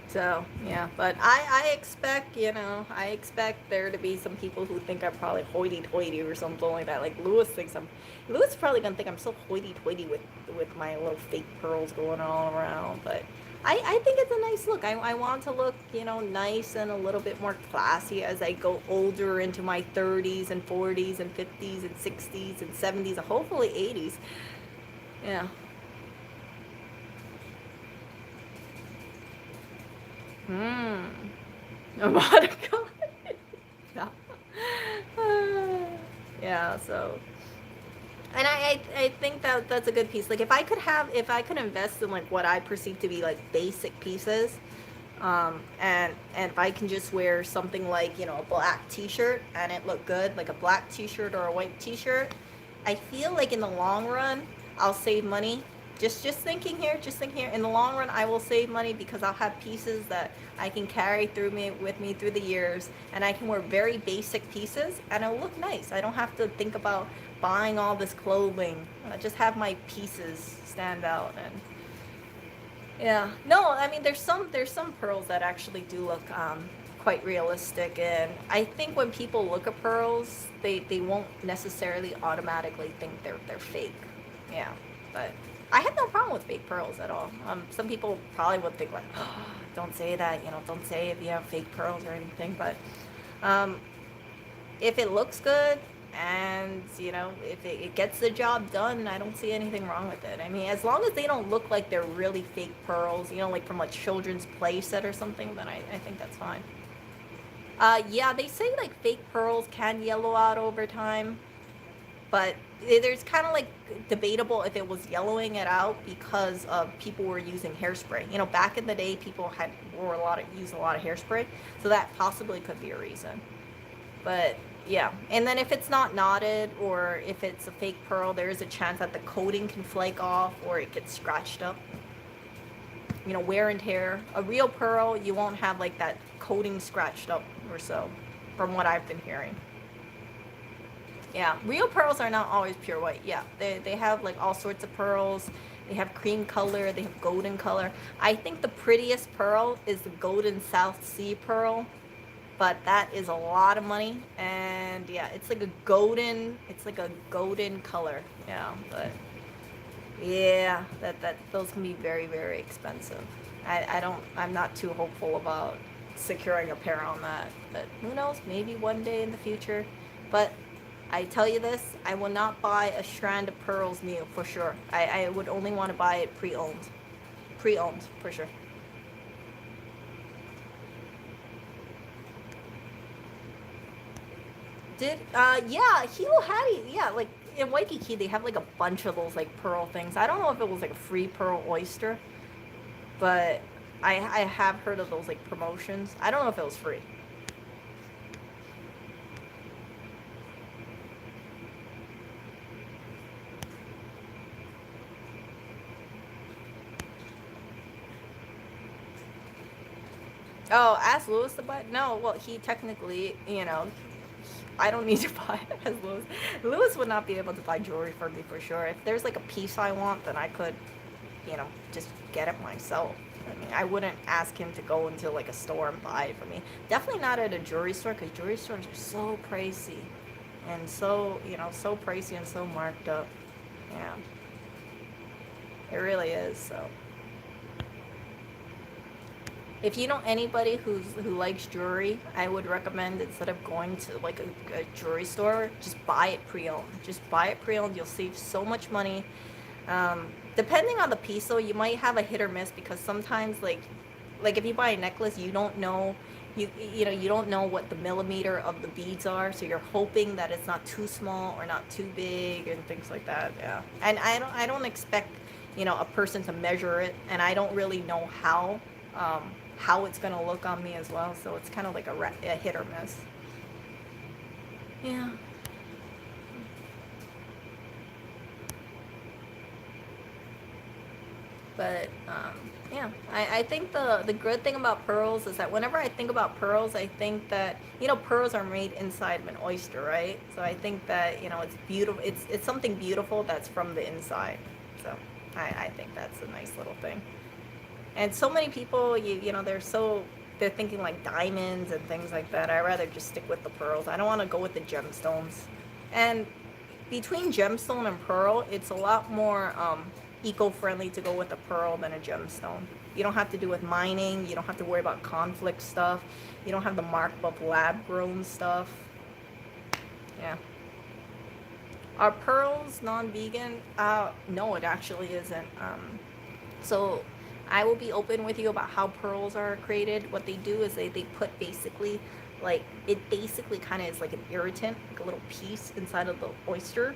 So, yeah, but I expect, I expect there to be some people who think I'm probably hoity-toity or something like that. Like, Lewis is probably going to think I'm so hoity-toity with my little fake pearls going all around. But I think it's a nice look. I want to look, nice and a little bit more classy as I go older into my 30s and 40s and 50s and 60s and 70s and hopefully 80s. Yeah. Oh my God. Yeah. Yeah, so, and I think that's a good piece. Like if I could invest in like what I perceive to be like basic pieces, and if I can just wear something like, a black t-shirt and it look good, like a black t-shirt or a white t-shirt, I feel like in the long run I'll save money. just thinking here, just thinking here. In the long run, I will save money because I'll have pieces that I can carry with me through the years, and I can wear very basic pieces, and it'll look nice. I don't have to think about buying all this clothing. I just have my pieces stand out, and yeah. No, I mean there's some pearls that actually do look quite realistic, and I think when people look at pearls, they won't necessarily automatically think they're fake. Yeah, but I have no problem with fake pearls at all. Some people probably would think like, oh, don't say that, don't say if you have fake pearls or anything. But um, if it looks good and if it gets the job done, I don't see anything wrong with it. I mean, as long as they don't look like they're really fake pearls, like from a children's play set or something, then I think that's fine. Yeah, they say like fake pearls can yellow out over time, but there's kind of like debatable if it was yellowing it out because of people were using hairspray. Back in the day, people used a lot of hairspray, so that possibly could be a reason. But yeah, and then if it's not knotted or if it's a fake pearl, there is a chance that the coating can flake off or it gets scratched up. Wear and tear. A real pearl, you won't have like that coating scratched up or so, from what I've been hearing. Yeah, real pearls are not always pure white. Yeah, they have like all sorts of pearls. They have cream color, they have golden color. I think the prettiest pearl is the golden South Sea pearl, but that is a lot of money. And yeah, it's like a golden color. Yeah, but yeah, that those can be very, very expensive. I'm not too hopeful about securing a pair on that, but who knows, maybe one day in the future. But I tell you this, I will not buy a strand of pearls new for sure. I would only want to buy it pre-owned for sure. Yeah, Hilo Hattie, yeah, like in Waikiki they have like a bunch of those like pearl things. I don't know if it was like a free pearl oyster, but I have heard of those like promotions. I don't know if it was free. Oh, ask Lewis to buy? No, well, he technically, I don't need to buy it as Lewis. Lewis would not be able to buy jewelry for me for sure. If there's like a piece I want, then I could, just get it myself. I mean, I wouldn't ask him to go into like a store and buy it for me. Definitely not at a jewelry store, because jewelry stores are so pricey. And so, so pricey and so marked up. Yeah. It really is, so. If you know anybody who likes jewelry, I would recommend, instead of going to like a jewelry store, just buy it pre-owned. Just buy it pre-owned. You'll save so much money. Depending on the piece, though, you might have a hit or miss, because sometimes like if you buy a necklace, you don't know you don't know what the millimeter of the beads are, so you're hoping that it's not too small or not too big and things like that. Yeah, and I don't expect a person to measure it, and I don't really know how it's gonna look on me as well, so it's kind of like a hit or miss. Yeah. But yeah, I think the good thing about pearls is that whenever I think about pearls, I think that pearls are made inside of an oyster, right? So I think that it's beautiful. It's something beautiful that's from the inside. So I think that's a nice little thing. And so many people, they're thinking like diamonds and things like that. I'd rather just stick with the pearls. I don't want to go with the gemstones. And between gemstone and pearl, it's a lot more eco-friendly to go with a pearl than a gemstone. You don't have to do with mining. You don't have to worry about conflict stuff. You don't have the marked up lab-grown stuff. Yeah. Are pearls non-vegan? No, it actually isn't. So I will be open with you about how pearls are created. What they do is they put basically, like, it basically kind of is like an irritant, like a little piece inside of the oyster.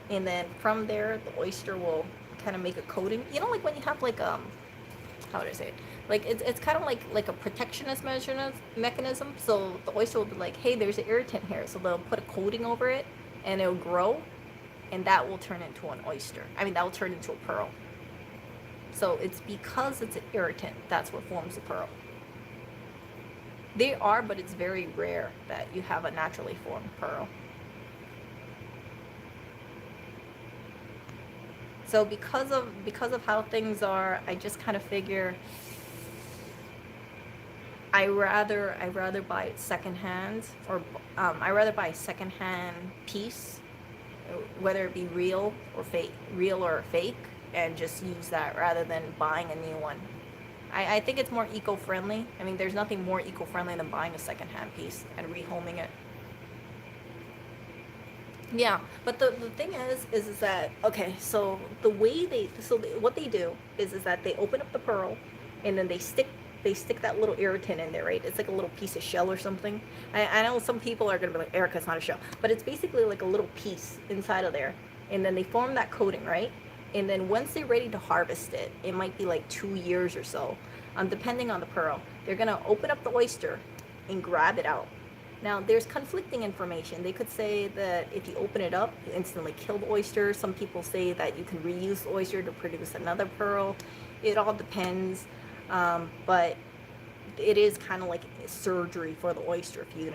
And then from there, the oyster will kind of make a coating. Like when you have like, how would I say it? Like, it's kind of like a protectionist mechanism. So the oyster will be like, hey, there's an irritant here. So they'll put a coating over it and it'll grow. And that will turn into an oyster. I mean, that will turn into a pearl. So it's because it's an irritant, that's what forms the pearl. They are, but it's very rare that you have a naturally formed pearl. So because of how things are, I just kind of figure I rather buy it secondhand, or I rather buy a secondhand piece, whether it be real or fake, and just use that rather than buying a new one. I think it's more eco-friendly. I mean, there's nothing more eco-friendly than buying a secondhand piece and rehoming it. Yeah, but the thing is that, okay, so what they do is that they open up the pearl, and then they stick that little irritant in there, right? It's like a little piece of shell or something. I know some people are gonna be like, Erica, it's not a shell, but it's basically like a little piece inside of there, and then they form that coating, right? And then once they're ready to harvest it, it might be like 2 years or so, depending on the pearl. They're gonna open up the oyster and grab it out. Now, there's conflicting information. They could say that if you open it up, you instantly kill the oyster. Some people say that you can reuse the oyster to produce another pearl. It all depends. But it is kind of like surgery for the oyster if you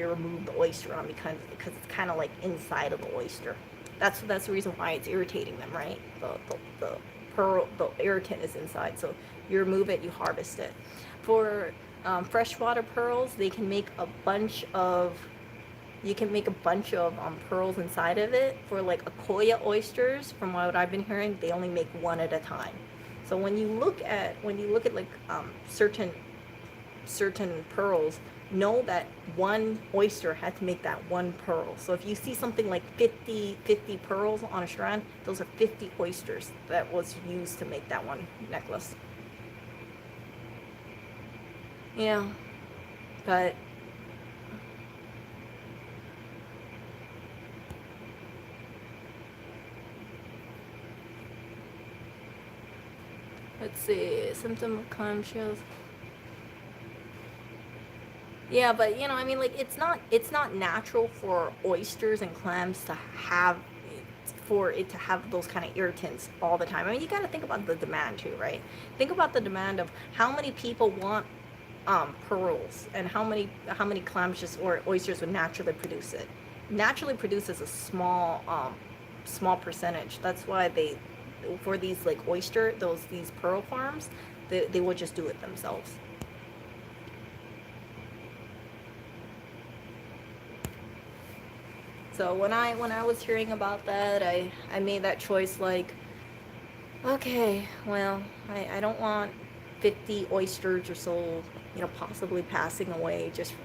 remove the oyster on, because it's kind of like inside of the oyster. That's the reason why it's irritating them, right? The pearl, the irritant is inside. So you remove it, you harvest it. For freshwater pearls, they can make a bunch of pearls inside of it. For like Akoya oysters, from what I've been hearing, they only make one at a time. So when you look at like certain pearls, know that one oyster had to make that one pearl. So if you see something like 50 pearls on a strand, those are 50 oysters that was used to make that one necklace. Yeah, but let's see, symptom of clam shells. Yeah, but I mean, like, it's not natural for oysters and clams to have those kind of irritants all the time. I mean, you got to think about the demand too, right? Think about the demand of how many people want pearls, and how many clams or oysters would naturally produce it. Naturally produces a small percentage. That's why for these like these pearl farms, they will just do it themselves. So when I was hearing about that, I made that choice, like, okay, well, I don't want 50 oysters or so, possibly passing away just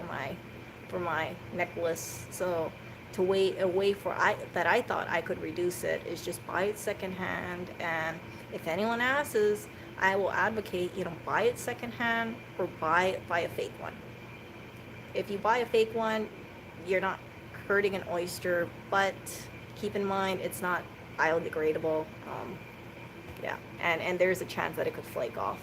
for my necklace. So to wait a way that I thought I could reduce it is just buy it secondhand. And if anyone asks, I will advocate, buy it secondhand, or buy a fake one. If you buy a fake one, you're not hurting an oyster, but keep in mind it's not biodegradable. Yeah, and there's a chance that it could flake off.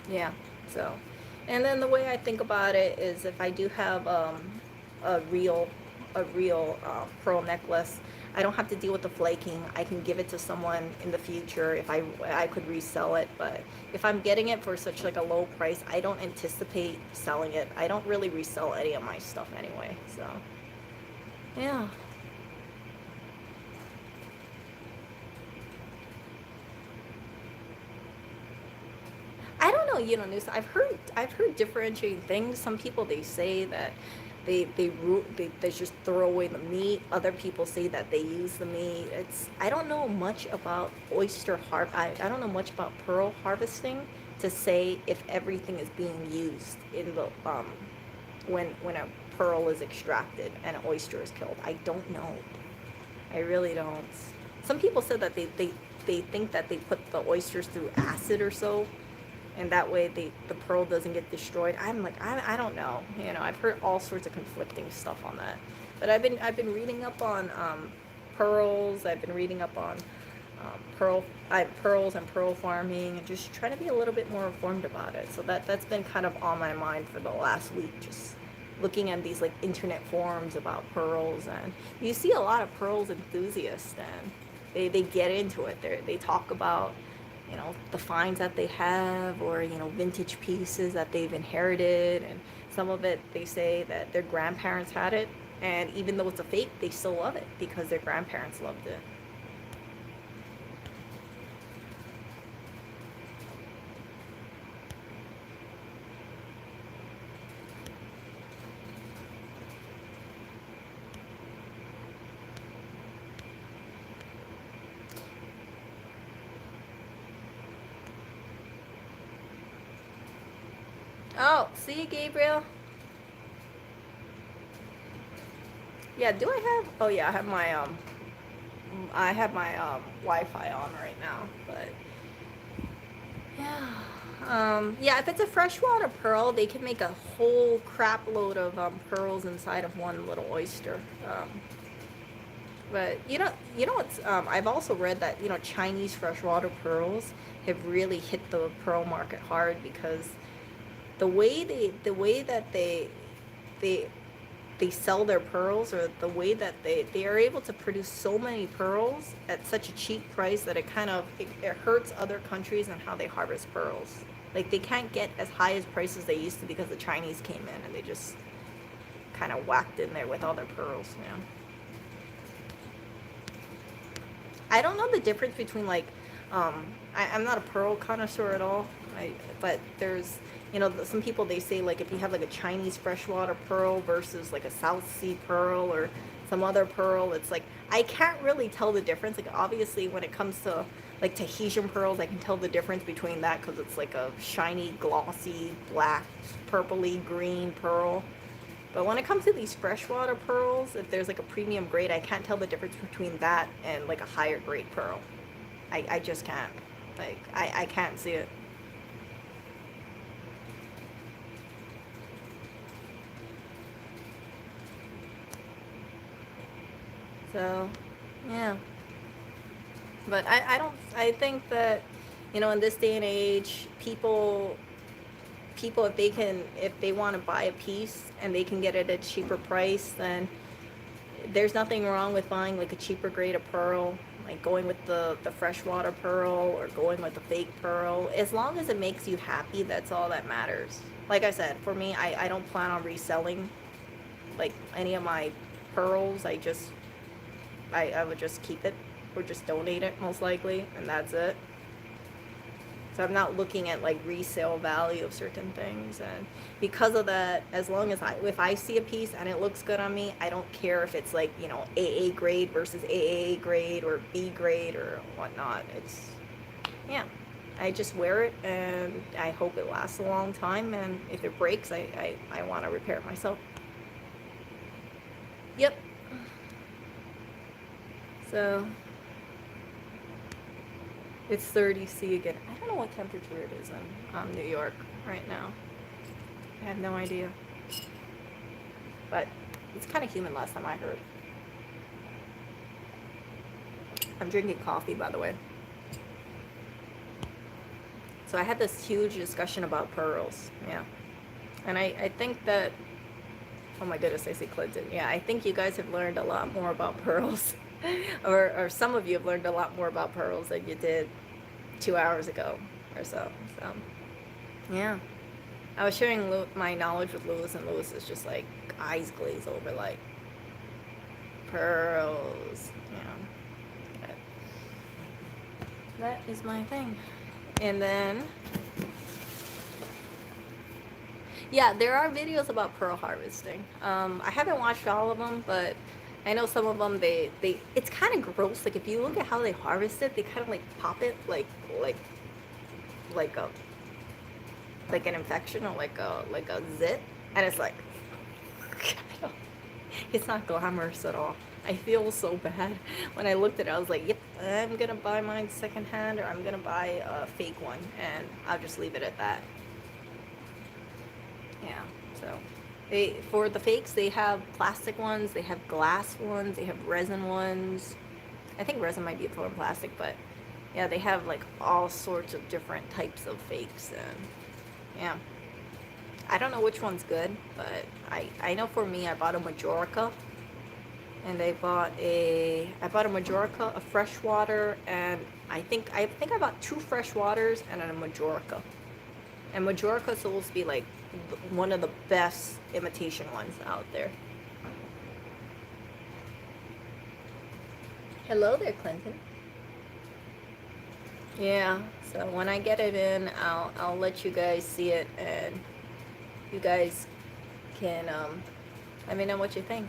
Yeah, so, and then the way I think about it is, if I do have a real pearl necklace, I don't have to deal with the flaking. I can give it to someone in the future if I could resell it. But if I'm getting it for such like a low price, I don't anticipate selling it. I don't really resell any of my stuff anyway. So yeah. I don't know, News. I've heard differentiating things. Some people, they say that they just throw away the meat. Other people say that they use the meat. I don't know much about I don't know much about pearl harvesting to say if everything is being used in the when a pearl is extracted and an oyster is killed. I don't know. I really don't. Some people said that they think that they put the oysters through acid or so, and that way the pearl doesn't get destroyed. I'm like, I don't know. I've heard all sorts of conflicting stuff on that. But I've been reading up on pearls. I've been reading up on pearls and pearl farming, and just trying to be a little bit more informed about it. So that's been kind of on my mind for the last week, just looking at these like internet forums about pearls, and you see a lot of pearls enthusiasts, and they get into it. They talk about, you know, the finds that they have, or, you know, vintage pieces that they've inherited, and some of it they say that their grandparents had it, and even though it's a fake, they still love it because their grandparents loved it. Oh, see you, Gabriel. Yeah, do I have? Oh yeah, I have my Wi-Fi on right now, but yeah. Yeah, if it's a freshwater pearl, they can make a whole crap load of pearls inside of one little oyster. But you know what's? I've also read that, you know, Chinese freshwater pearls have really hit the pearl market hard because the way that they they sell their pearls, or the way that they are able to produce so many pearls at such a cheap price that it kind of it hurts other countries and how they harvest pearls. Like they can't get as high as prices they used to because the Chinese came in and they just kind of whacked in there with all their pearls, you know. I don't know the difference between like, I'm not a pearl connoisseur at all. But there's, you know, some people they say like if you have like a Chinese freshwater pearl versus like a South Sea pearl or some other pearl, it's like I can't really tell the difference. Like obviously when it comes to like Tahitian pearls, I can tell the difference between that because it's like a shiny, glossy, black, purpley green pearl. But when it comes to these freshwater pearls, if there's like a premium grade, I can't tell the difference between that and like a higher grade pearl. I just can't. Like, I can't see it. So, yeah. But I think that, you know, in this day and age, people if they want to buy a piece and they can get it at a cheaper price, then there's nothing wrong with buying like a cheaper grade of pearl, like going with the freshwater pearl or going with the fake pearl. As long as it makes you happy, that's all that matters. Like I said, for me, I don't plan on reselling like any of my pearls. I would just keep it or just donate it most likely, and that's it. So I'm not looking at like resale value of certain things, and because of that, as long as if I see a piece and it looks good on me, I don't care if it's like, you know, AA grade versus AAA grade or B grade or whatnot. It's, yeah, I just wear it and I hope it lasts a long time, and if it breaks, I want to repair it myself. Yep. So it's 30 C again. I don't know what temperature it is in New York right now. I have no idea. But it's kind of humid last time I heard. I'm drinking coffee, by the way. So I had this huge discussion about pearls. Yeah. And I think that, oh my goodness, I see Clinton. Yeah, I think you guys have learned a lot more about pearls. or some of you have learned a lot more about pearls than you did 2 hours ago or so. So, yeah. I was sharing my knowledge with Lewis, and Lewis is just like eyes glaze over, like, pearls, you know. But that is my thing. And then, yeah, there are videos about pearl harvesting. I haven't watched all of them, but I know some of them, it's kind of gross. Like, if you look at how they harvest it, they kind of, like, pop it like a, like an infection or like a zit. And it's like, it's not glamorous at all. I feel so bad. When I looked at it, I was like, yep, I'm going to buy mine secondhand, or I'm going to buy a fake one, and I'll just leave it at that. Yeah, so. For the fakes, they have plastic ones, they have glass ones, they have resin ones. I think resin might be a form of plastic, but yeah, they have like all sorts of different types of fakes, and yeah. I don't know which one's good, but I know for me, I bought a Majorca, and I bought a Majorca, a freshwater, and I think I bought 2 freshwaters and a Majorca. And Majorca is supposed to be like one of the best imitation ones out there. Hello there, Clinton. Yeah, so when I get it in, I'll let you guys see it, and you guys can let me know what you think.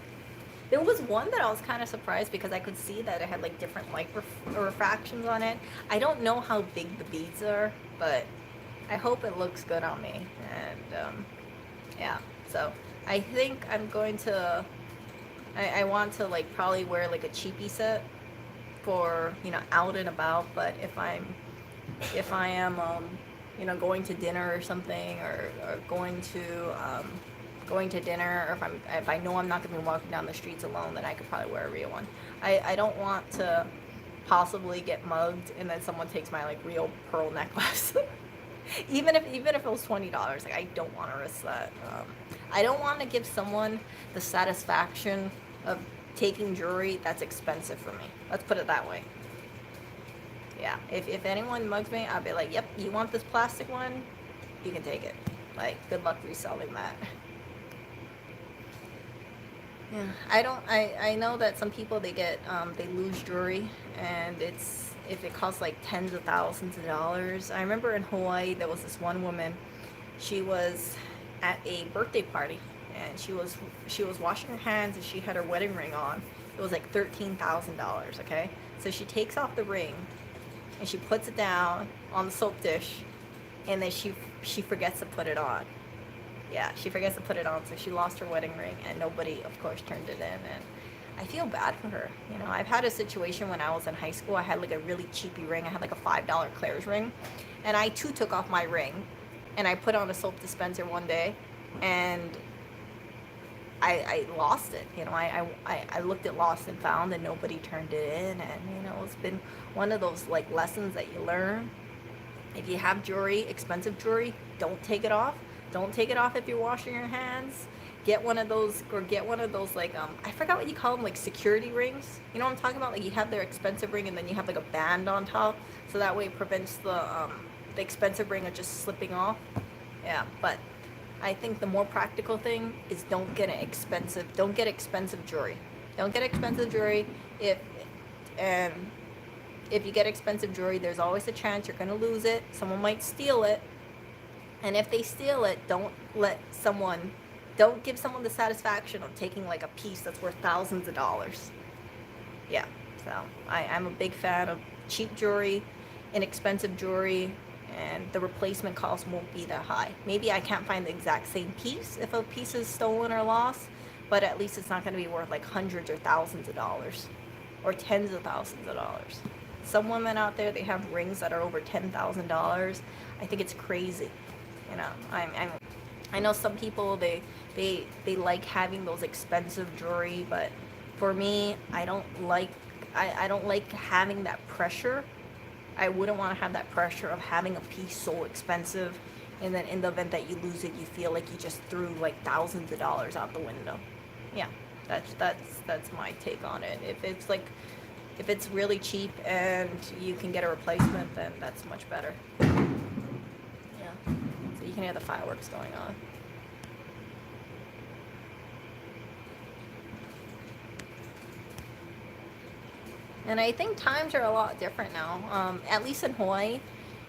There was one that I was kind of surprised because I could see that it had like different light refractions on it. I don't know how big the beads are, but I hope it looks good on me. And yeah, so I think I'm going to. I want to like probably wear like a cheapy set for out and about. But if I am going to dinner or something, or going to dinner, or if I know I'm not going to be walking down the streets alone, then I could probably wear a real one. I don't want to possibly get mugged and then someone takes my like real pearl necklace. even if it was $20, like I don't want to risk that. I don't want to give someone the satisfaction of taking jewelry that's expensive for me. Let's put it that way. Yeah, if anyone mugs me, I'll be like, yep, you want this plastic one? You can take it. Like, good luck reselling that. Yeah, I know that some people they lose jewelry, and if it costs like tens of thousands of dollars. I remember in Hawaii there was this one woman. She was at a birthday party, and she was washing her hands, and she had her wedding ring on. It was like $13,000. Okay, so she takes off the ring, and she puts it down on the soap dish, and then she forgets to put it on. Yeah, she forgets to put it on, so she lost her wedding ring, and nobody, of course, turned it in. And I feel bad for her. I've had a situation when I was in high school. I had like a really cheapy ring. I had like a $5 Claire's ring, and I too took off my ring, and I put on a soap dispenser one day, and I lost it. I looked at lost and found, and nobody turned it in. And it's been one of those like lessons that you learn. If you have jewelry, expensive jewelry, don't take it off. Don't take it off if you're washing your hands. Get one of those like I forgot what you call them, like security rings. You know what I'm talking about? Like you have their expensive ring and then you have like a band on top, so that way it prevents the expensive ring of just slipping off. Yeah, but I think the more practical thing is don't get expensive jewelry. Don't get expensive jewelry. If you get expensive jewelry, there's always a chance you're gonna lose it. Someone might steal it. And if they steal it, don't give someone the satisfaction of taking like a piece that's worth thousands of dollars. Yeah, so I'm a big fan of cheap jewelry, inexpensive jewelry, and the replacement cost won't be that high. Maybe I can't find the exact same piece if a piece is stolen or lost, but at least it's not going to be worth like hundreds or thousands of dollars, or tens of thousands of dollars. Some women out there, they have rings that are over $10,000. I think it's crazy. I know some people they like having those expensive jewelry, but for me, I don't like having that pressure. I wouldn't want to have that pressure of having a piece so expensive, and then in the event that you lose it, you feel like you just threw like thousands of dollars out the window. Yeah, that's my take on it. If it's really cheap and you can get a replacement, then that's much better. You can hear the fireworks going on. And I think times are a lot different now. At least in Hawaii.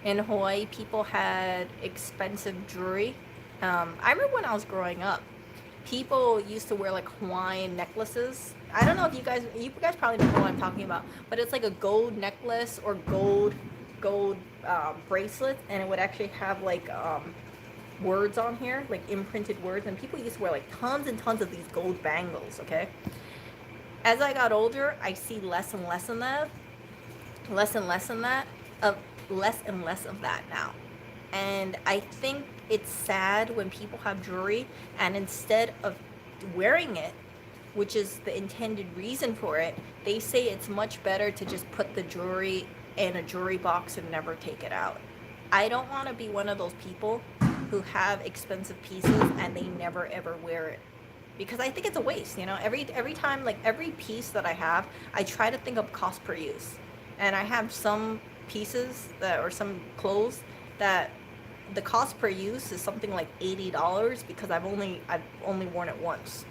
In Hawaii, people had expensive jewelry. I remember when I was growing up, people used to wear like Hawaiian necklaces. I don't know if you guys probably don't know what I'm talking about, but it's like a gold necklace or gold bracelet, and it would actually have like words on here, like imprinted words, and people used to wear like tons and tons of these gold bangles. Okay, as I got older, I see less and less of that now, and I think it's sad when people have jewelry and instead of wearing it, which is the intended reason for it, they say it's much better to just put the jewelry in a jewelry box and never take it out. I don't want to be one of those people who have expensive pieces and they never ever wear it, because I think it's a waste. You know, every time, like every piece that I have, I try to think of cost per use, and I have some pieces that, or some clothes that the cost per use is something like $80 because I've only worn it once,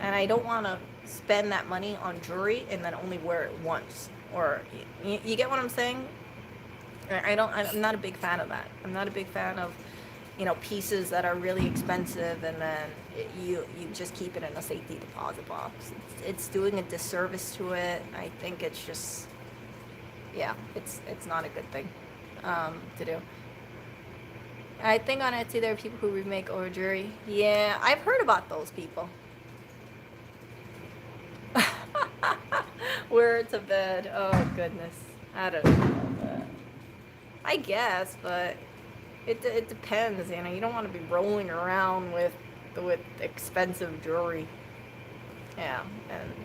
and I don't want to spend that money on jewelry and then only wear it once. Or you get what I'm saying? I'm not a big fan of that. I'm not a big fan of, you know, pieces that are really expensive and then you just keep it in a safety deposit box. It's doing a disservice to it. I think it's just, yeah, it's not a good thing to do. I think on Etsy there are people who remake old jewelry. Yeah, I've heard about those people. Wear it to bed. Oh goodness, I don't know about that. I guess, but it depends. You know, you don't want to be rolling around with expensive jewelry. Yeah,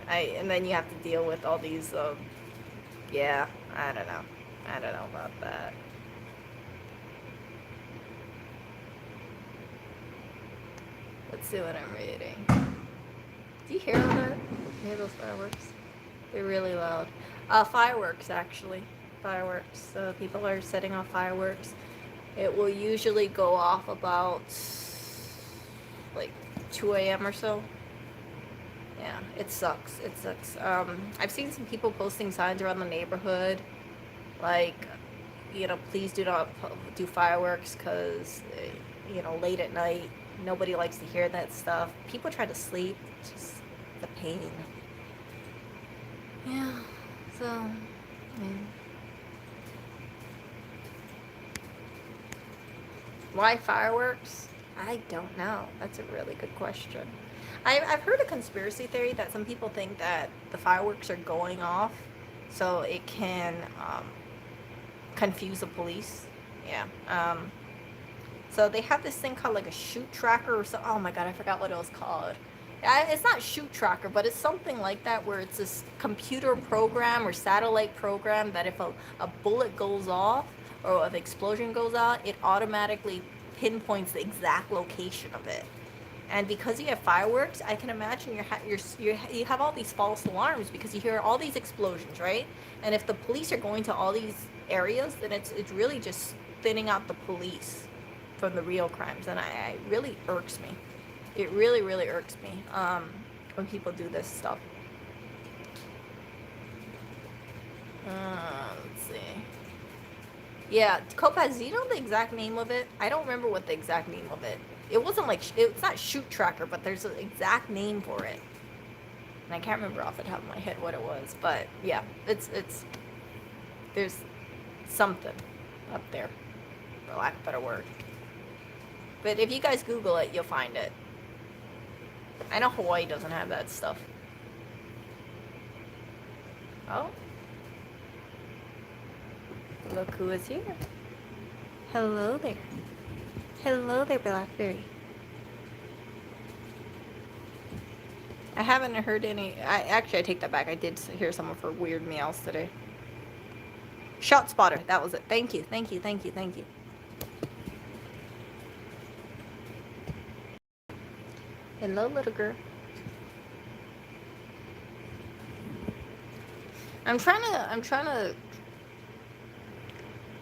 and then you have to deal with all these. Yeah, I don't know. I don't know about that. Let's see what I'm reading. Do you hear that? You hear those fireworks? They're really loud. Fireworks, actually. Fireworks. So people are setting off fireworks. It will usually go off about like 2 a.m. or so. Yeah, it sucks. It sucks. I've seen some people posting signs around the neighborhood, like, you know, please do not do fireworks because, you know, late at night, nobody likes to hear that stuff. People try to sleep. It's just the pain. Yeah, so, yeah. Why fireworks? I don't know. That's a really good question. I've heard a conspiracy theory that some people think that the fireworks are going off so it can confuse the police. Yeah. So they have this thing called like a shoot tracker or so. Oh my god, I forgot what it was called. It's not shoot tracker, but it's something like that where it's this computer program or satellite program that if a bullet goes off or if an explosion goes out, it automatically pinpoints the exact location of it. And because you have fireworks, I can imagine you have all these false alarms because you hear all these explosions, right? And if the police are going to all these areas, then it's really just thinning out the police from the real crimes, and it really irks me. It really, really irks me when people do this stuff. Let's see. Yeah, Copas, do you know the exact name of it? I don't remember what the exact name of it. It wasn't like, it's not shoot tracker, but there's an exact name for it. And I can't remember off the top of my head what it was, but yeah, there's something up there, for lack of a better word. But if you guys Google it, you'll find it. I know Hawaii doesn't have that stuff. Oh. Look who is here. Hello there. Hello there, Blackberry. I haven't heard any... I take that back. I did hear some of her weird meows today. Shot spotter. That was it. Thank you. Thank you. Thank you. Thank you. Hello, little girl. I'm trying to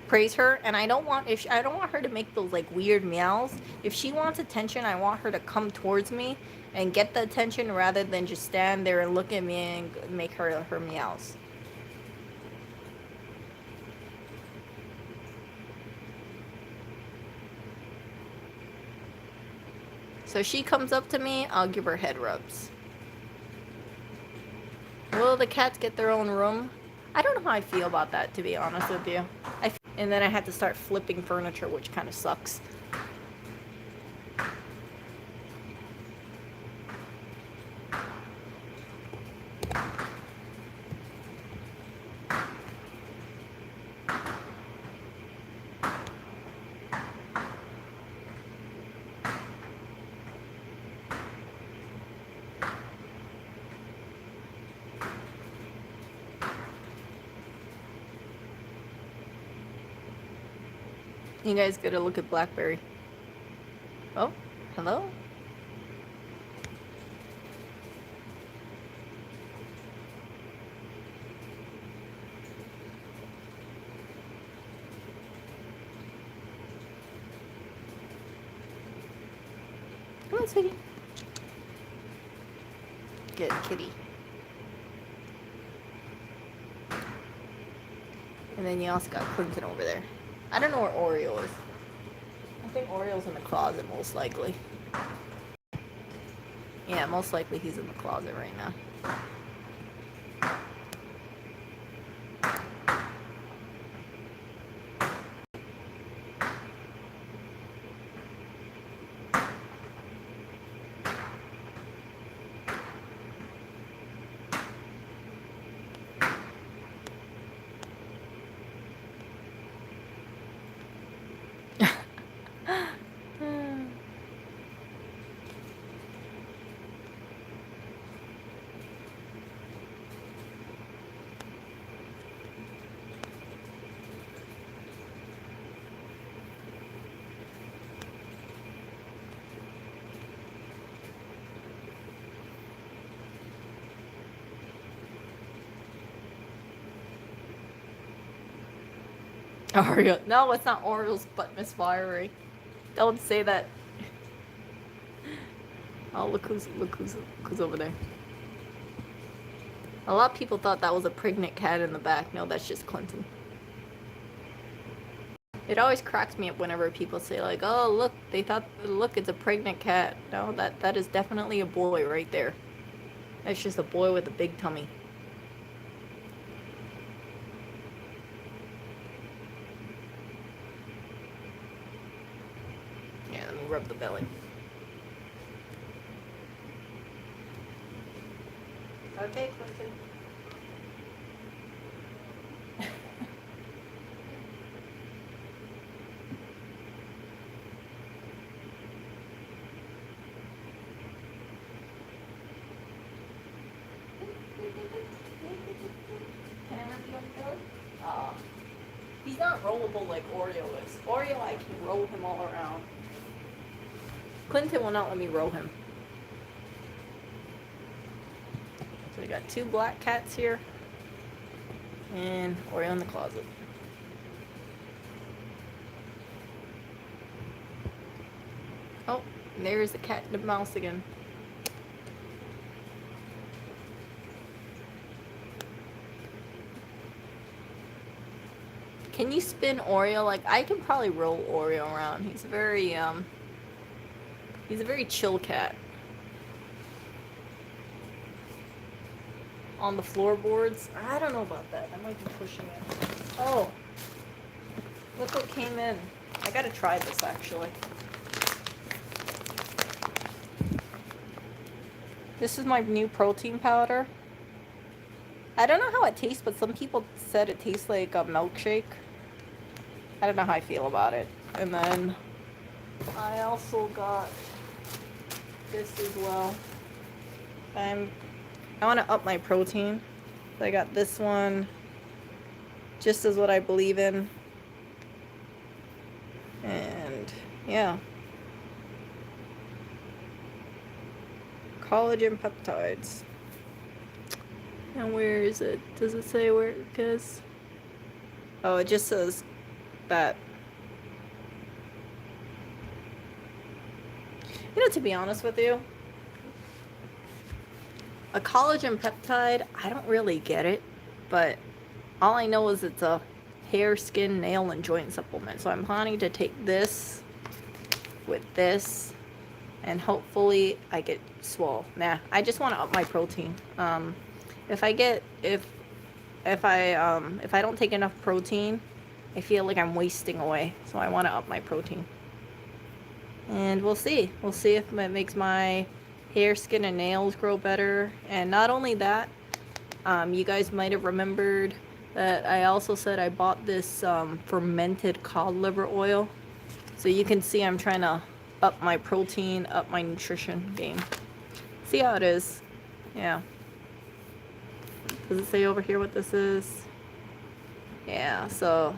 praise her, and I don't want her to make those like weird meows. If she wants attention, I want her to come towards me and get the attention rather than just stand there and look at me and make her meows. So she comes up to me, I'll give her head rubs. Will the cats get their own room? I don't know how I feel about that, to be honest with you. And then I had to start flipping furniture, which kind of sucks. You guys gotta look at Blackberry. Oh, hello? Come on, sweetie. Good kitty. And then you also got Clinton over there. I don't know where Oreo is. I think Oreo's in the closet, most likely. Yeah, most likely he's in the closet right now. Oreo. No, it's not Oreo's butt misfiring. Don't say that. Oh, look who's over there. A lot of people thought that was a pregnant cat in the back. No, that's just Clinton. It always cracks me up whenever people say like, "Oh, look, look, it's a pregnant cat." No, that is definitely a boy right there. That's just a boy with a big tummy. Yeah, let me rub the belly. Okay, Clinton. Can I rub you on the belly? He's not rollable like Oreo is. Oreo, I can roll him all around. Clinton will not let me roll him. So we got two black cats here. And Oreo in the closet. Oh, there's the cat and the mouse again. Can you spin Oreo? Like, I can probably roll Oreo around. He's a very chill cat. On the floorboards? I don't know about that. I might be pushing it. Oh. Look what came in. I gotta try this, actually. This is my new protein powder. I don't know how it tastes, but some people said it tastes like a milkshake. I don't know how I feel about it. And then I also got this as well. I want to up my protein. So I got this one, just as what I believe in. And yeah. Collagen peptides. And where is it? Does it say where it is? Oh, it just says that. You know, to be honest with you, a collagen peptide, I don't really get it, but all I know is it's a hair, skin, nail, and joint supplement. So I'm planning to take this with this, and hopefully I get swole. Nah, I just want to up my protein. If I don't take enough protein, I feel like I'm wasting away. So I want to up my protein. And we'll see. We'll see if it makes my hair, skin, and nails grow better. And not only that, you guys might have remembered that I also said I bought this fermented cod liver oil. So you can see I'm trying to up my protein, up my nutrition game. See how it is. Yeah. Does it say over here what this is? Yeah, so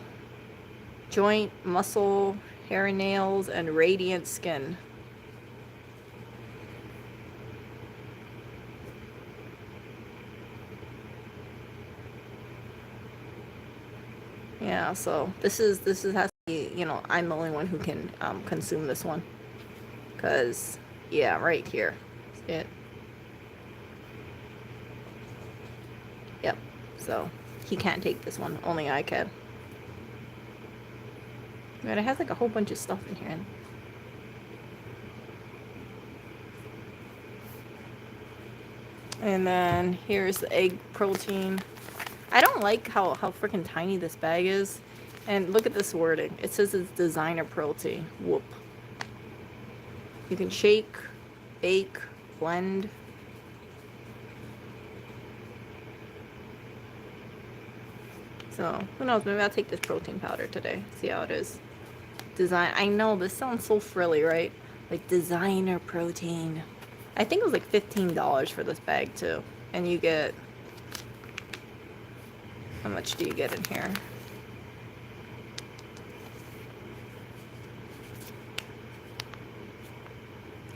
joint, muscle, hair and nails, and radiant skin. Yeah, so this is has to be, you know, I'm the only one who can consume this one. Cause yeah, right here. It. Yep. So he can't take this one. Only I can. But it has like a whole bunch of stuff in here. And then here's the egg protein. I don't like how freaking tiny this bag is. And look at this wording. It says it's designer protein. Whoop. You can shake, bake, blend. So, who knows? Maybe I'll take this protein powder today. See how it is. Design. I know, this sounds so frilly, right? Like designer protein. I think it was like $15 for this bag, too. And you get... How much do you get in here?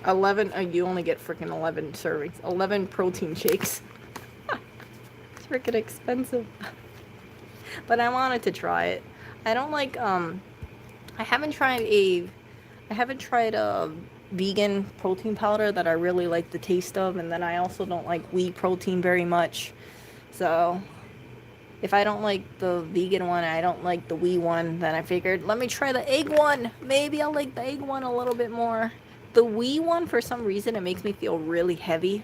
You only get freaking 11 servings. 11 protein shakes. It's freaking expensive. But I wanted to try it. I don't like, I haven't tried a vegan protein powder that I really like the taste of, and then I also don't like wheat protein very much. So, if I don't like the vegan one, I don't like the wheat one, then I figured, let me try the egg one. Maybe I'll like the egg one a little bit more. The wheat one, for some reason, it makes me feel really heavy.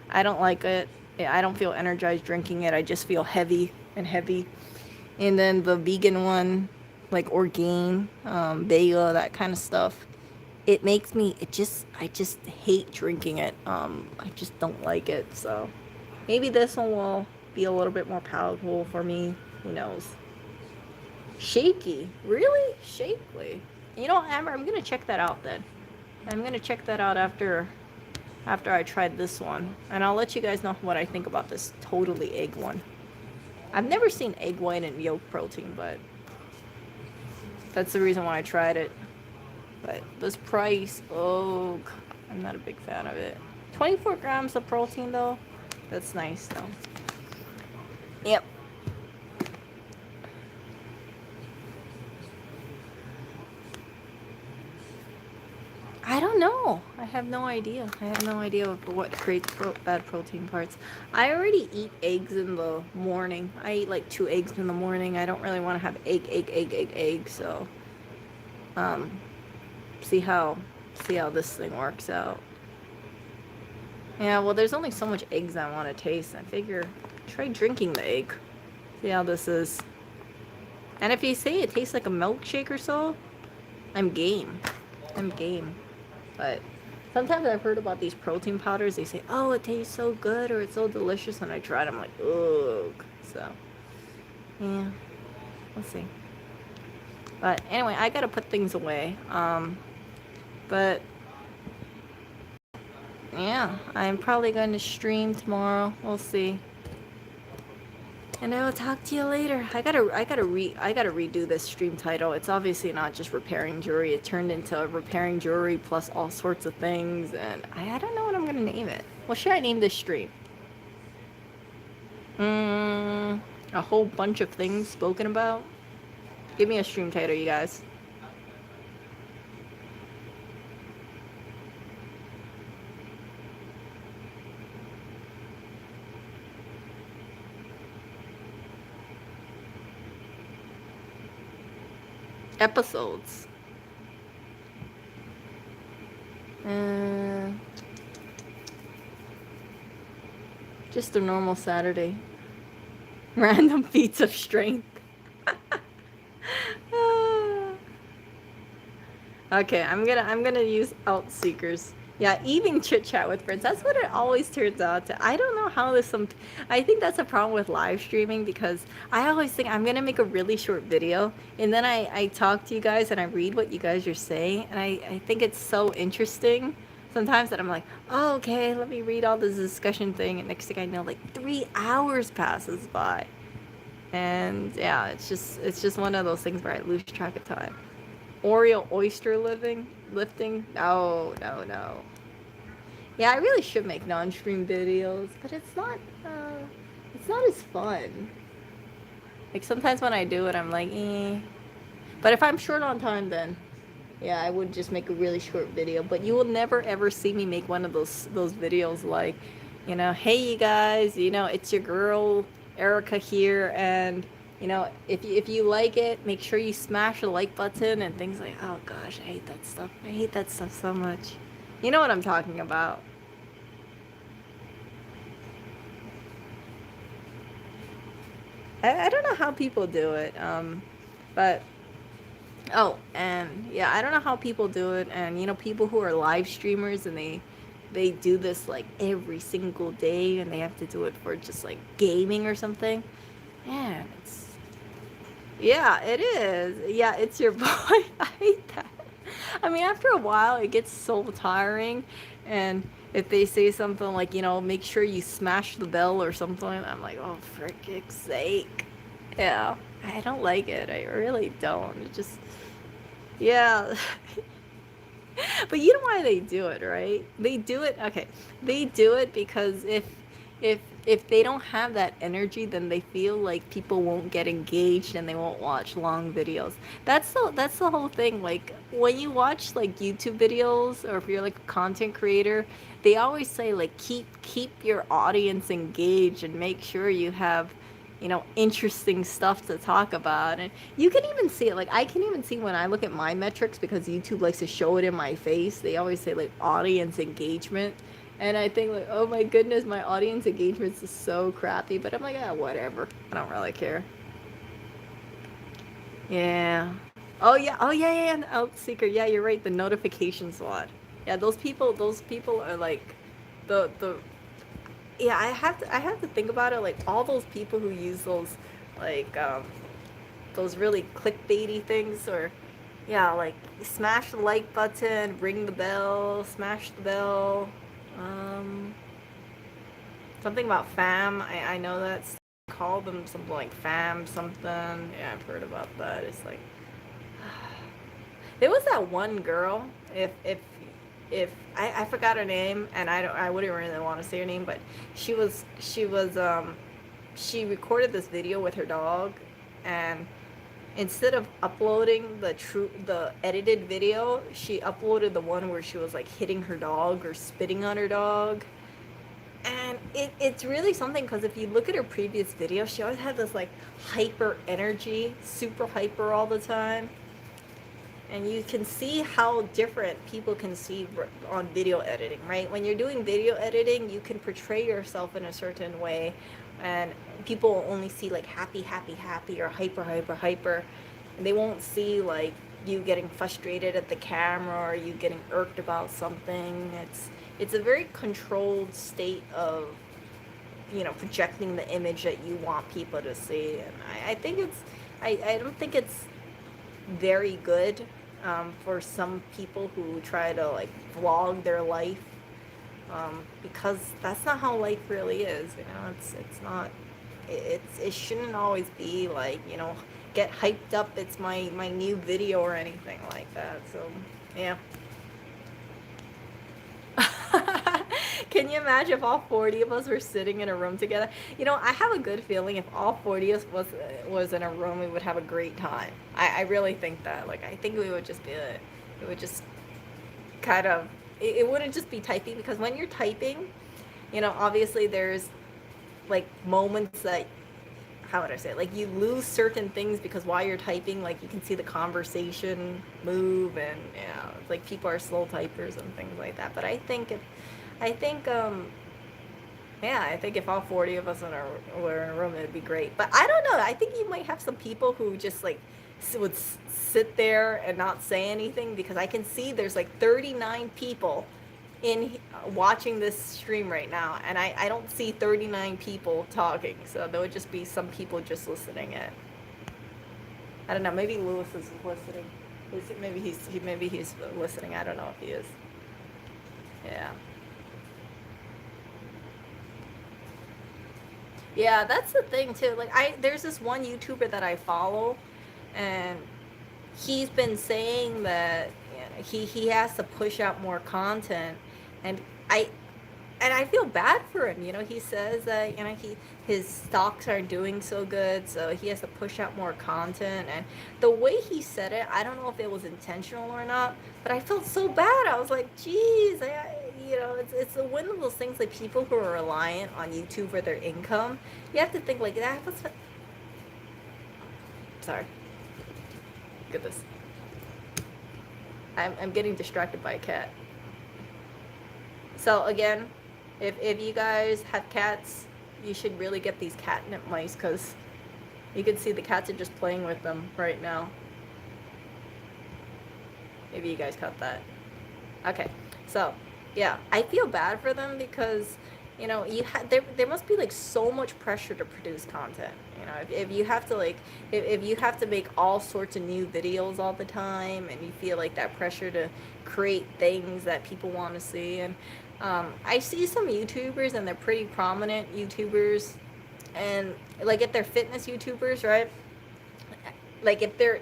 I don't like it. I don't feel energized drinking it. I just feel heavy and heavy. And then the vegan one, like Orgain, Vega, that kind of stuff, it makes me, I just hate drinking it. I just don't like it. So maybe this one will be a little bit more palatable for me. Who knows? Shaky? Really? Shaky? You know, Amber, I'm gonna check that out then. I'm gonna check that out after I tried this one, and I'll let you guys know what I think about this totally egg one. I've never seen egg white and yolk protein, but that's the reason why I tried it. But this price, oh, I'm not a big fan of it. 24 grams of protein though, that's nice though. Yep. I don't know. I have no idea. I have no idea what creates bad protein parts. I already eat eggs in the morning. I eat like 2 eggs in the morning. I don't really want to have egg. So, see how this thing works out. Yeah, well, there's only so much eggs I want to taste. I figure try drinking the egg. See how this is. And if you say it tastes like a milkshake or so, I'm game. I'm game. But sometimes I've heard about these protein powders. They say, oh, it tastes so good or it's so delicious. And I try it. I'm like, ugh. So, yeah. We'll see. But anyway, I gotta put things away. But yeah, I'm probably going to stream tomorrow. We'll see. And I will talk to you later. I gotta redo this stream title. It's obviously not just repairing jewelry. It turned into repairing jewelry plus all sorts of things, and I don't know what I'm gonna name it. What should I name this stream? A whole bunch of things spoken about. Give me a stream title, you guys. Episodes. Just a normal Saturday. Random feats of strength. Okay, I'm gonna use Outseekers. Yeah, even chit chat with friends. That's what it always turns out to. I don't know how this I think that's a problem with live streaming because I always think I'm gonna make a really short video and then I talk to you guys and I read what you guys are saying and I think it's so interesting sometimes that I'm like, oh, okay, let me read all this discussion thing and next thing I know like 3 hours passes by. And yeah, it's just one of those things where I lose track of time. Oreo oyster lifting? No. Yeah, I really should make non-stream videos, but it's not as fun. Like sometimes when I do it, I'm like, eh. But if I'm short on time, then yeah, I would just make a really short video. But you will never ever see me make one of those videos like, hey you guys, it's your girl Erica here, and if you like it, make sure you smash the like button and things like. Oh gosh, I hate that stuff. I hate that stuff so much. You know what I'm talking about. I don't know how people do it, but oh, and yeah, I don't know how people do it, and people who are live streamers and they do this like every single day, and they have to do it for just like gaming or something. Man, yeah, it is. Yeah, it's your boy. I hate that. I mean, after a while, it gets so tiring, and if they say something like, make sure you smash the bell or something, I'm like, oh, for frick's sake. Yeah, I don't like it. I really don't. It just, yeah. But you know why they do it, right? They do it, okay. They do it because if they don't have that energy, then they feel like people won't get engaged and they won't watch long videos. That's the whole thing. Like when you watch like YouTube videos, or if you're like a content creator, they always say like keep your audience engaged and make sure you have interesting stuff to talk about. And you can even see it, like I can even see when I look at my metrics, because YouTube likes to show it in my face. They always say like audience engagement, and I think like, oh my goodness, my audience engagement is so crappy, but I'm like, whatever, I don't really care. Yeah. Oh yeah, oh secret, yeah, you're right, the notification SWAT. Yeah, those people are like the yeah, I have to think about it, like all those people who use like those really clickbaity things, or yeah, like smash the like button, ring the bell, smash the bell, um something about fam. I know that's called them something like fam something. Yeah, I've heard about that. It's like there was that one girl, if I forgot her name, and I wouldn't really want to say her name, but she recorded this video with her dog, and instead of uploading the edited video, she uploaded the one where she was like hitting her dog or spitting on her dog. And it's really something, because if you look at her previous video, she always had this like hyper energy, super hyper all the time. And you can see how different people can see on video editing, right? When you're doing video editing, you can portray yourself in a certain way, and people will only see like happy, happy, happy, or hyper, hyper, hyper. And they won't see like you getting frustrated at the camera, or you getting irked about something. It's a very controlled state of projecting the image that you want people to see. And I think I don't think it's very good for some people who try to like vlog their life, because that's not how life really is. It's not. It shouldn't always be like get hyped up. It's my new video or anything like that. So yeah. Can you imagine if all 40 of us were sitting in a room together? I have a good feeling if all 40 of us was in a room, we would have a great time. I really think that. Like, I think we would just be it would just kind of, it wouldn't just be typing, because when you're typing, obviously there's like moments that, how would I say it? Like you lose certain things, because while you're typing, like you can see the conversation move, and it's like people are slow typers and things like that. But I think if all 40 of us were in a room, it'd be great. But I don't know. I think you might have some people who just like would sit there and not say anything, because I can see there's like 39 people in watching this stream right now, and I don't see 39 people talking, so there would just be some people just listening in. I don't know, maybe Lewis is listening. Maybe he's listening. I don't know if he is. Yeah, that's the thing too. Like there's this one YouTuber that I follow, and he's been saying that he has to push out more content, and and I feel bad for him. You know, he says that, you know, his stocks aren't doing so good, so he has to push out more content. And the way he said it, I don't know if it was intentional or not, but I felt so bad. I was like, geez, you know, it's one of those things like people who are reliant on YouTube for their income. You have to think like that. Sorry. Goodness. I'm getting distracted by a cat. So again, if you guys have cats, you should really get these catnip mice, because you can see the cats are just playing with them right now. Maybe you guys caught that. Okay, so yeah, I feel bad for them because, you know, there must be like so much pressure to produce content. You know, if you have to like if you have to make all sorts of new videos all the time, and you feel like that pressure to create things that people want to see. And I see some YouTubers, and they're pretty prominent YouTubers, and like if they're fitness YouTubers, right? Like if their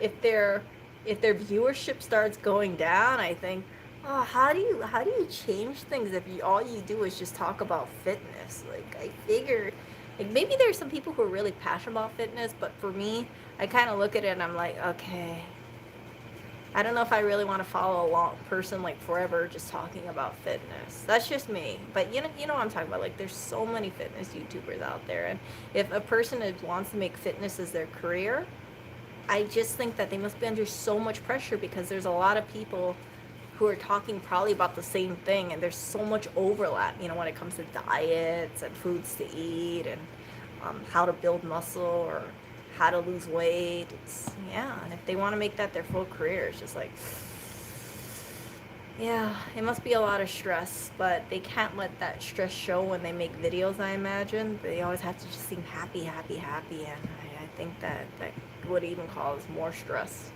viewership starts going down, I think, oh, how do you change things if all you do is just talk about fitness? Like, I figure, like, maybe there's some people who are really passionate about fitness, but for me, I kind of look at it and I'm like, okay, I don't know if I really want to follow a long person like forever just talking about fitness. That's just me. But you know what I'm talking about. Like, there's so many fitness YouTubers out there, and if a person wants to make fitness as their career, I just think that they must be under so much pressure, because there's a lot of people who are talking probably about the same thing, and there's so much overlap, you know, when it comes to diets and foods to eat, and how to build muscle or how to lose weight. It's, yeah, and if they want to make that their full career, it's just like, yeah, it must be a lot of stress, but they can't let that stress show when they make videos, I imagine. They always have to just seem happy, happy, happy, and I think that would even cause more stress.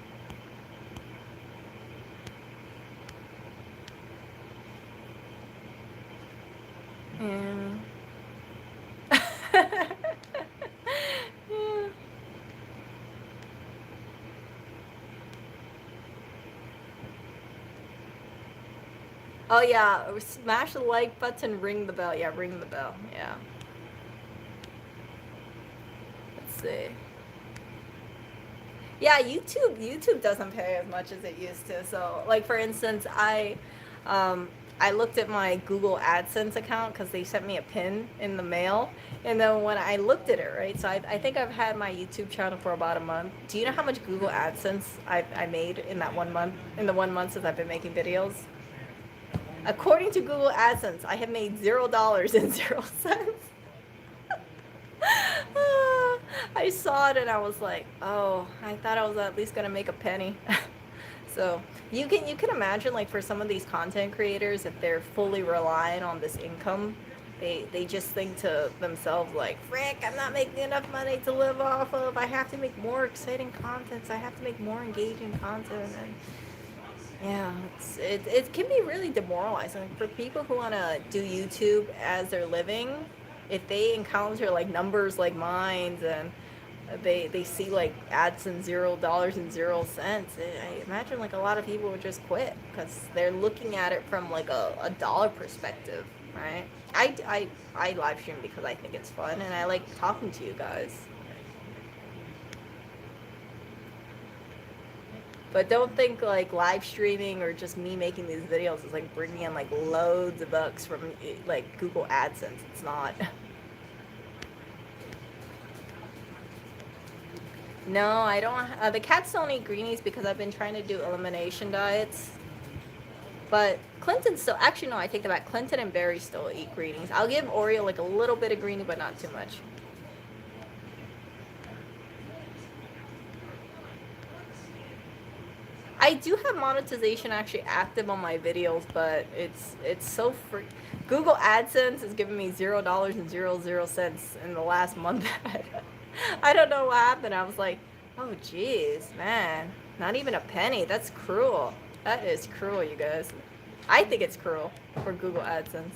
Yeah. Yeah. Oh yeah, smash the like button, ring the bell. Yeah, ring the bell. Yeah. Let's see. Yeah, YouTube doesn't pay as much as it used to. So, like for instance, I looked at my Google AdSense account because they sent me a pin in the mail, and then when I looked at it, right, so I think I've had my YouTube channel for about a month. Do you know how much Google AdSense I made in that 1 month? In the 1 month since I've been making videos? According to Google AdSense, I have made $0.00. I saw it and I was like, oh, I thought I was at least gonna make a penny. So you can imagine, like, for some of these content creators, if they're fully relying on this income, they just think to themselves like, frick, I'm not making enough money to live off of. I have to make more exciting content. I have to make more engaging content. And yeah, it can be really demoralizing for people who want to do YouTube as their living. If they encounter like numbers like mine, and they see like AdSense $0.00, I imagine like a lot of people would just quit because they're looking at it from like a dollar perspective, right? I live stream because I think it's fun and I like talking to you guys. But don't think like live streaming or just me making these videos is like bringing in like loads of bucks from like Google AdSense. It's not. No, I don't. The cats don't eat greenies because I've been trying to do elimination diets. But Clinton still, actually no, I take that back. Clinton and Barry still eat greenies. I'll give Oreo like a little bit of greenie, but not too much. I do have monetization actually active on my videos, but it's so free. Google AdSense is giving me $0.00 in the last month. I don't know what happened. I was like, oh geez, man, not even a penny. That's cruel. That is cruel, you guys. I think it's cruel for Google AdSense.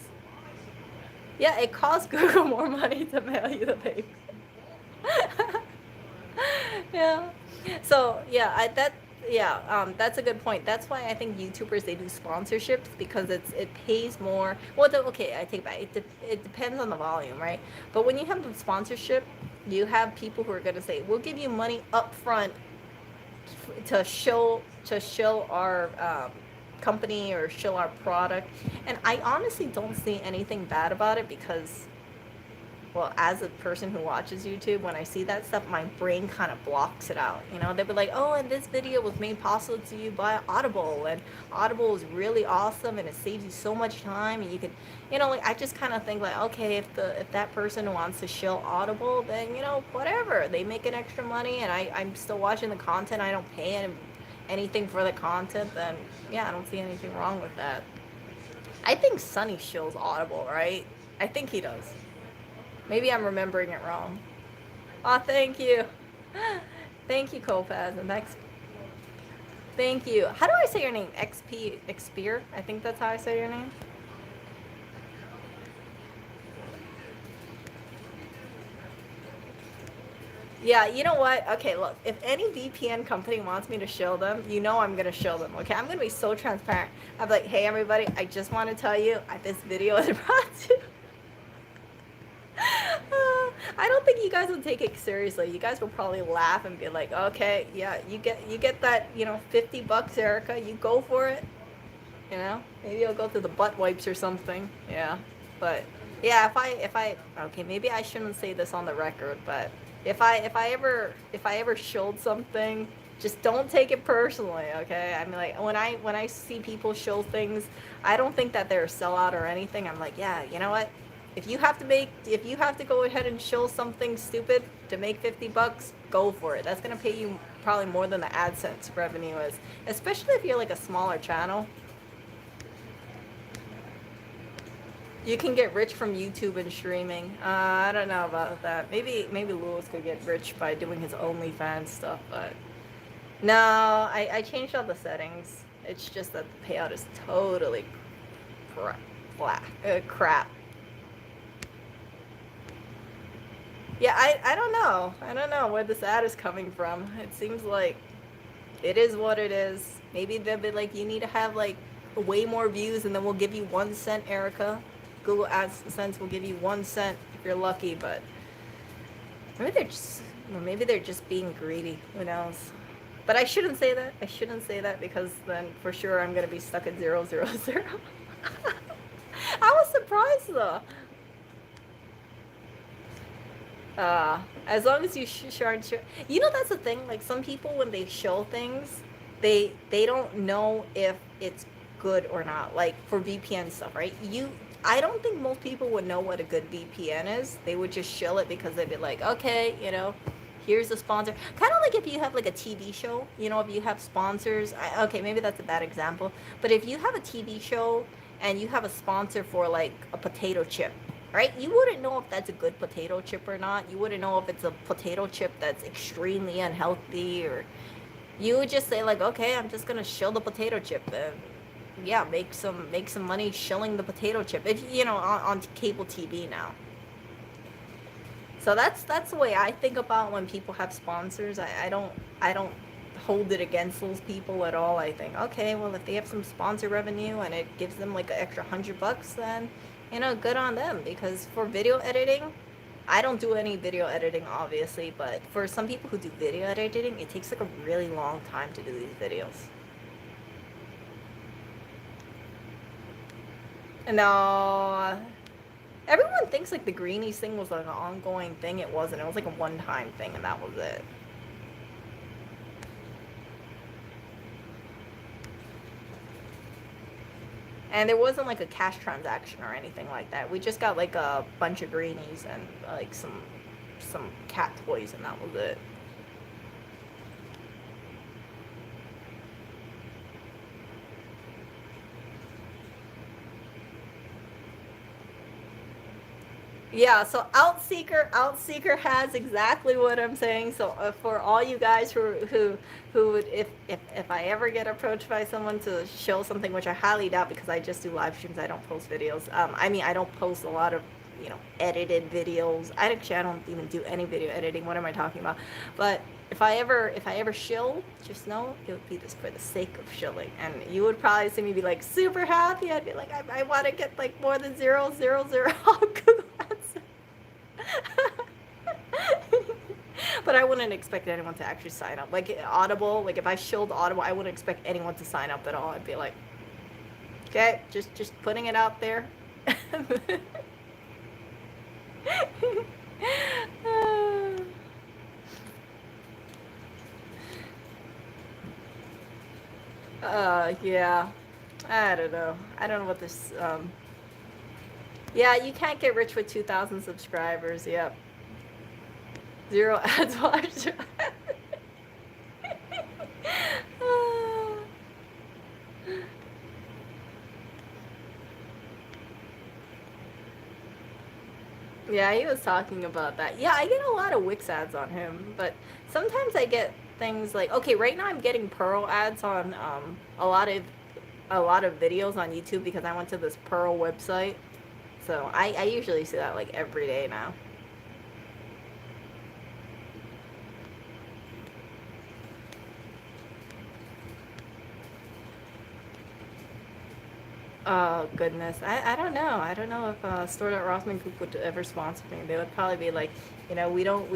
Yeah, it costs Google more money to mail you the paper. Yeah. So yeah, That's a good point. That's why I think YouTubers, they do sponsorships, because it pays more. Well, okay, I take it back. It depends on the volume, right? But when you have the sponsorship, you have people who are gonna say, "We'll give you money up front to show our company, or show our product." And I honestly don't see anything bad about it, because, well, as a person who watches YouTube, when I see that stuff, my brain kind of blocks it out. They'll be like, "Oh, and this video was made possible to you by Audible, and Audible is really awesome, and it saves you so much time, and you can," like, I just kind of think like, okay, if that person wants to shill Audible, then whatever, they make an extra money, and I'm still watching the content. I don't pay anything for the content, then yeah, I don't see anything wrong with that. I think Sonny shills Audible, right? I think he does. Maybe I'm remembering it wrong. Oh, thank you. Thank you, Kopaz. And thank you. How do I say your name? Expeer? I think that's how I say your name. Yeah, you know what? Okay, look. If any VPN company wants me to shill them, I'm going to shill them, okay? I'm going to be so transparent. I'm like, "Hey, everybody, I just want to tell you, this video is brought to..." I don't think you guys would take it seriously. You guys will probably laugh and be like, "Okay, yeah, you get that, $50, Erica. You go for it." Maybe I'll go to the butt wipes or something. Yeah, but yeah, if I okay, maybe I shouldn't say this on the record, but if I ever shilled something, just don't take it personally, okay? I mean, like, when I see people shill things, I don't think that they're a sellout or anything. I'm like, yeah, you know what? If you have to go ahead and shill something stupid to make $50, go for it. That's gonna pay you probably more than the AdSense revenue is, especially if you're like a smaller channel. You can get rich from YouTube and streaming. I don't know about that. Maybe Lewis could get rich by doing his OnlyFans stuff, but no, I changed all the settings. It's just that the payout is totally crap. Yeah, I don't know. I don't know where this ad is coming from. It seems like it is what it is. Maybe they'll be like, "You need to have like way more views, and then we'll give you 1 cent, Erica. Google AdSense will give you 1 cent if you're lucky." But maybe they're just being greedy. Who knows? But I shouldn't say that. Because then for sure I'm gonna be stuck at 0, 0, 0. I was surprised though. As long as you aren't sure. That's the thing. Like, some people, when they show things, they don't know if it's good or not. Like, for VPN stuff, right? I don't think most people would know what a good VPN is. They would just shill it because they'd be like, "Okay, here's the sponsor." Kind of like if you have like a TV show, if you have sponsors. Okay, maybe that's a bad example. But if you have a TV show and you have a sponsor for like a potato chip, right? You wouldn't know if that's a good potato chip or not. You wouldn't know if it's a potato chip that's extremely unhealthy, or you would just say like, "Okay, I'm just gonna shill the potato chip and yeah, make some money shilling the potato chip." If on cable TV now. So that's the way I think about when people have sponsors. I don't hold it against those people at all. I think, okay, well, if they have some sponsor revenue and it gives them like an extra $100, then good on them. Because for video editing, I don't do any video editing, obviously, but for some people who do video editing, it takes like a really long time to do these videos. No, everyone thinks like the greenies thing was like an ongoing thing. It wasn't. It was like a one-time thing, and that was it. And there wasn't like a cash transaction or anything like that. We just got like a bunch of greenies and like some cat toys, and that was it. Yeah, so Outseeker has exactly what I'm saying. So for all you guys who would, if I ever get approached by someone to show something, which I highly doubt because I just do live streams, I don't post videos. I mean, I don't post a lot of you know, edited videos. I don't even do any video editing. What am I talking about? But if I ever shill, just know it would be this for the sake of shilling, and you would probably see me be like super happy. I'd be like, I want to get like more than 0.000 Google AdSense. But I wouldn't expect anyone to actually sign up. Like Audible, like if I shilled Audible, I wouldn't expect anyone to sign up at all. I'd be like, okay, just putting it out there. Yeah. I don't know. I don't know what this, yeah, you can't get rich with 2,000 subscribers. Yep. 0 ads watched. Yeah, he was talking about that. Yeah, I get a lot of Wix ads on him, but sometimes I get things like, okay, right now I'm getting Pearl ads on a lot of videos on YouTube because I went to this Pearl website. So I usually see that like every day now. Oh goodness, I don't know. I don't know if Store.Rossman Group would ever sponsor me. They would probably be like, you know, we don't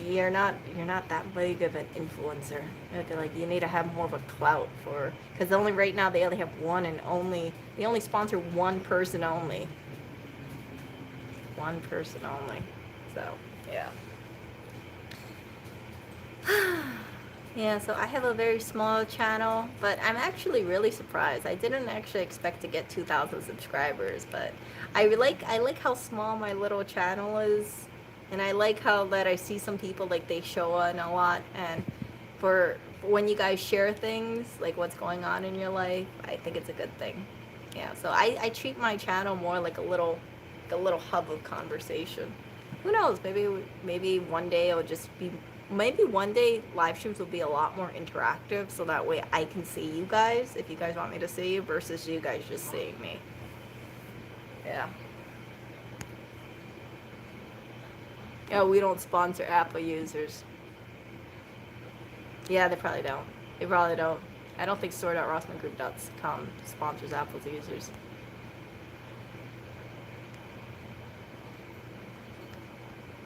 you're not that big of an influencer. They'd be like, you need to have more of a clout for, because only right now they only have one and only, they only sponsor one person only. One person only. So yeah. Yeah, so I have a very small channel, but I'm actually really surprised. I didn't actually expect to get 2,000 subscribers, but I like how small my little channel is, and I like how that I see some people like they show on a lot, and for when you guys share things like what's going on in your life, I think it's a good thing. Yeah, so I treat my channel more like a little hub of conversation. Who knows? Maybe one day it'll just be. Maybe one day live streams will be a lot more interactive, so that way I can see you guys if you guys want me to see you versus you guys just seeing me. Yeah. Yeah, we don't sponsor Apple users. Yeah, they probably don't. They probably don't. I don't think store.rossmangroup.com sponsors Apple's users.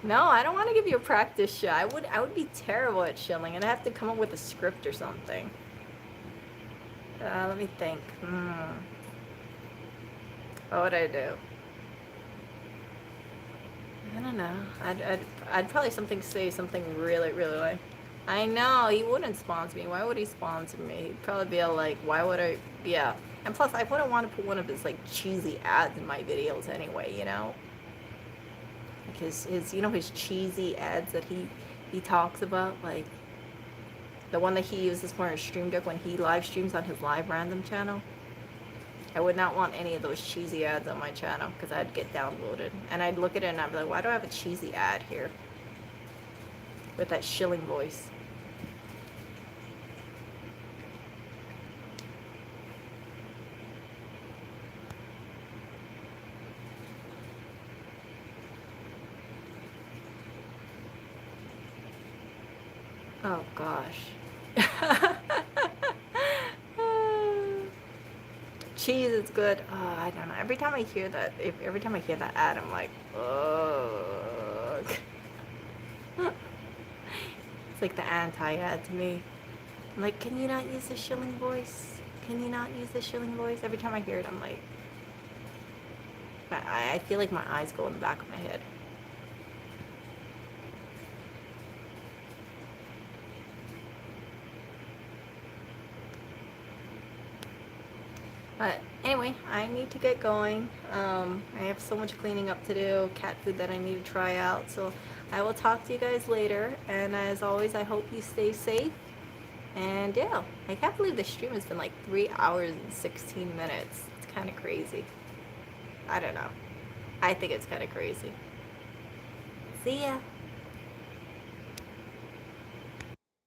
No, I don't want to give you a practice shot. I would be terrible at shilling, and I have to come up with a script or something. Let me think. What would I do? I don't know. I'd probably say something really, really like, I know, he wouldn't sponsor me. Why would he sponsor me? He'd probably be like, why would I? Yeah. And plus, I wouldn't want to put one of his, like, cheesy ads in my videos anyway, you know? His you know, his cheesy ads that he talks about, like the one that he uses for his stream deck when he live streams on his live random channel. I would not want any of those cheesy ads on my channel because I'd get downloaded and I'd look at it and I'd be like, why do I have a cheesy ad here with that shilling voice? Oh gosh. Cheese is good. Oh, I don't know. Every time I hear that ad, I'm like, ugh. It's like the anti-ad to me. I'm like, can you not use the shilling voice? Can you not use the shilling voice? Every time I hear it, I'm like, I feel like my eyes go in the back of my head. But anyway, I need to get going. I have so much cleaning up to do, cat food that I need to try out. So I will talk to you guys later. And as always, I hope you stay safe. And yeah, I can't believe the stream has been like 3 hours and 16 minutes. It's kind of crazy. I don't know. I think it's kind of crazy. See ya.